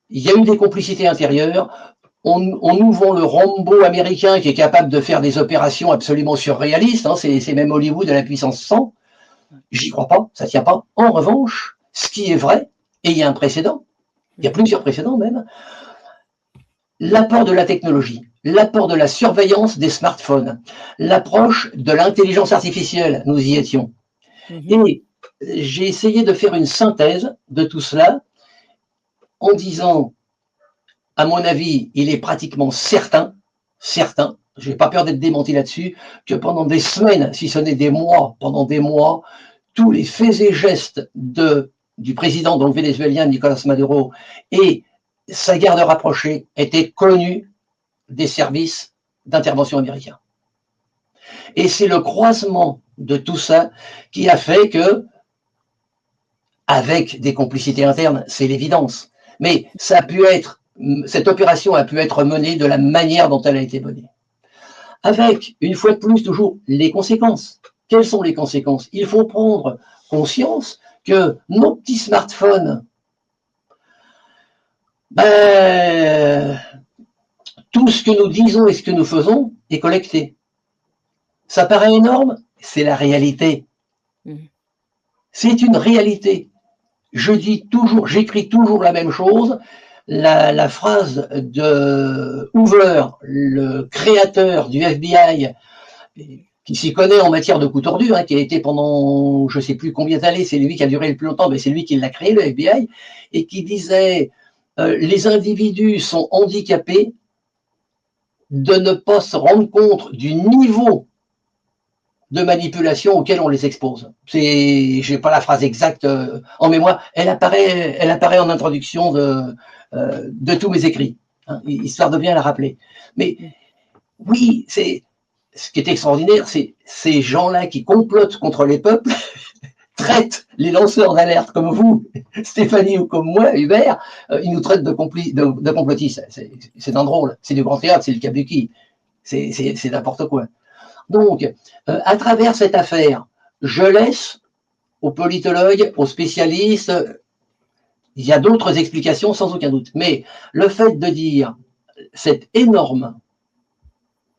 S1: il y a eu des complicités intérieures, on nous vend le Rambo américain qui est capable de faire des opérations absolument surréalistes, hein, c'est même Hollywood à la puissance 100. J'y crois pas, ça tient pas. En revanche, ce qui est vrai, et il y a un précédent, il y a plusieurs précédents même, l'apport de la technologie, l'apport de la surveillance des smartphones, l'approche de l'intelligence artificielle, nous y étions. Et j'ai essayé de faire une synthèse de tout cela en disant, à mon avis, il est pratiquement certain, je n'ai pas peur d'être démenti là-dessus, que pendant des semaines, si ce n'est des mois, tous les faits et gestes du président, donc vénézuélien Nicolas Maduro, et sa garde rapprochée étaient connus des services d'intervention américains. Et c'est le croisement de tout ça qui a fait que, avec des complicités internes, c'est l'évidence, mais cette opération a pu être menée de la manière dont elle a été menée. Avec, une fois de plus, toujours les conséquences. Quelles sont les conséquences? Il faut prendre conscience que nos petits smartphones, tout ce que nous disons et ce que nous faisons est collecté. Ça paraît énorme, c'est la réalité. C'est une réalité. J'écris toujours la même chose. La phrase de Hoover, le créateur du FBI, qui s'y connaît en matière de coups tordus, hein, qui a été pendant je ne sais plus combien d'années, c'est lui qui a duré le plus longtemps, mais c'est lui qui l'a créé, le FBI, et qui disait les individus sont handicapés de ne pas se rendre compte du niveau de manipulation auquel on les expose. Je n'ai pas la phrase exacte en mémoire, elle apparaît en introduction de tous mes écrits, hein, histoire de bien la rappeler. Mais oui, ce qui est extraordinaire, c'est ces gens-là qui complotent contre les peuples, traite les lanceurs d'alerte comme vous, Stéphanie, ou comme moi, Hubert, ils nous traitent de complotistes. C'est un drôle, c'est du grand théâtre, c'est le kabuki, c'est n'importe quoi. Donc, à travers cette affaire, je laisse aux politologues, aux spécialistes, il y a d'autres explications sans aucun doute. Mais le fait de dire cette énorme,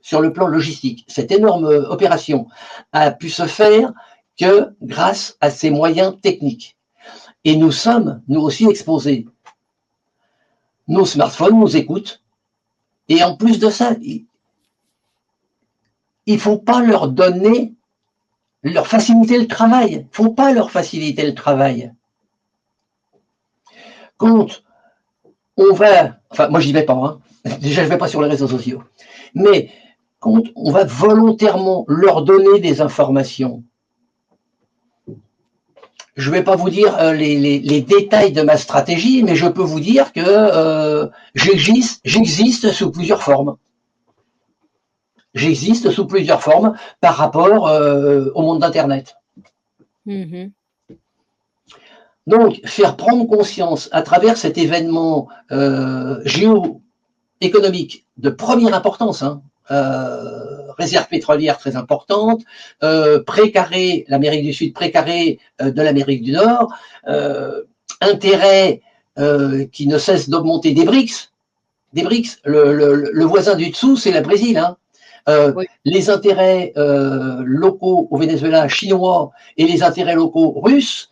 S1: sur le plan logistique, cette énorme opération a pu se faire que grâce à ces moyens techniques. Et nous sommes, nous aussi, exposés. Nos smartphones nous écoutent. Et en plus de ça, il ne faut pas leur donner, leur faciliter le travail. Il ne faut pas leur faciliter le travail. Quand on va, enfin moi j'y vais pas, hein. Déjà je vais pas sur les réseaux sociaux, mais quand on va volontairement leur donner des informations, je vais pas vous dire les détails de ma stratégie, mais je peux vous dire que j'existe sous plusieurs formes. J'existe sous plusieurs formes par rapport au monde d'Internet.
S2: Mhm.
S1: Donc, faire prendre conscience à travers cet événement géoéconomique de première importance, hein, réserve pétrolière très importante, précaré, l'Amérique du Sud, précaré de l'Amérique du Nord, intérêt qui ne cesse d'augmenter des BRICS. Le voisin du dessous, c'est le Brésil, hein.
S2: Oui.
S1: Les intérêts locaux au Venezuela, chinois, et les intérêts locaux russes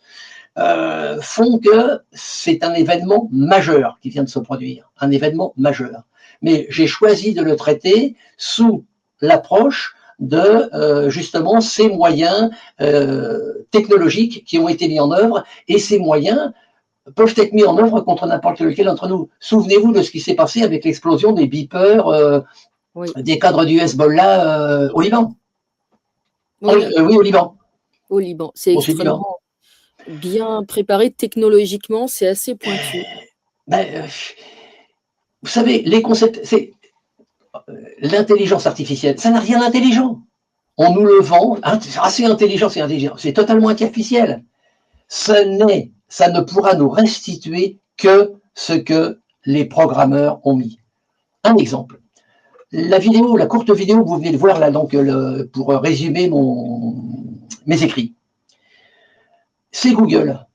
S1: font que c'est un événement majeur qui vient de se produire, un événement majeur. Mais j'ai choisi de le traiter sous l'approche de justement ces moyens technologiques qui ont été mis en œuvre, et ces moyens peuvent être mis en œuvre contre n'importe lequel d'entre nous. Souvenez-vous de ce qui s'est passé avec l'explosion des beepers
S2: Oui.
S1: des cadres du Hezbollah au Liban.
S2: Oui,
S1: Oui, au Liban.
S2: au Liban. C'est
S1: Au sud Liban.
S2: extrêmement bien préparé technologiquement, c'est assez pointu.
S1: Ben, vous savez, les concepts, c'est l'intelligence artificielle, ça n'a rien d'intelligent. On nous le vend, hein, c'est intelligent, c'est totalement artificiel. Ça ne pourra nous restituer que ce que les programmeurs ont mis. Un exemple. La courte vidéo que vous venez de voir là, donc pour résumer mes écrits. C'est Google.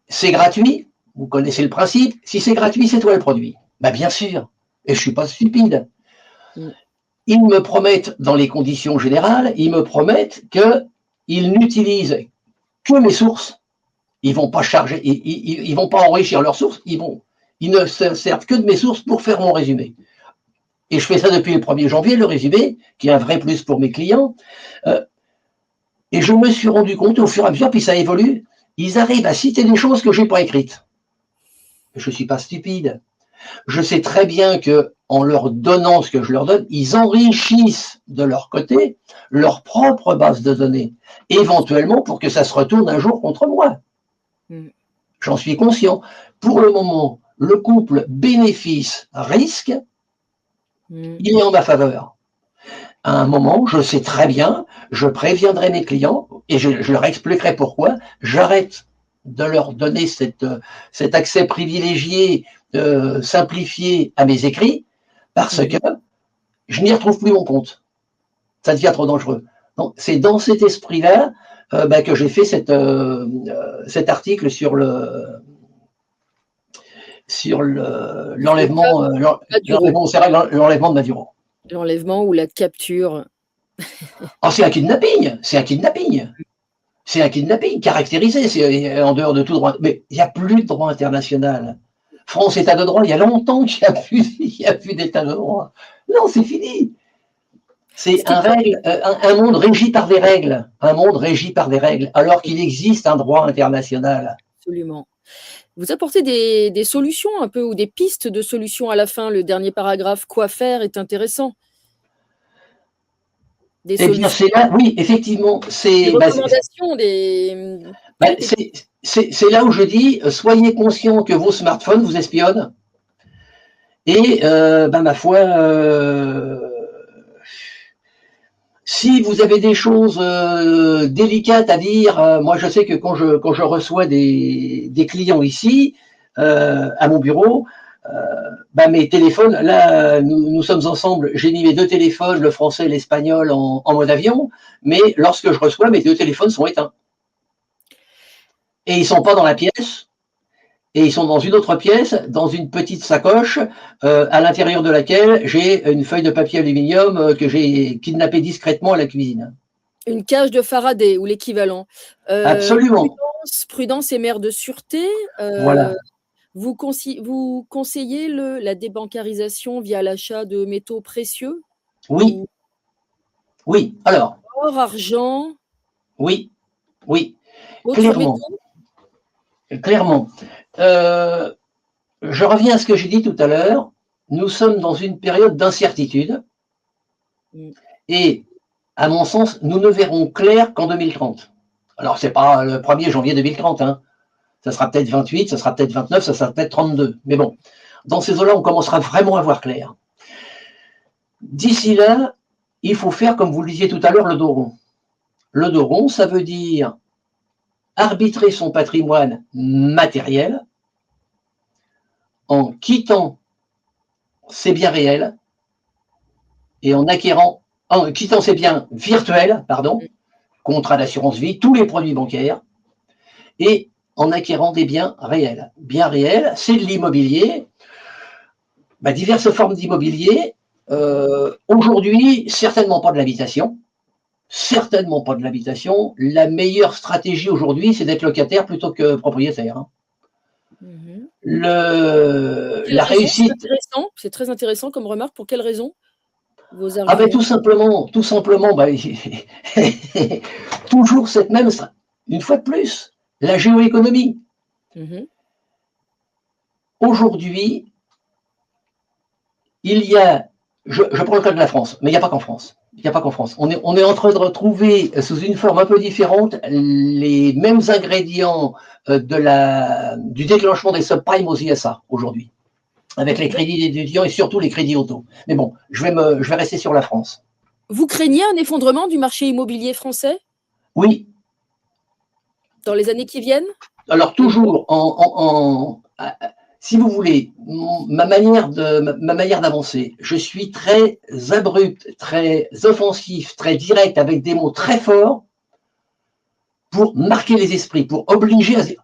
S1: C'est gratuit. Vous connaissez le principe. Si c'est gratuit, c'est toi le produit. Ben bien sûr. Et je suis pas stupide. Ils me promettent, dans les conditions générales, ils me promettent qu'ils n'utilisent que mes sources. Ils vont pas charger, ils vont pas enrichir leurs sources. Ils ne se servent que de mes sources pour faire mon résumé. Et je fais ça depuis le 1er janvier, le résumé, qui est un vrai plus pour mes clients. Et je me suis rendu compte au fur et à mesure, puis ça évolue, ils arrivent à citer des choses que je n'ai pas écrites. Je ne suis pas stupide. Je sais très bien qu'en leur donnant ce que je leur donne, ils enrichissent de leur côté leur propre base de données, éventuellement pour que ça se retourne un jour contre moi. J'en suis conscient. Pour le moment, le couple bénéfice-risque, il est en ma faveur. À un moment, je sais très bien, je préviendrai mes clients et je leur expliquerai pourquoi j'arrête de leur donner cet accès privilégié, simplifié à mes écrits, parce que je n'y retrouve plus mon compte. Ça devient trop dangereux. Donc, c'est dans cet esprit-là que j'ai fait cet article sur l'enlèvement de Maduro.
S2: L'enlèvement ou la capture.
S1: Oh, c'est un kidnapping, caractérisé, c'est en dehors de tout droit. Mais il n'y a plus de droit international. France, État de droit, il y a longtemps qu'il n'y a plus d'État de droit. Non, c'est fini. C'est un monde régi par des règles, alors qu'il existe un droit international.
S2: Absolument. Vous apportez des solutions un peu, ou des pistes de solutions à la fin. Le dernier paragraphe, quoi faire, est intéressant.
S1: Eh bien, c'est là, oui, effectivement.
S2: Des recommandations,
S1: c'est là où je dis, soyez conscients que vos smartphones vous espionnent. Et, ma foi, Si vous avez des choses délicates à dire, moi je sais que quand je reçois des clients ici, à mon bureau, mes téléphones, là nous sommes ensemble, j'ai mis mes 2 téléphones, le français et l'espagnol en mode avion, mais lorsque je reçois, mes 2 téléphones sont éteints. Et ils sont pas dans la pièce, et ils sont dans une autre pièce, dans une petite sacoche, à l'intérieur de laquelle j'ai une feuille de papier aluminium que j'ai kidnappée discrètement à la cuisine.
S2: Une cage de Faraday ou l'équivalent.
S1: Absolument.
S2: Prudence est mère de sûreté.
S1: Voilà.
S2: Vous conseillez la débancarisation via l'achat de métaux précieux?
S1: Oui. Oui. Alors.
S2: Or, argent.
S1: Oui. Oui.
S2: Autres
S1: Clairement.
S2: métaux?
S1: Clairement. Je reviens à ce que j'ai dit tout à l'heure. Nous sommes dans une période d'incertitude. Et, à mon sens, nous ne verrons clair qu'en 2030. Alors, c'est pas le 1er janvier 2030, hein. Ça sera peut-être 28, ça sera peut-être 29, ça sera peut-être 32. Mais bon, dans ces eaux-là, on commencera vraiment à voir clair. D'ici là, il faut faire, comme vous le disiez tout à l'heure, le dos rond. Le dos rond, ça veut dire arbitrer son patrimoine matériel en quittant ses biens réels et en quittant ses biens virtuels, contrat d'assurance vie, tous les produits bancaires, et en acquérant des biens réels. Biens réels, c'est de l'immobilier, diverses formes d'immobilier. Aujourd'hui, certainement pas de l'habitation. Certainement pas de l'habitation. La meilleure stratégie aujourd'hui, c'est d'être locataire plutôt que propriétaire. La réussite.
S2: C'est très intéressant comme remarque. Pour quelle raison? Vos arguments?
S1: Tout simplement, toujours cette même, une fois de plus, la géoéconomie. Aujourd'hui, il y a, je prends le cas de la France, mais il n'y a pas qu'en France. Il n'y a pas qu'en France. On est en train de retrouver sous une forme un peu différente les mêmes ingrédients du déclenchement des subprimes aux USA aujourd'hui, avec les crédits d'étudiants et surtout les crédits auto. Mais bon, je vais rester sur la France.
S2: Vous craignez un effondrement du marché immobilier français?
S1: Oui.
S2: Dans les années qui viennent?
S1: Alors toujours si vous voulez, ma manière d'avancer, je suis très abrupt, très offensif, très direct, avec des mots très forts pour marquer les esprits, pour obliger à dire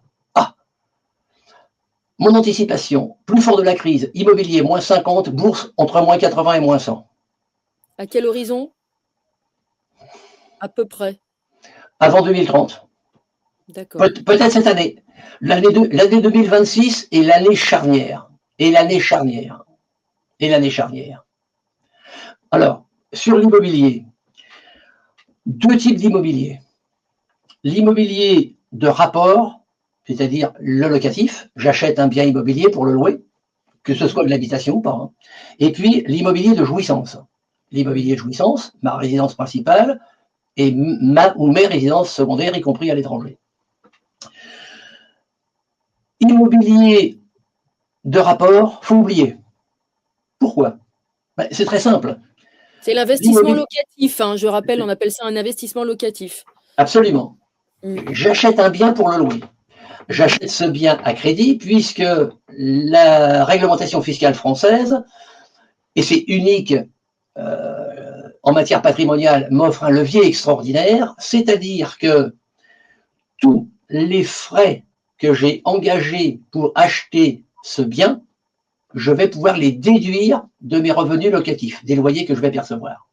S1: mon anticipation, plus fort de la crise, immobilier, moins 50, bourse, entre moins 80 et moins 100.
S2: À quel horizon? À peu près.
S1: Avant 2030.
S2: D'accord.
S1: Peut-être cette année. L'année 2026 est l'année charnière. Alors, sur l'immobilier, 2 types d'immobilier. L'immobilier de rapport, c'est-à-dire le locatif, j'achète un bien immobilier pour le louer, que ce soit de l'habitation ou pas. Et puis l'immobilier de jouissance. L'immobilier de jouissance, ma résidence principale, et mes résidences secondaires, y compris à l'étranger. Immobilier de rapport, faut oublier. Pourquoi? C'est très simple.
S2: C'est l'investissement locatif, je rappelle, on appelle ça un investissement locatif.
S1: Absolument. J'achète un bien pour le louer. J'achète ce bien à crédit puisque la réglementation fiscale française, et c'est unique en matière patrimoniale, m'offre un levier extraordinaire, c'est-à-dire que tous les frais que j'ai engagés pour acheter ce bien, je vais pouvoir les déduire de mes revenus locatifs, des loyers que je vais percevoir.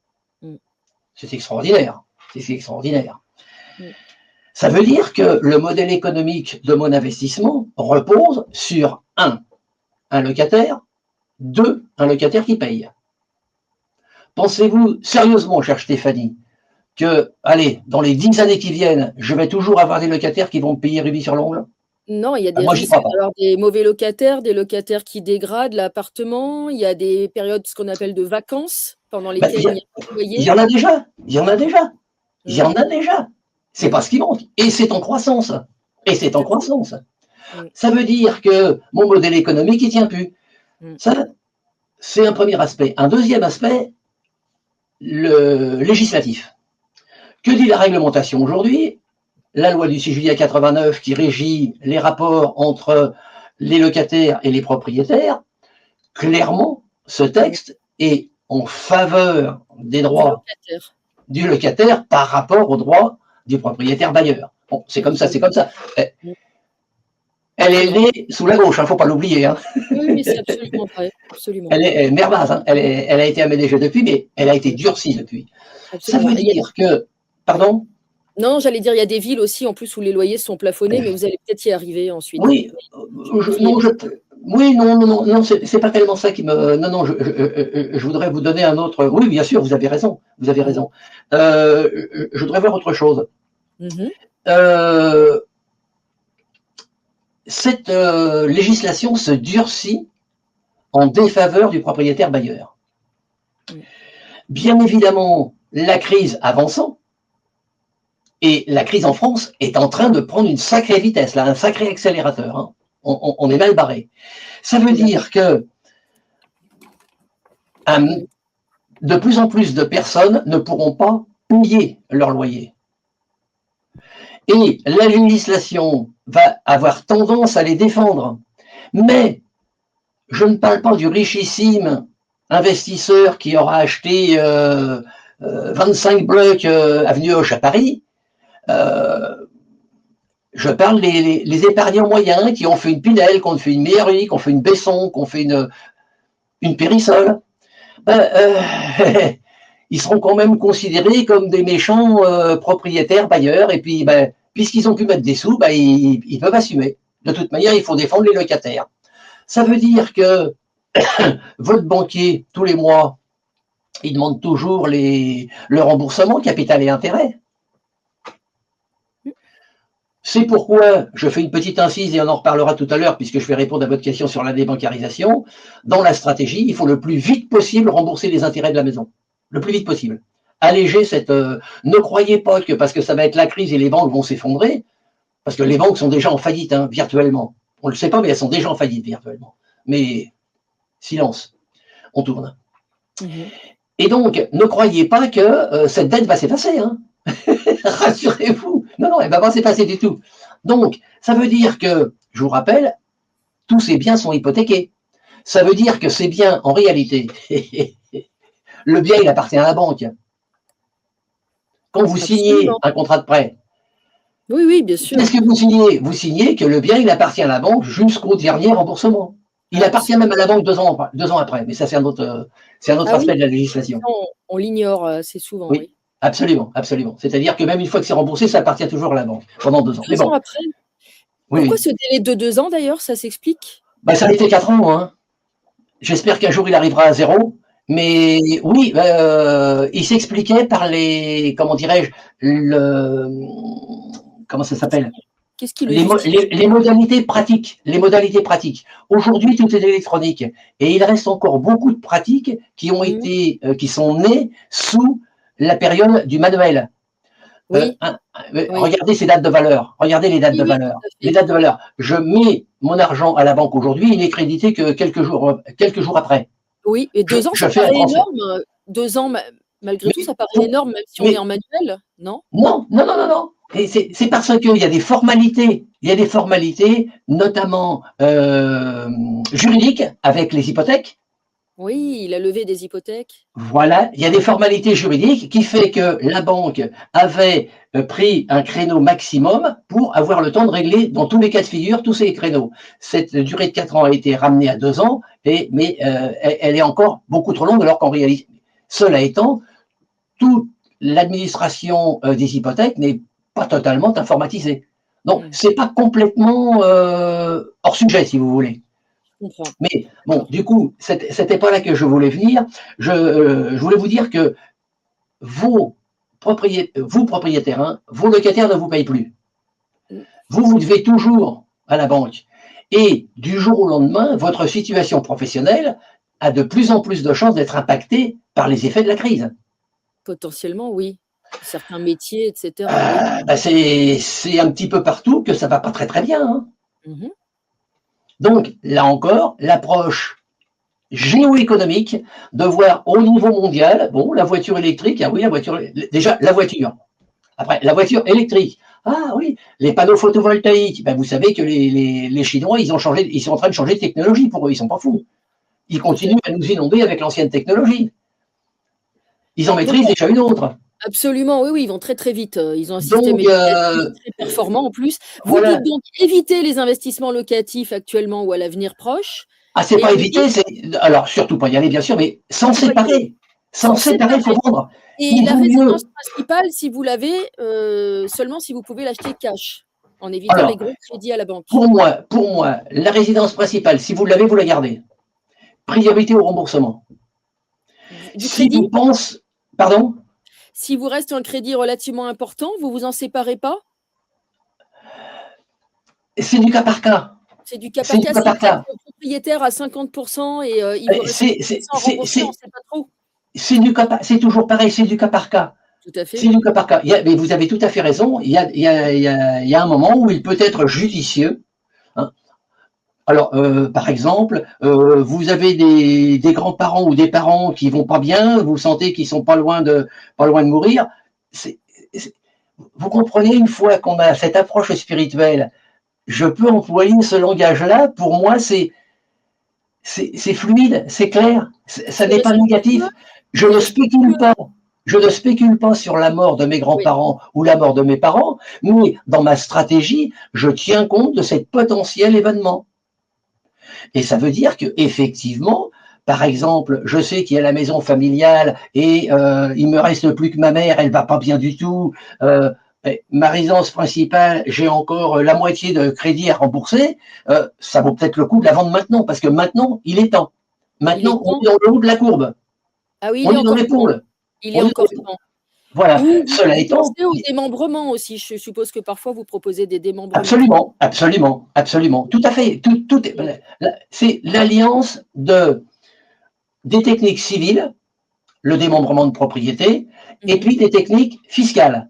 S1: C'est extraordinaire. Ça veut dire que le modèle économique de mon investissement repose sur un locataire, 2, un locataire qui paye. Pensez-vous sérieusement, chère Stéphanie, que, dans les 10 années qui viennent, je vais toujours avoir des locataires qui vont me payer rubis sur l'ongle?
S2: Non, il y a des risques d'avoir des mauvais locataires, des locataires qui dégradent l'appartement, il y a des périodes, ce qu'on appelle de vacances, pendant lesquelles il y a un loyer.
S1: Il y en a déjà. C'est pas ce qui manque. Et c'est en croissance. Ça veut dire que mon modèle économique, il tient plus. Ça, c'est un premier aspect. Un deuxième aspect, le législatif. Que dit la réglementation aujourd'hui? La loi du 6 juillet 89 qui régit les rapports entre les locataires et les propriétaires, clairement, ce texte est en faveur des droits du locataire par rapport aux droits du propriétaire bailleur. Bon, c'est comme ça, c'est comme ça. Elle est née sous la gauche, il ne faut pas l'oublier. Hein.
S2: Oui, c'est absolument vrai. Absolument.
S1: Elle est merveilleuse, hein. Elle a été aménagée depuis, mais elle a été durcie depuis.
S2: Absolument.
S1: Ça veut dire que... Pardon?
S2: Non, j'allais dire, il y a des villes aussi, en plus, où les loyers sont plafonnés, mais vous allez peut-être y arriver ensuite.
S1: Oui, non, c'est pas tellement ça qui me... Non, je voudrais vous donner un autre... Oui, bien sûr, vous avez raison, vous avez raison. Je voudrais voir autre chose. Cette législation se durcit en défaveur du propriétaire bailleur. Bien évidemment, la crise avançant, et la crise en France est en train de prendre une sacrée vitesse, là, un sacré accélérateur. Hein. On est mal barré. Ça veut dire que de plus en plus de personnes ne pourront pas payer leur loyer. Et la législation va avoir tendance à les défendre. Mais je ne parle pas du richissime investisseur qui aura acheté 25 blocs avenue Hoche à Paris. Je parle des épargnants moyens qui ont fait une Pinel, qui ont fait une Mairie, qui ont fait une Besson, qui ont fait une Périssol. Ils seront quand même considérés comme des méchants propriétaires, bailleurs, et puis puisqu'ils ont pu mettre des sous, ils peuvent assumer. De toute manière, il faut défendre les locataires. Ça veut dire que votre banquier, tous les mois, il demande toujours le remboursement, capital et intérêt. C'est pourquoi je fais une petite incise et on en reparlera tout à l'heure puisque je vais répondre à votre question sur la débancarisation. Dans la stratégie, il faut le plus vite possible rembourser les intérêts de la maison. Le plus vite possible. Alléger cette... ne croyez pas que parce que ça va être la crise et les banques vont s'effondrer, parce que les banques sont déjà en faillite, hein, virtuellement. On ne le sait pas, mais elles sont déjà en faillite virtuellement. Mais silence, on tourne. Et donc, ne croyez pas que cette dette va s'effacer. Hein. Rassurez-vous. Non, elle ne va pas s'effacer du tout. Donc, ça veut dire que, je vous rappelle, tous ces biens sont hypothéqués. Ça veut dire que ces biens, en réalité, le bien, il appartient à la banque. Quand vous signez un contrat de prêt,
S2: oui, bien sûr.
S1: Qu'est-ce que vous signez? Vous signez que le bien, il appartient à la banque jusqu'au dernier remboursement. Il appartient même à la banque 2 ans après. Mais ça, c'est un autre aspect de la législation.
S2: On l'ignore assez souvent.
S1: Oui. Absolument, absolument. C'est-à-dire que même une fois que c'est remboursé, ça appartient toujours à la banque pendant 2 ans.
S2: 2 ans après. Pourquoi ce délai de 2 ans d'ailleurs? Ça s'explique?
S1: Ça a été 4 ans. Hein. J'espère qu'un jour il arrivera à 0. Mais oui, il s'expliquait par les, comment dirais-je, comment ça s'appelle?
S2: Qu'est-ce qui
S1: les modalités pratiques. Les modalités pratiques. Aujourd'hui, tout est électronique. Et il reste encore beaucoup de pratiques qui ont été, qui sont nées sous la période du manuel.
S2: Oui.
S1: Regardez ces dates de valeur. Regardez les dates de valeur. Les dates de valeur. Je mets mon argent à la banque aujourd'hui, il n'est crédité que quelques jours après.
S2: Oui, et 2 ans, ça paraît énorme. 2 ans, malgré tout, ça paraît énorme, même si on est en manuel, non?
S1: Non. Et c'est parce qu'il y a des formalités. Il y a des formalités, notamment juridiques, avec les hypothèques.
S2: Oui, la levée des hypothèques.
S1: Voilà, il y a des formalités juridiques qui fait que la banque avait pris un créneau maximum pour avoir le temps de régler, dans tous les cas de figure, tous ces créneaux. Cette durée de 4 ans a été ramenée à 2 ans, mais elle est encore beaucoup trop longue, alors qu'en réalité, cela étant, toute l'administration des hypothèques n'est pas totalement informatisée. Donc, c'est pas complètement hors sujet, si vous voulez. Mais bon, du coup, c'était pas là que je voulais venir. Je voulais vous dire que vous propriétaires, hein, vos locataires ne vous payent plus. Vous devez toujours à la banque. Et du jour au lendemain, votre situation professionnelle a de plus en plus de chances d'être impactée par les effets de la crise.
S2: Potentiellement, oui. Certains métiers, etc.
S1: C'est un petit peu partout que ça va pas très très bien. Hein. Donc, là encore, l'approche géoéconomique de voir au niveau mondial, bon, la voiture électrique, ah oui, déjà, la voiture. Après, la voiture électrique. Ah oui, les panneaux photovoltaïques. Ben, vous savez que les Chinois, ils sont en train de changer de technologie pour eux, ils sont pas fous. Ils
S2: Tout à
S1: continuent à nous inonder avec l'ancienne technologie. Ils en
S2: Donc
S1: maîtrisent déjà une autre.
S2: absolument, oui, oui, ils vont très, très vite. Ils ont un système
S1: Donc,
S2: éducatif très performant en plus. Vous
S1: voilà.
S2: dites donc éviter les investissements locatifs actuellement ou à l'avenir proche
S1: Ah, c'est
S2: et
S1: pas
S2: vous dites
S1: éviter, alors surtout pas y aller, bien sûr, mais s'en
S2: faut pas y aller,
S1: séparer. S'en
S2: s'en
S1: séparer, il faut
S2: séparer
S1: vendre.
S2: et
S1: Il
S2: la
S1: vaut
S2: résidence
S1: mieux.
S2: principale, si vous l'avez, seulement si vous pouvez l'acheter cash, en évitant les
S1: Alors,
S2: gros crédits à la banque.
S1: pour moi, la résidence principale, si vous l'avez, vous la gardez. Priorité au remboursement.
S2: Du
S1: Si
S2: crédit?
S1: vous pensez, pardon,
S2: Si vous reste un crédit relativement important, vous vous en séparez pas?
S1: c'est du cas par cas.
S2: C'est du cas
S1: C'est
S2: par
S1: du
S2: cas?
S1: cas
S2: Si
S1: par
S2: vous êtes
S1: cas.
S2: propriétaire à 50 et il vous reste 50 à rembourser, on ne sait pas trop.
S1: C'est toujours pareil, c'est du cas par cas.
S2: Tout à
S1: C'est
S2: fait.
S1: du cas par cas. Mais vous avez tout à fait raison. Il y a un moment où il peut être judicieux, hein. Alors, par exemple, vous avez des grands-parents ou des parents qui vont pas bien, vous sentez qu'ils sont pas loin de mourir. C'est- c'est- Vous comprenez, une fois qu'on a cette approche spirituelle, je peux employer ce langage-là. Pour moi, c'est fluide, c'est clair, ça
S2: C'est
S1: n'est pas négatif.
S2: respectueux,
S1: Je
S2: c'est
S1: ne spécule
S2: respectueux.
S1: pas. Je ne spécule pas sur la mort de mes
S2: Oui,
S1: grands-parents ou la mort de mes parents, mais dans ma stratégie, je tiens compte de cet potentiel événement. Et ça veut dire que effectivement, par exemple, je sais qu'il y a la maison familiale et il me reste plus que ma mère, elle va pas bien du tout. Euh, Ma résidence principale, j'ai encore la moitié de crédit à rembourser. Ça vaut peut-être le coup de la vendre maintenant, parce que maintenant, il est temps.
S2: il est
S1: Maintenant, on
S2: temps.
S1: est dans le haut de la courbe.
S2: Ah oui, il
S1: On
S2: est
S1: est dans
S2: encore temps.
S1: l'épaule.
S2: Il est
S1: On est dans
S2: encore
S1: l'épaule.
S2: temps.
S1: Voilà.
S2: Ou
S1: Cela
S2: vous
S1: étant,
S2: pensez au démembrement aussi. Je suppose que parfois vous proposez des démembrements.
S1: absolument, absolument, absolument. Tout à fait.
S2: Mmh.
S1: C'est l'alliance des techniques civiles, le démembrement de propriété, et
S2: Mmh.
S1: puis des techniques fiscales,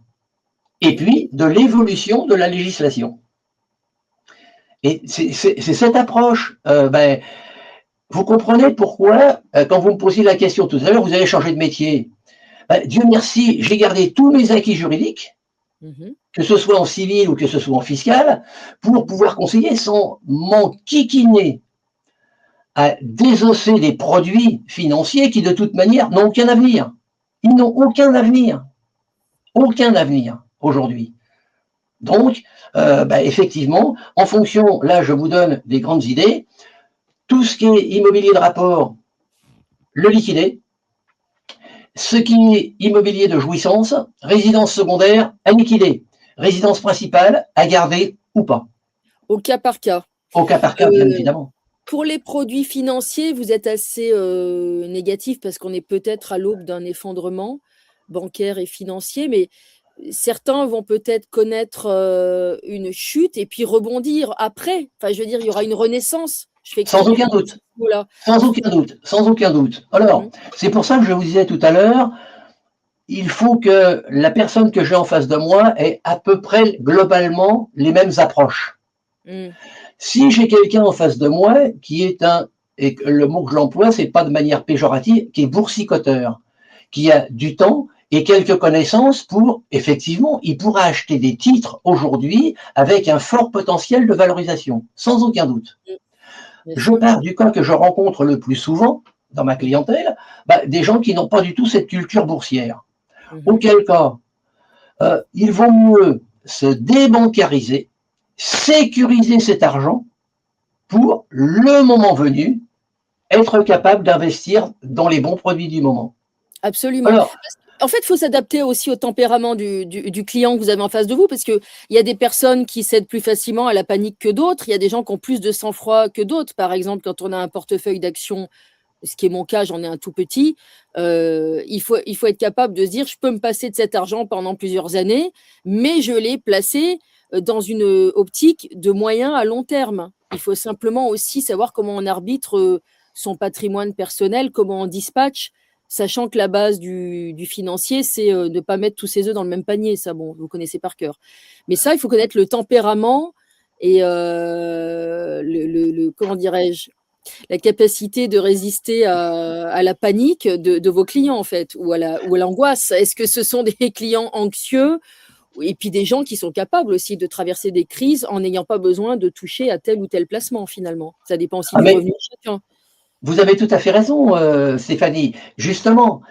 S1: et puis de l'évolution de la législation. Et c'est cette approche, vous comprenez pourquoi, quand vous me posiez la question tout à l'heure, vous avez changé de métier. Dieu merci, j'ai gardé tous mes acquis juridiques,
S2: Mmh.
S1: que ce soit en civil ou que ce soit en fiscal, pour pouvoir conseiller sans m'enquiquiner à désosser des produits financiers qui, de toute manière, n'ont aucun avenir. Ils n'ont aucun avenir aujourd'hui. Donc, effectivement, en fonction, là, je vous donne des grandes idées. Tout ce qui est immobilier de rapport, le liquider. Ce qui est immobilier de jouissance, résidence secondaire, à liquider. Résidence principale, à garder ou pas.
S2: Au cas par cas.
S1: Au cas par cas, bien
S2: Heu,
S1: évidemment.
S2: pour les produits financiers, vous êtes assez, négatif parce qu'on est peut-être à l'aube d'un effondrement bancaire et financier, mais certains vont peut-être connaître, une chute et puis rebondir après. Enfin, je veux dire, il y aura une renaissance. Je fais
S1: Sans aucun
S2: expressément
S1: doute.
S2: ce mot-là.
S1: Sans aucun doute. Sans aucun doute. Alors,
S2: Mmh.
S1: c'est pour ça que je vous disais tout à l'heure, il faut que la personne que j'ai en face de moi ait à peu près globalement les mêmes approches.
S2: Mmh.
S1: Si j'ai quelqu'un en face de moi qui est et le mot que j'emploie, c'est pas de manière péjorative, qui est boursicoteur, qui a du temps et quelques connaissances pour, effectivement, il pourra acheter des titres aujourd'hui avec un fort potentiel de valorisation, sans aucun doute.
S2: Mmh. Bien
S1: Je
S2: sûr.
S1: pars du cas que je rencontre le plus souvent dans ma
S2: Mmh.
S1: clientèle, des gens qui n'ont pas du tout cette culture boursière.
S2: Mmh.
S1: Auquel cas, il vaut mieux se débancariser, sécuriser cet argent pour, le moment venu, être capable d'investir dans les bons produits du moment.
S2: Absolument.
S1: Alors,
S2: En fait, il faut s'adapter aussi au tempérament du client que vous avez en face de vous, parce qu'il y a des personnes qui cèdent plus facilement à la panique que d'autres. Il y a des gens qui ont plus de sang-froid que d'autres. Par exemple, quand on a un portefeuille d'actions, ce qui est mon cas, j'en ai un tout petit, il faut être capable de se dire: «Je peux me passer de cet argent pendant plusieurs années, mais je l'ai placé, dans une, optique de moyen à long terme». Il faut simplement aussi savoir comment on arbitre, son patrimoine personnel, comment on dispatche. Sachant que la base du financier, c'est, de pas mettre tous ses œufs dans le même panier. Ça, bon, vous connaissez par cœur. Mais ça, il faut connaître le tempérament et le comment dirais-je? La capacité de résister à la panique de vos clients, en fait, ou à l'angoisse. Est-ce que ce sont des clients anxieux Et puis des gens qui sont capables aussi de traverser des crises en n'ayant pas besoin de toucher à tel ou tel placement finalement. Ça dépend aussi
S1: Ah,
S2: du
S1: mais
S2: revenu de chacun.
S1: vous avez tout à fait raison, Stéphanie. Justement,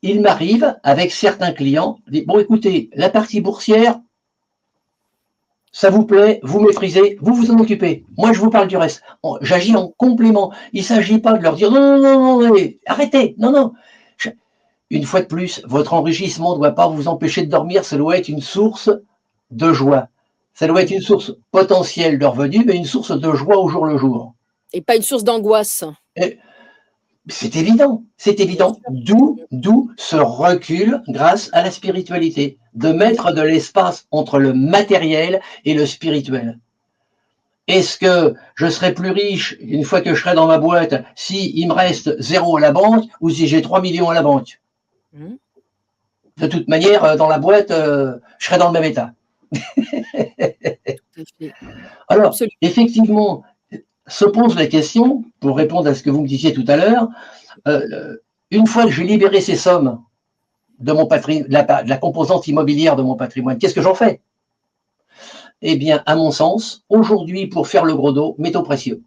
S1: il m'arrive avec certains clients, bon écoutez, la partie boursière, ça vous plaît, vous maîtrisez, vous vous en occupez. Moi, je vous parle du reste. J'agis en complément. Il ne s'agit pas de leur dire non, non, non, non, arrêtez, non, non. Une fois de plus, votre enrichissement ne doit pas vous empêcher de dormir, ça doit être une source de joie. Ça doit être une source potentielle de revenus, mais une source de joie au jour le jour.
S2: Et pas une source d'angoisse.
S1: Et c'est évident, c'est évident. D'où ce recul grâce à la spiritualité, de mettre de l'espace entre le matériel et le spirituel. Est-ce que je serai plus riche une fois que je serai dans ma boîte si il me reste 0 à la banque ou si j'ai 3 millions à la banque? De toute manière, dans la boîte, je serai dans le même état. Alors, effectivement, se pose la question, pour répondre à ce que vous me disiez tout à l'heure, une fois que j'ai libéré ces sommes de mon patrimoine, de la composante immobilière de mon patrimoine, qu'est-ce que j'en fais? Eh bien, à mon sens, aujourd'hui, pour faire le gros dos, métaux précieux.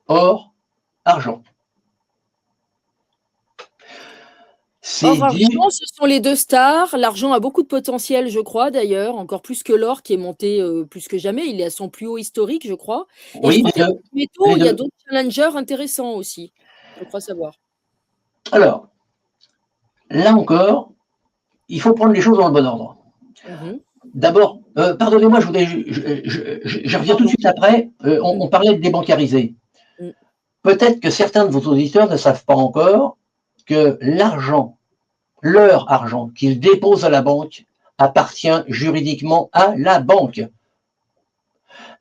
S1: Or, argent.
S2: Or, argent, ce sont les deux stars. L'argent a beaucoup de potentiel, je crois, d'ailleurs, encore plus que l'or qui est monté plus que jamais. Il est à son plus haut historique, je crois. Et
S1: oui,
S2: je crois que métaux, il y a d'autres challengers intéressants aussi, je crois savoir.
S1: Alors, là encore, il faut prendre les choses dans le bon ordre. D'abord, pardonnez-moi, je reviens tout de suite après. On parlait de débancariser. Peut-être que certains de vos auditeurs ne savent pas encore que l'argent, leur argent qu'ils déposent à la banque, appartient juridiquement à la banque.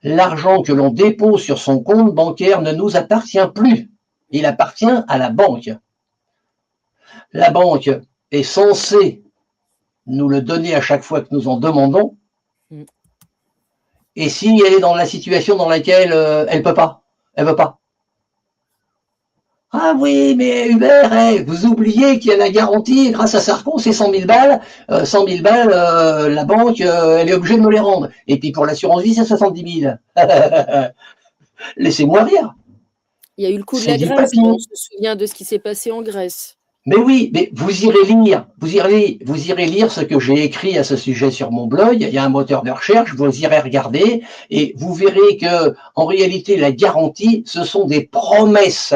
S1: L'argent que l'on dépose sur son compte bancaire ne nous appartient plus. Il appartient à la banque. La banque est censée nous le donner à chaque fois que nous en demandons. Et si elle est dans la situation dans laquelle elle ne peut pas, elle ne veut pas. Ah oui, mais Hubert, vous oubliez qu'il y a la garantie, grâce à Sarko, c'est 100 000 balles. 100 000 balles, la banque, elle est obligée de me les rendre. Et puis pour l'assurance vie, c'est 70 000. Laissez-moi rire.
S2: Il y a eu le coup de la Grèce, on se souvient de ce qui s'est passé en Grèce.
S1: Mais oui, mais vous irez lire ce que j'ai écrit à ce sujet sur mon blog. Il y a un moteur de recherche, vous irez regarder et vous verrez que, en réalité, la garantie, ce sont des promesses.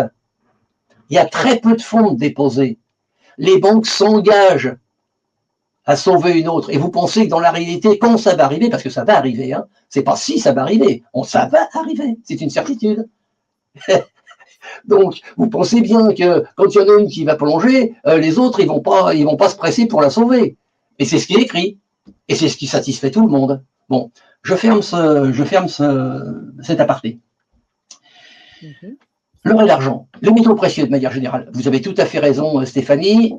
S1: Il y a très peu de fonds déposés. Les banques s'engagent à sauver une autre. Et vous pensez que dans la réalité, quand ça va arriver, parce que ça va arriver, hein, c'est pas si ça va arriver, ça va arriver, c'est une certitude. Donc, vous pensez bien que quand il y en a une qui va plonger, les autres, ils vont pas se presser pour la sauver. Et c'est ce qui est écrit. Et c'est ce qui satisfait tout le monde. Bon, je ferme cet aparté. L'or et l'argent, les métaux précieux de manière générale. Vous avez tout à fait raison, Stéphanie.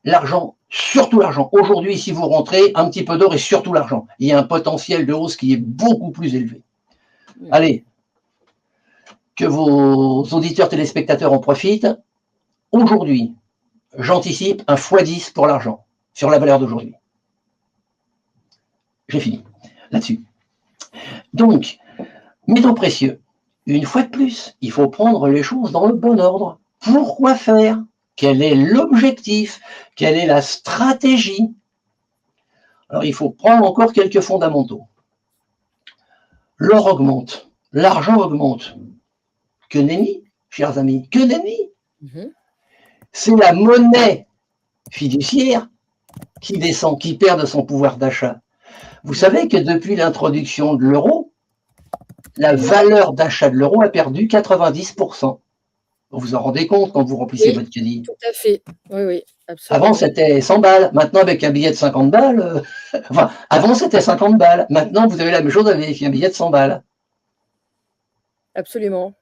S1: L'argent, surtout l'argent. Aujourd'hui, si vous rentrez, un petit peu d'or et surtout l'argent. Il y a un potentiel de hausse qui est beaucoup plus élevé. Allez, que vos auditeurs téléspectateurs en profitent. Aujourd'hui, j'anticipe un x10 pour l'argent sur la valeur d'aujourd'hui. J'ai fini là-dessus. Donc, métaux précieux. Une fois de plus, il faut prendre les choses dans le bon ordre. Pourquoi faire? Quel est l'objectif? Quelle est la stratégie? Alors, il faut prendre encore quelques fondamentaux. L'or augmente, l'argent augmente. Que nenni, chers amis, que nenni. C'est la monnaie fiduciaire qui descend, qui perd de son pouvoir d'achat. Vous savez que depuis l'introduction de l'euro, la valeur d'achat de l'euro a perdu 90%. Vous vous en rendez compte quand vous remplissez votre crédit?
S2: Tout à fait, oui, absolument.
S1: Avant, c'était 100 balles. Maintenant, avec un billet de 50 balles, enfin, avant, c'était 50 balles. Maintenant, vous avez la même chose avec un billet de 100 balles.
S2: Absolument.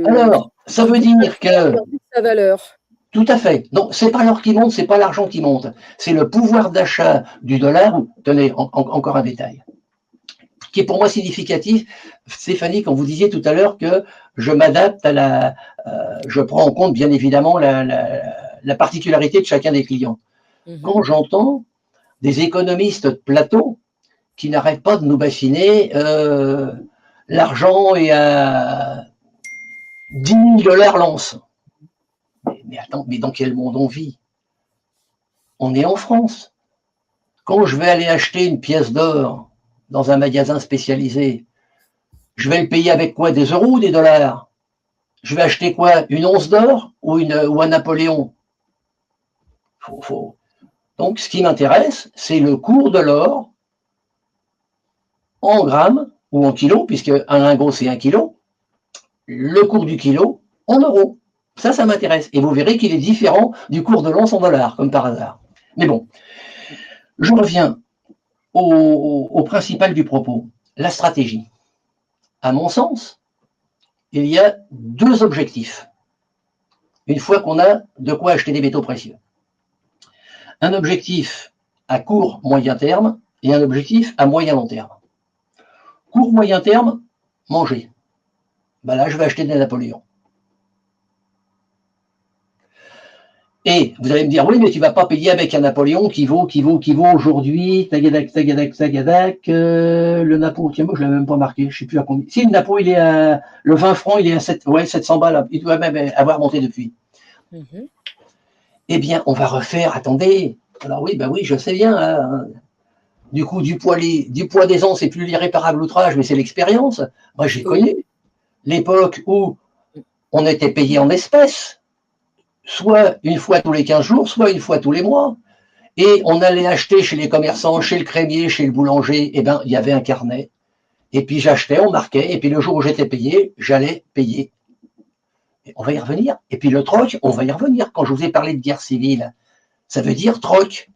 S1: Alors, ça veut dire que...
S2: sa valeur.
S1: Tout à fait. Non, c'est pas l'or qui monte, c'est pas l'argent qui monte. C'est le pouvoir d'achat du dollar. Tenez, encore un détail qui est pour moi significatif. Stéphanie, quand vous disiez tout à l'heure que je m'adapte à je prends en compte bien évidemment la particularité de chacun des clients. Quand j'entends des économistes de plateau qui n'arrêtent pas de nous bassiner. L'argent est à 10 000 $ l'once. Mais attends, mais dans quel monde on vit? On est en France. Quand je vais aller acheter une pièce d'or dans un magasin spécialisé, je vais le payer avec quoi? Des euros ou des dollars? Je vais acheter quoi? Une once d'or ou un Napoléon? Donc, ce qui m'intéresse, c'est le cours de l'or en grammes ou en kilos, puisque un lingot, c'est 1 kilo, le cours du kilo en euros. Ça m'intéresse. Et vous verrez qu'il est différent du cours de l'once en dollars, comme par hasard. Mais bon, je reviens au principal du propos, la stratégie. À mon sens, il y a 2 objectifs, une fois qu'on a de quoi acheter des métaux précieux. Un objectif à court, moyen terme et un objectif à moyen long terme. Court, moyen terme, manger. Ben là, je vais acheter des Napoléons. Et vous allez me dire, oui, mais tu ne vas pas payer avec un Napoléon qui vaut aujourd'hui, tagadac, le Napo, tiens, moi je ne l'ai même pas marqué, je ne sais plus à combien. Si le Napo, le 20 francs, il est à 700 balles, il doit même avoir monté depuis. Eh bien, on va refaire, attendez, alors oui, je sais bien, hein. Du coup, du poids des ans, c'est plus l'irréparable outrage, mais c'est l'expérience. Moi, j'ai connu l'époque où on était payé en espèces, soit une fois tous les 15 jours, soit une fois tous les mois. Et on allait acheter chez les commerçants, chez le crémier, chez le boulanger, il y avait un carnet. Et puis j'achetais, on marquait, et puis le jour où j'étais payé, j'allais payer. Et on va y revenir. Et puis le troc, on va y revenir. Quand je vous ai parlé de guerre civile, ça veut dire troc.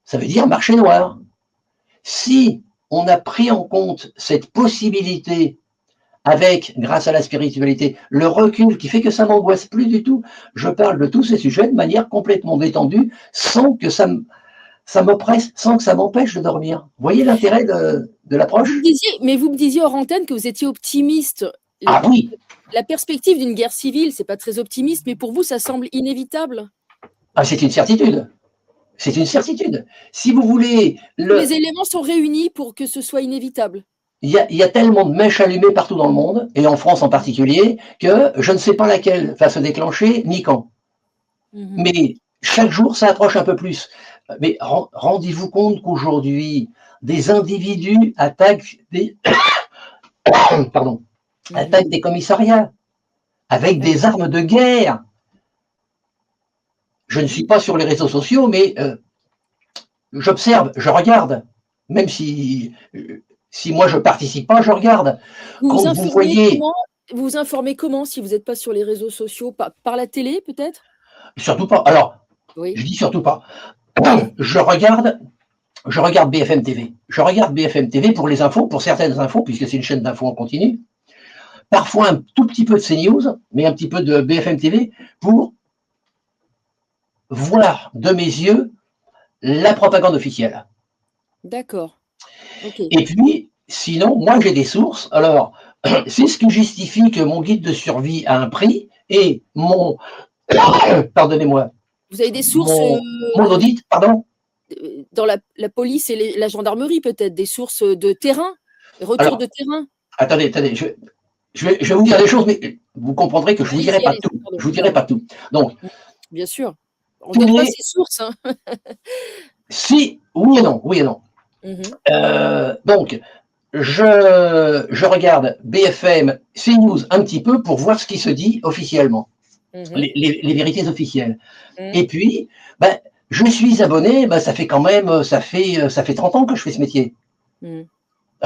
S1: Ça veut dire marché noir. Si on a pris en compte cette possibilité avec, grâce à la spiritualité, le recul qui fait que ça m'angoisse plus du tout, je parle de tous ces sujets de manière complètement détendue, sans que ça m'oppresse, sans que ça m'empêche de dormir. Vous voyez l'intérêt de l'approche?
S2: Vous me disiez hors antenne que vous étiez optimiste.
S1: Ah oui.
S2: La perspective d'une guerre civile, c'est pas très optimiste, mais pour vous, ça semble inévitable.
S1: Ah, c'est une certitude. C'est une certitude. Si vous voulez...
S2: Les éléments sont réunis pour que ce soit inévitable.
S1: Il y a tellement de mèches allumées partout dans le monde, et en France en particulier, que je ne sais pas laquelle va se déclencher, ni quand. Mais chaque jour, ça approche un peu plus. Mais rendez-vous compte qu'aujourd'hui, des individus attaquent des... attaquent des commissariats avec des armes de guerre. Je ne suis pas sur les réseaux sociaux, mais j'observe, je regarde, même si moi je participe pas, je regarde.
S2: Vous vous informez comment si vous n'êtes pas sur les réseaux sociaux? Par la télé peut-être?
S1: Surtout pas. Alors,
S2: oui.
S1: Je dis surtout pas. Je regarde BFM TV. Je regarde BFM TV pour les infos, pour certaines infos, puisque c'est une chaîne d'infos en continu. Parfois un tout petit peu de CNews, mais un petit peu de BFM TV pour voir de mes yeux la propagande officielle.
S2: D'accord. Okay.
S1: Et puis, sinon, moi j'ai des sources. Alors, c'est ce qui justifie que mon guide de survie a un prix et mon... Pardonnez-moi.
S2: Vous avez des sources...
S1: Mon audit, pardon?
S2: Dans la police et la gendarmerie peut-être, des sources de terrain, retour de terrain.
S1: Attendez, je vais vous dire des choses, mais vous comprendrez que je ne vous dirai pas tout. Je vous dirai pas tout. Donc,
S2: bien sûr. On ne donne pas ses sources. Hein.
S1: Si, oui et non. Donc, je regarde BFM, CNews un petit peu pour voir ce qui se dit officiellement, les vérités officielles. Et puis, je suis abonné, ça fait quand même, ça fait 30 ans que je fais ce métier.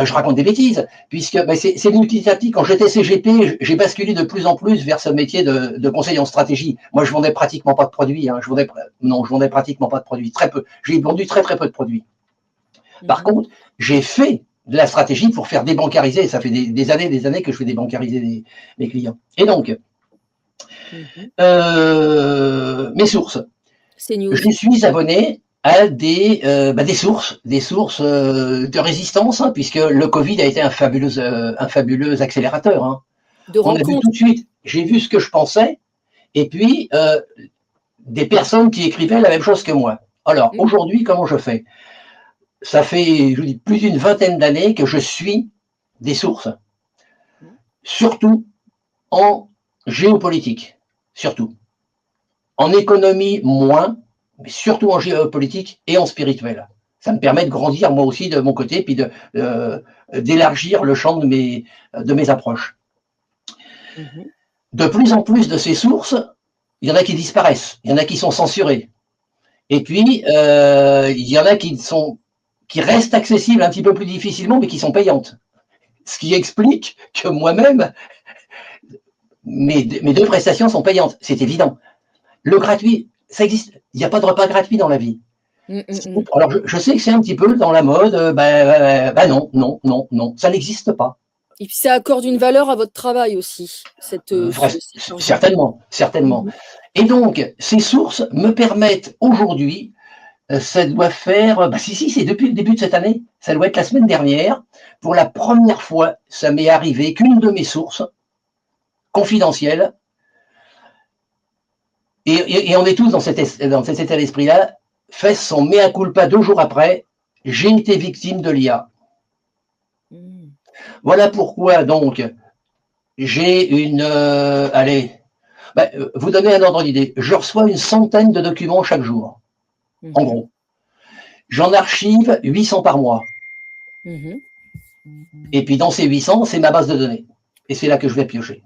S1: Je raconte des bêtises, puisque c'est petit à petit, quand j'étais CGP, j'ai basculé de plus en plus vers ce métier de conseiller en stratégie. Moi, je vendais pratiquement pas de produits. Hein. Je vendais pratiquement pas de produits. Très peu. J'ai vendu très peu de produits. Par contre, j'ai fait de la stratégie pour faire débancariser. Ça fait des années que je fais débancariser mes clients. Et donc, mes sources. Je suis abonné à des sources de résistance, hein, puisque le Covid a été un fabuleux accélérateur. Hein. On a vu tout de suite, j'ai vu ce que je pensais, et puis des personnes qui écrivaient la même chose que moi. Alors,
S2: Mmh.
S1: aujourd'hui, comment je fais? Ça fait, je vous dis, plus d'une vingtaine d'années que je suis des sources,
S2: Mmh.
S1: surtout en géopolitique, surtout. En économie, moins, mais surtout en géopolitique et en spirituel. Ça me permet de grandir moi aussi de mon côté, puis d'élargir le champ de mes approches.
S2: Mmh.
S1: De plus en plus de ces sources, il y en a qui disparaissent, il y en a qui sont censurées. Et puis, il y en a qui restent accessibles un petit peu plus difficilement, mais qui sont payantes. Ce qui explique que moi-même, mes deux prestations sont payantes, c'est évident. Le gratuit, ça existe. Il n'y a pas de repas gratuit dans la vie.
S2: Mmh, mmh, mmh.
S1: Alors, je sais que c'est un petit peu dans la mode, non, non, non, non, ça n'existe pas.
S2: Et puis ça accorde une valeur à votre travail aussi, cet argent.
S1: Certainement, certainement.
S2: Mmh.
S1: Et donc, ces sources me permettent aujourd'hui, ça doit faire, si, c'est depuis le début de cette année, ça doit être la semaine dernière, pour la première fois, ça m'est arrivé qu'une de mes sources confidentielles, et on est tous dans cet état d'esprit-là, fait son mea culpa 2 jours après, j'ai été victime de l'IA.
S2: Mmh.
S1: Voilà pourquoi donc j'ai vous donner un ordre d'idée. Je reçois une centaine de documents chaque jour, en
S2: Mmh.
S1: gros. J'en archive 800 par mois.
S2: Mmh.
S1: Et puis dans ces 800, c'est ma base de données. Et c'est là que je vais piocher.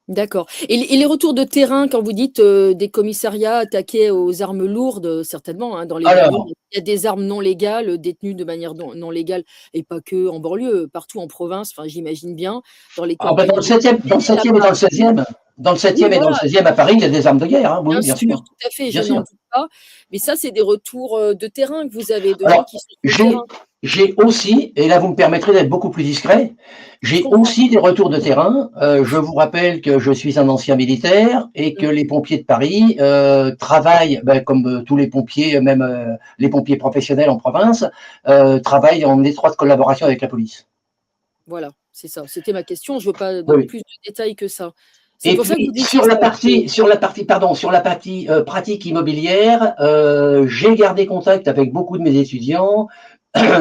S2: D'accord. Et les retours de terrain, quand vous dites, des commissariats attaqués aux armes lourdes, certainement, hein, dans les banlieues,
S1: Alors,
S2: il y a des armes non légales, détenues de manière non légale et pas que en banlieue, partout en province, enfin, j'imagine bien, dans les
S1: dans le
S2: campagnes.
S1: 7e, dans le 7e et dans le 16e, dans le
S2: Oui,
S1: 7e et dans le
S2: voilà,
S1: 16e à Paris, il y a des armes de guerre, hein, oui,
S2: bien
S1: bien
S2: sûr,
S1: sûr.
S2: tout à fait, je
S1: Bien
S2: n'en
S1: sûr.
S2: doute pas. Mais ça, c'est des retours, de terrain que vous avez, de gens
S1: Alors,
S2: qui sont sur le
S1: j'ai
S2: terrain.
S1: j'ai aussi, et là vous me permettrez d'être beaucoup plus discret,
S2: Je
S1: j'ai
S2: comprends.
S1: aussi des retours de terrain. Je vous rappelle que je suis un ancien militaire et que
S2: Mmh.
S1: les pompiers de Paris travaillent, comme tous les pompiers, même les pompiers professionnels en province, travaillent en étroite collaboration avec la police.
S2: Voilà, c'est ça. C'était ma question, je veux pas de
S1: Oui, oui.
S2: plus de détails que ça. C'est
S1: Et
S2: pour ça que vous
S1: puis
S2: dites que ça a été
S1: sur la partie pratique immobilière, j'ai gardé contact avec beaucoup de mes étudiants.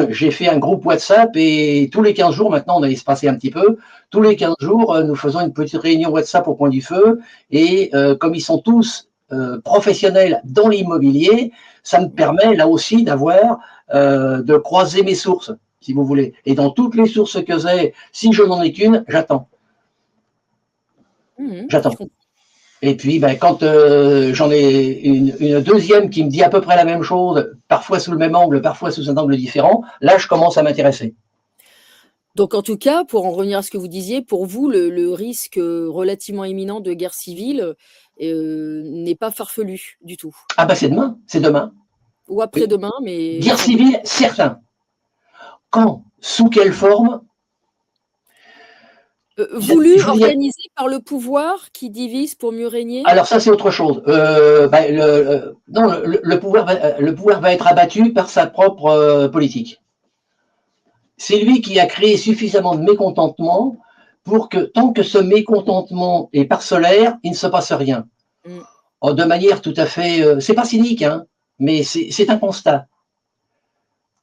S1: J'ai fait un groupe WhatsApp et tous les 15 jours, maintenant on a espacé un petit peu, tous les 15 jours, nous faisons une petite réunion WhatsApp au coin du feu et comme ils sont tous professionnels dans l'immobilier, ça me permet là aussi de croiser mes sources, si vous voulez. Et dans toutes les sources que j'ai, si je n'en ai qu'une, j'attends.
S2: mmh, je
S1: J'attends.
S2: comprends.
S1: Et puis, quand j'en ai une deuxième qui me dit à peu près la même chose, parfois sous le même angle, parfois sous un angle différent, là, je commence à m'intéresser.
S2: Donc en tout cas, pour en revenir à ce que vous disiez, pour vous, le risque, relativement imminent de guerre civile, n'est pas farfelu du tout?
S1: Ah c'est demain, c'est demain.
S2: Ou
S1: Oui.
S2: après-demain, mais
S1: Guerre
S2: sans doute.
S1: civile, certain. Quand? Sous quelle forme?
S2: Voulu,
S1: Je vous dirais,
S2: organisé par le pouvoir qui divise pour mieux régner?
S1: alors ça, c'est autre chose. Non, le pouvoir va être abattu par sa propre politique. C'est lui qui a créé suffisamment de mécontentement pour que, tant que ce mécontentement est parcellaire, il ne se passe rien.
S2: Mmh.
S1: De manière tout à fait, c'est pas cynique, hein, mais c'est un constat.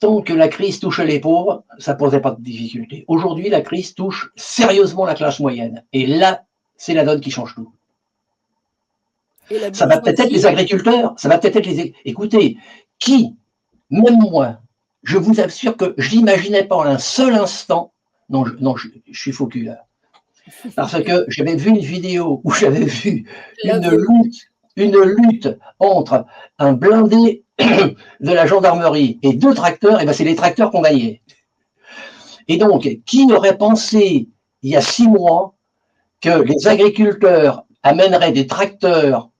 S1: Tant que la crise touchait les pauvres, ça posait pas de difficulté. Aujourd'hui, la crise touche sérieusement la classe moyenne. Et là, c'est la donne qui change tout.
S2: Et la
S1: Ça va peut-être être les
S2: bourgeoisie?
S1: agriculteurs, ça va peut-être être écoutez, qui, même moi, je vous assure que je n'imaginais pas un seul instant, non, je suis faux cul là, parce que j'avais vu une vidéo où j'avais vu
S2: La
S1: une
S2: violence.
S1: lutte, une lutte entre un blindé de la gendarmerie et deux tracteurs, et ben c'est les tracteurs qu'on gagnait. Et donc, qui aurait pensé il y a 6 mois que les agriculteurs amèneraient des tracteurs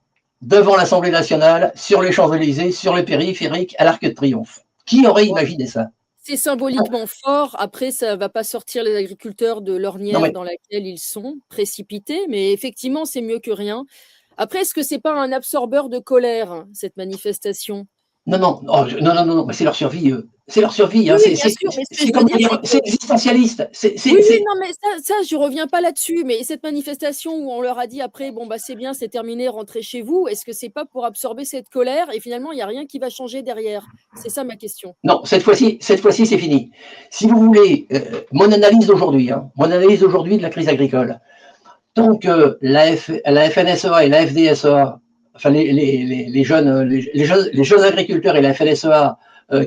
S1: devant l'Assemblée nationale, sur les Champs-Élysées, sur le périphérique, à l'Arc de Triomphe? Qui aurait
S2: Bon,
S1: imaginé ça?
S2: c'est symboliquement fort. Après, ça va pas sortir les agriculteurs de
S1: Non
S2: l'ornière
S1: mais
S2: dans laquelle ils sont, précipités, mais effectivement, c'est mieux que rien. Après, est-ce que c'est pas un absorbeur de colère, cette manifestation?
S1: Non, non, oh, non, mais c'est leur survie, c'est leur survie,
S2: Oui,
S1: hein,
S2: oui, bien sûr, mais ce que
S1: c'est
S2: je veux
S1: comme
S2: dire, c'est
S1: c'est
S2: que
S1: existentialiste,
S2: oui, oui, non, mais ça, je reviens pas là-dessus, mais cette manifestation où on leur a dit après: «Bon, bah, c'est bien, c'est terminé, rentrez chez vous», est-ce que c'est pas pour absorber cette colère et finalement il y a rien qui va changer derrière? C'est ça ma question.
S1: non, cette fois-ci, c'est fini. Si vous voulez, mon analyse d'aujourd'hui de la crise agricole, tant que la FNSEA et la FDSEA, enfin les jeunes agriculteurs et la FNSEA,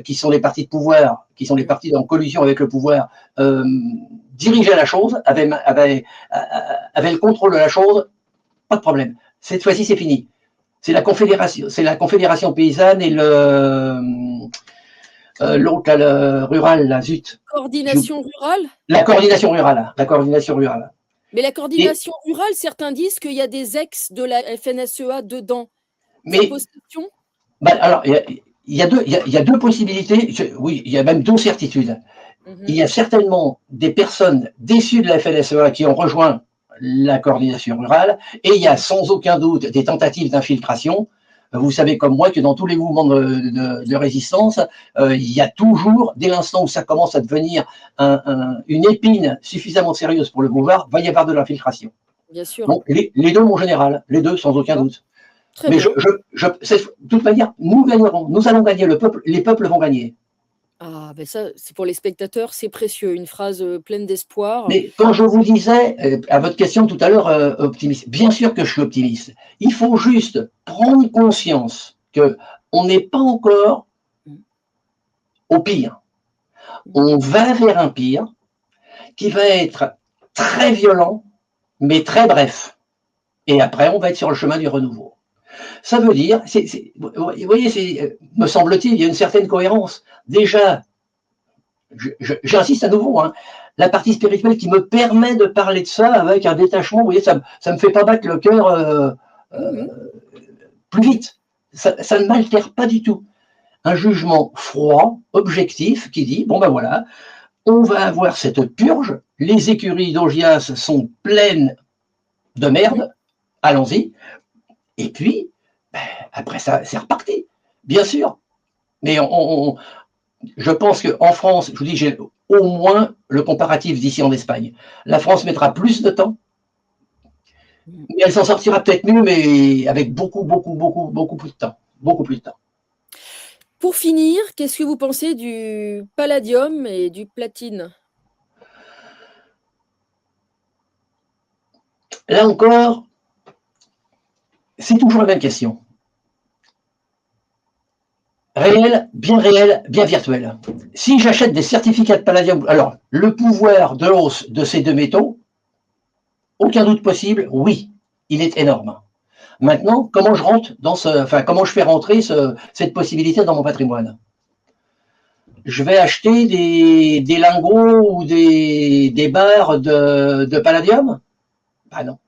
S1: qui sont les partis de pouvoir, qui sont les
S2: Mmh.
S1: partis en collusion avec le pouvoir, dirigeaient la chose, avaient le contrôle de la chose, pas de problème. Cette fois-ci, c'est fini. C'est la confédération paysanne et l'autre, le rural, là, zut.
S2: Coordination rurale?
S1: La coordination rurale. La coordination rurale.
S2: Mais la
S1: Et,
S2: coordination rurale, certains disent qu'il y a des ex de la FNSEA dedans. Ça
S1: mais,
S2: pose question?
S1: bah, alors, il y a deux possibilités. Oui, il y a même deux certitudes. Il
S2: Mmh.
S1: y a certainement des personnes déçues de la FNSEA qui ont rejoint la coordination rurale, et il y a
S2: Mmh.
S1: sans aucun doute des tentatives d'infiltration. Vous savez comme moi que dans tous les mouvements de résistance, il y a toujours, dès l'instant où ça commence à devenir une épine suffisamment sérieuse pour le pouvoir, va y avoir de l'infiltration.
S2: Bien sûr.
S1: Bon, les deux, mon général, les deux sans aucun
S2: D'accord.
S1: doute.
S2: Très
S1: Mais
S2: bien.
S1: de toute manière, nous gagnerons, nous allons gagner, les peuples vont gagner.
S2: Ah, ben ça, c'est pour les spectateurs, c'est précieux, une phrase, pleine d'espoir.
S1: Mais quand je vous disais, à votre question tout à l'heure, optimiste, bien sûr que je suis optimiste. Il faut juste prendre conscience que on n'est pas encore
S2: Mmh.
S1: au pire.
S2: Mmh.
S1: On va vers un pire qui va être très violent, mais très bref. Et après, on va être sur le chemin du renouveau. Ça veut dire, vous voyez, me semble-t-il, il y a une certaine cohérence. Déjà, j'insiste à nouveau, hein, la partie spirituelle qui me permet de parler de ça avec un détachement, vous voyez, ça me fait pas battre le cœur
S2: Mmh.
S1: plus
S2: Mmh.
S1: vite. Ça ne m'altère pas du tout. Un jugement froid, objectif, qui dit, bon ben voilà, on va avoir cette purge, les écuries d'Augias sont pleines de
S2: Mmh.
S1: merde, allons-y, et puis, ben, après ça, c'est reparti, bien sûr. Mais je pense qu'en France, je vous dis, j'ai au moins le comparatif d'ici en Espagne. La France mettra plus de temps,
S2: Mmh.
S1: mais elle s'en sortira peut-être mieux, mais avec beaucoup plus de temps. Beaucoup plus de temps.
S2: Pour finir, qu'est-ce que vous pensez du palladium et du platine?
S1: Là encore, c'est toujours la même question. Réel, bien virtuel. Si j'achète des certificats de palladium, alors le pouvoir de hausse de ces deux métaux, aucun doute possible, oui, il est énorme. Maintenant, comment je fais rentrer cette possibilité dans mon patrimoine? Je vais acheter des lingots ou des barres de palladium? Bah non.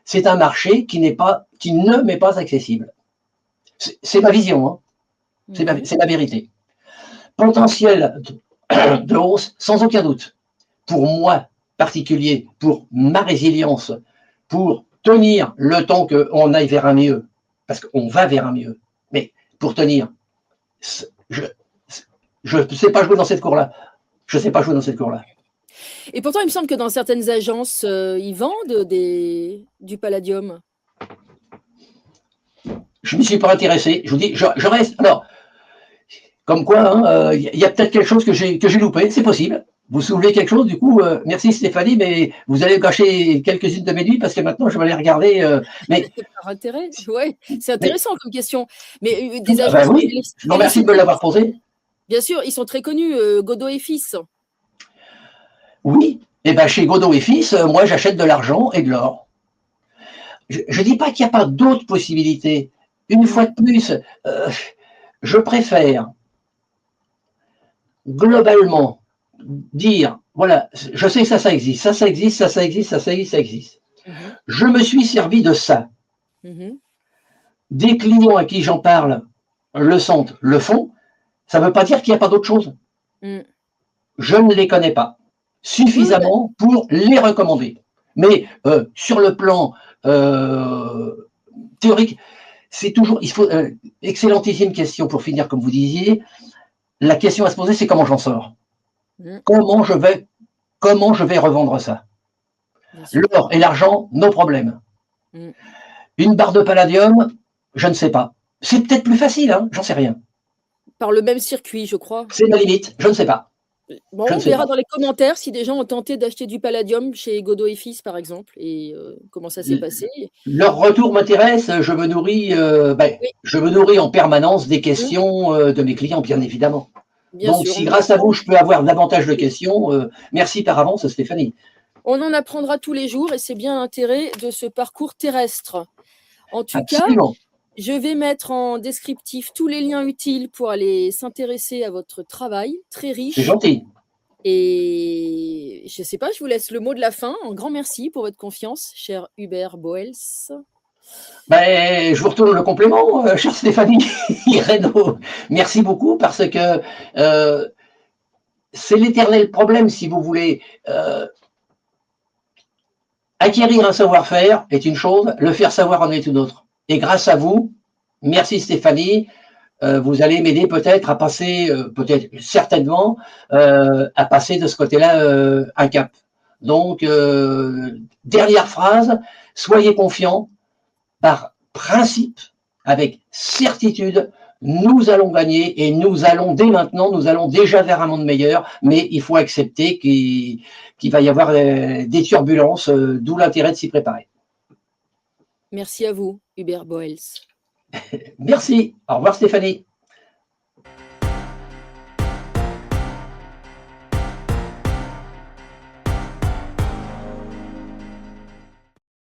S1: C'est un marché qui ne m'est pas accessible. C'est ma vision, hein.
S2: Mmh.
S1: C'est ma vérité. Potentiel de hausse, sans aucun doute. Pour moi, particulier, pour ma résilience, pour tenir le temps qu'on aille vers un mieux, parce qu'on va vers un mieux. Mais pour tenir, je ne sais pas jouer dans cette cour-là. Je ne sais pas jouer dans cette cour-là.
S2: Et pourtant, il me semble que dans certaines agences, ils vendent du palladium.
S1: Je ne m'y suis pas intéressé. Je vous dis, je reste. Alors, comme quoi, hein, y a peut-être quelque chose que j'ai loupé, c'est possible. Vous soulevez quelque chose, du coup, merci Stéphanie, mais vous allez gâcher quelques-unes de mes nuits parce que maintenant je vais aller regarder. Mais,
S2: Par intérêt, ouais, c'est
S1: mais
S2: intéressant comme question. Mais, des
S1: ah ben
S2: agences, je vais
S1: oui, je vous
S2: les
S1: remercie de
S2: citer
S1: me l'avoir
S2: parce que
S1: posé.
S2: bien sûr, ils sont très connus, Godot& et Fils.
S1: Oui, et ben chez Godot et Fils, moi j'achète de l'argent et de l'or. Je ne dis pas qu'il n'y a pas d'autres possibilités. Une fois
S2: Mmh.
S1: de plus, euh, je préfère globalement dire, voilà, je sais que ça existe, ça existe, ça existe, ça existe, ça existe.
S2: Mmh.
S1: Je me suis servi de ça.
S2: Mmh.
S1: Des clients à qui j'en parle le sentent, le font. Ça ne veut pas dire qu'il n'y a pas d'autre chose.
S2: Mmh.
S1: Je ne les connais pas
S2: Oui, oui, bah,
S1: suffisamment pour les recommander. Mais sur le plan euh, théorique, c'est toujours, il faut, excellentissime question pour finir, comme vous disiez. La question à se poser, c'est comment j'en sors.
S2: Mm.
S1: Comment je vais revendre ça.
S2: Bien sûr.
S1: L'or et l'argent, nos problèmes.
S2: Mm.
S1: Une barre de palladium, je ne sais pas. C'est peut-être plus facile, hein, j'en sais rien.
S2: Par le même circuit, je crois.
S1: C'est ma limite, je ne sais pas.
S2: Bon,
S1: Je ne
S2: on
S1: sais
S2: verra
S1: pas.
S2: dans les commentaires si des gens ont tenté d'acheter du palladium chez Godot et Fils, par exemple, et comment ça s'est passé.
S1: Leur retour m'intéresse,
S2: Oui.
S1: je me nourris en permanence des
S2: Mm.
S1: questions de mes clients, bien évidemment.
S2: Bien
S1: Donc,
S2: sûr,
S1: si grâce à vous, je peux avoir davantage de questions, merci par avance, Stéphanie.
S2: on en apprendra tous les jours et c'est bien l'intérêt de ce parcours terrestre. En tout cas,
S1: Absolument.
S2: je vais mettre en descriptif tous les liens utiles pour aller s'intéresser à votre travail, très
S1: C'est
S2: riche.
S1: gentil.
S2: Et je ne sais pas, je vous laisse le mot de la fin. Un grand merci pour votre confiance, cher Hubert Boels.
S1: Ben, je vous retourne le complément, chère Stéphanie Reynaud. Merci beaucoup parce que c'est l'éternel problème, si vous voulez. Acquérir un savoir-faire est une chose, le faire savoir en est une autre. Et grâce à vous, merci Stéphanie, vous allez m'aider peut-être à passer, peut-être certainement, à passer de ce côté-là un cap. Donc, dernière phrase, soyez confiants, par principe, avec certitude, nous allons gagner et nous allons dès maintenant, nous allons déjà vers un monde meilleur, mais il faut accepter qu'il va y avoir des turbulences, d'où l'intérêt de s'y préparer.
S2: Merci à vous, Hubert Boels.
S1: Merci. Au revoir Stéphanie.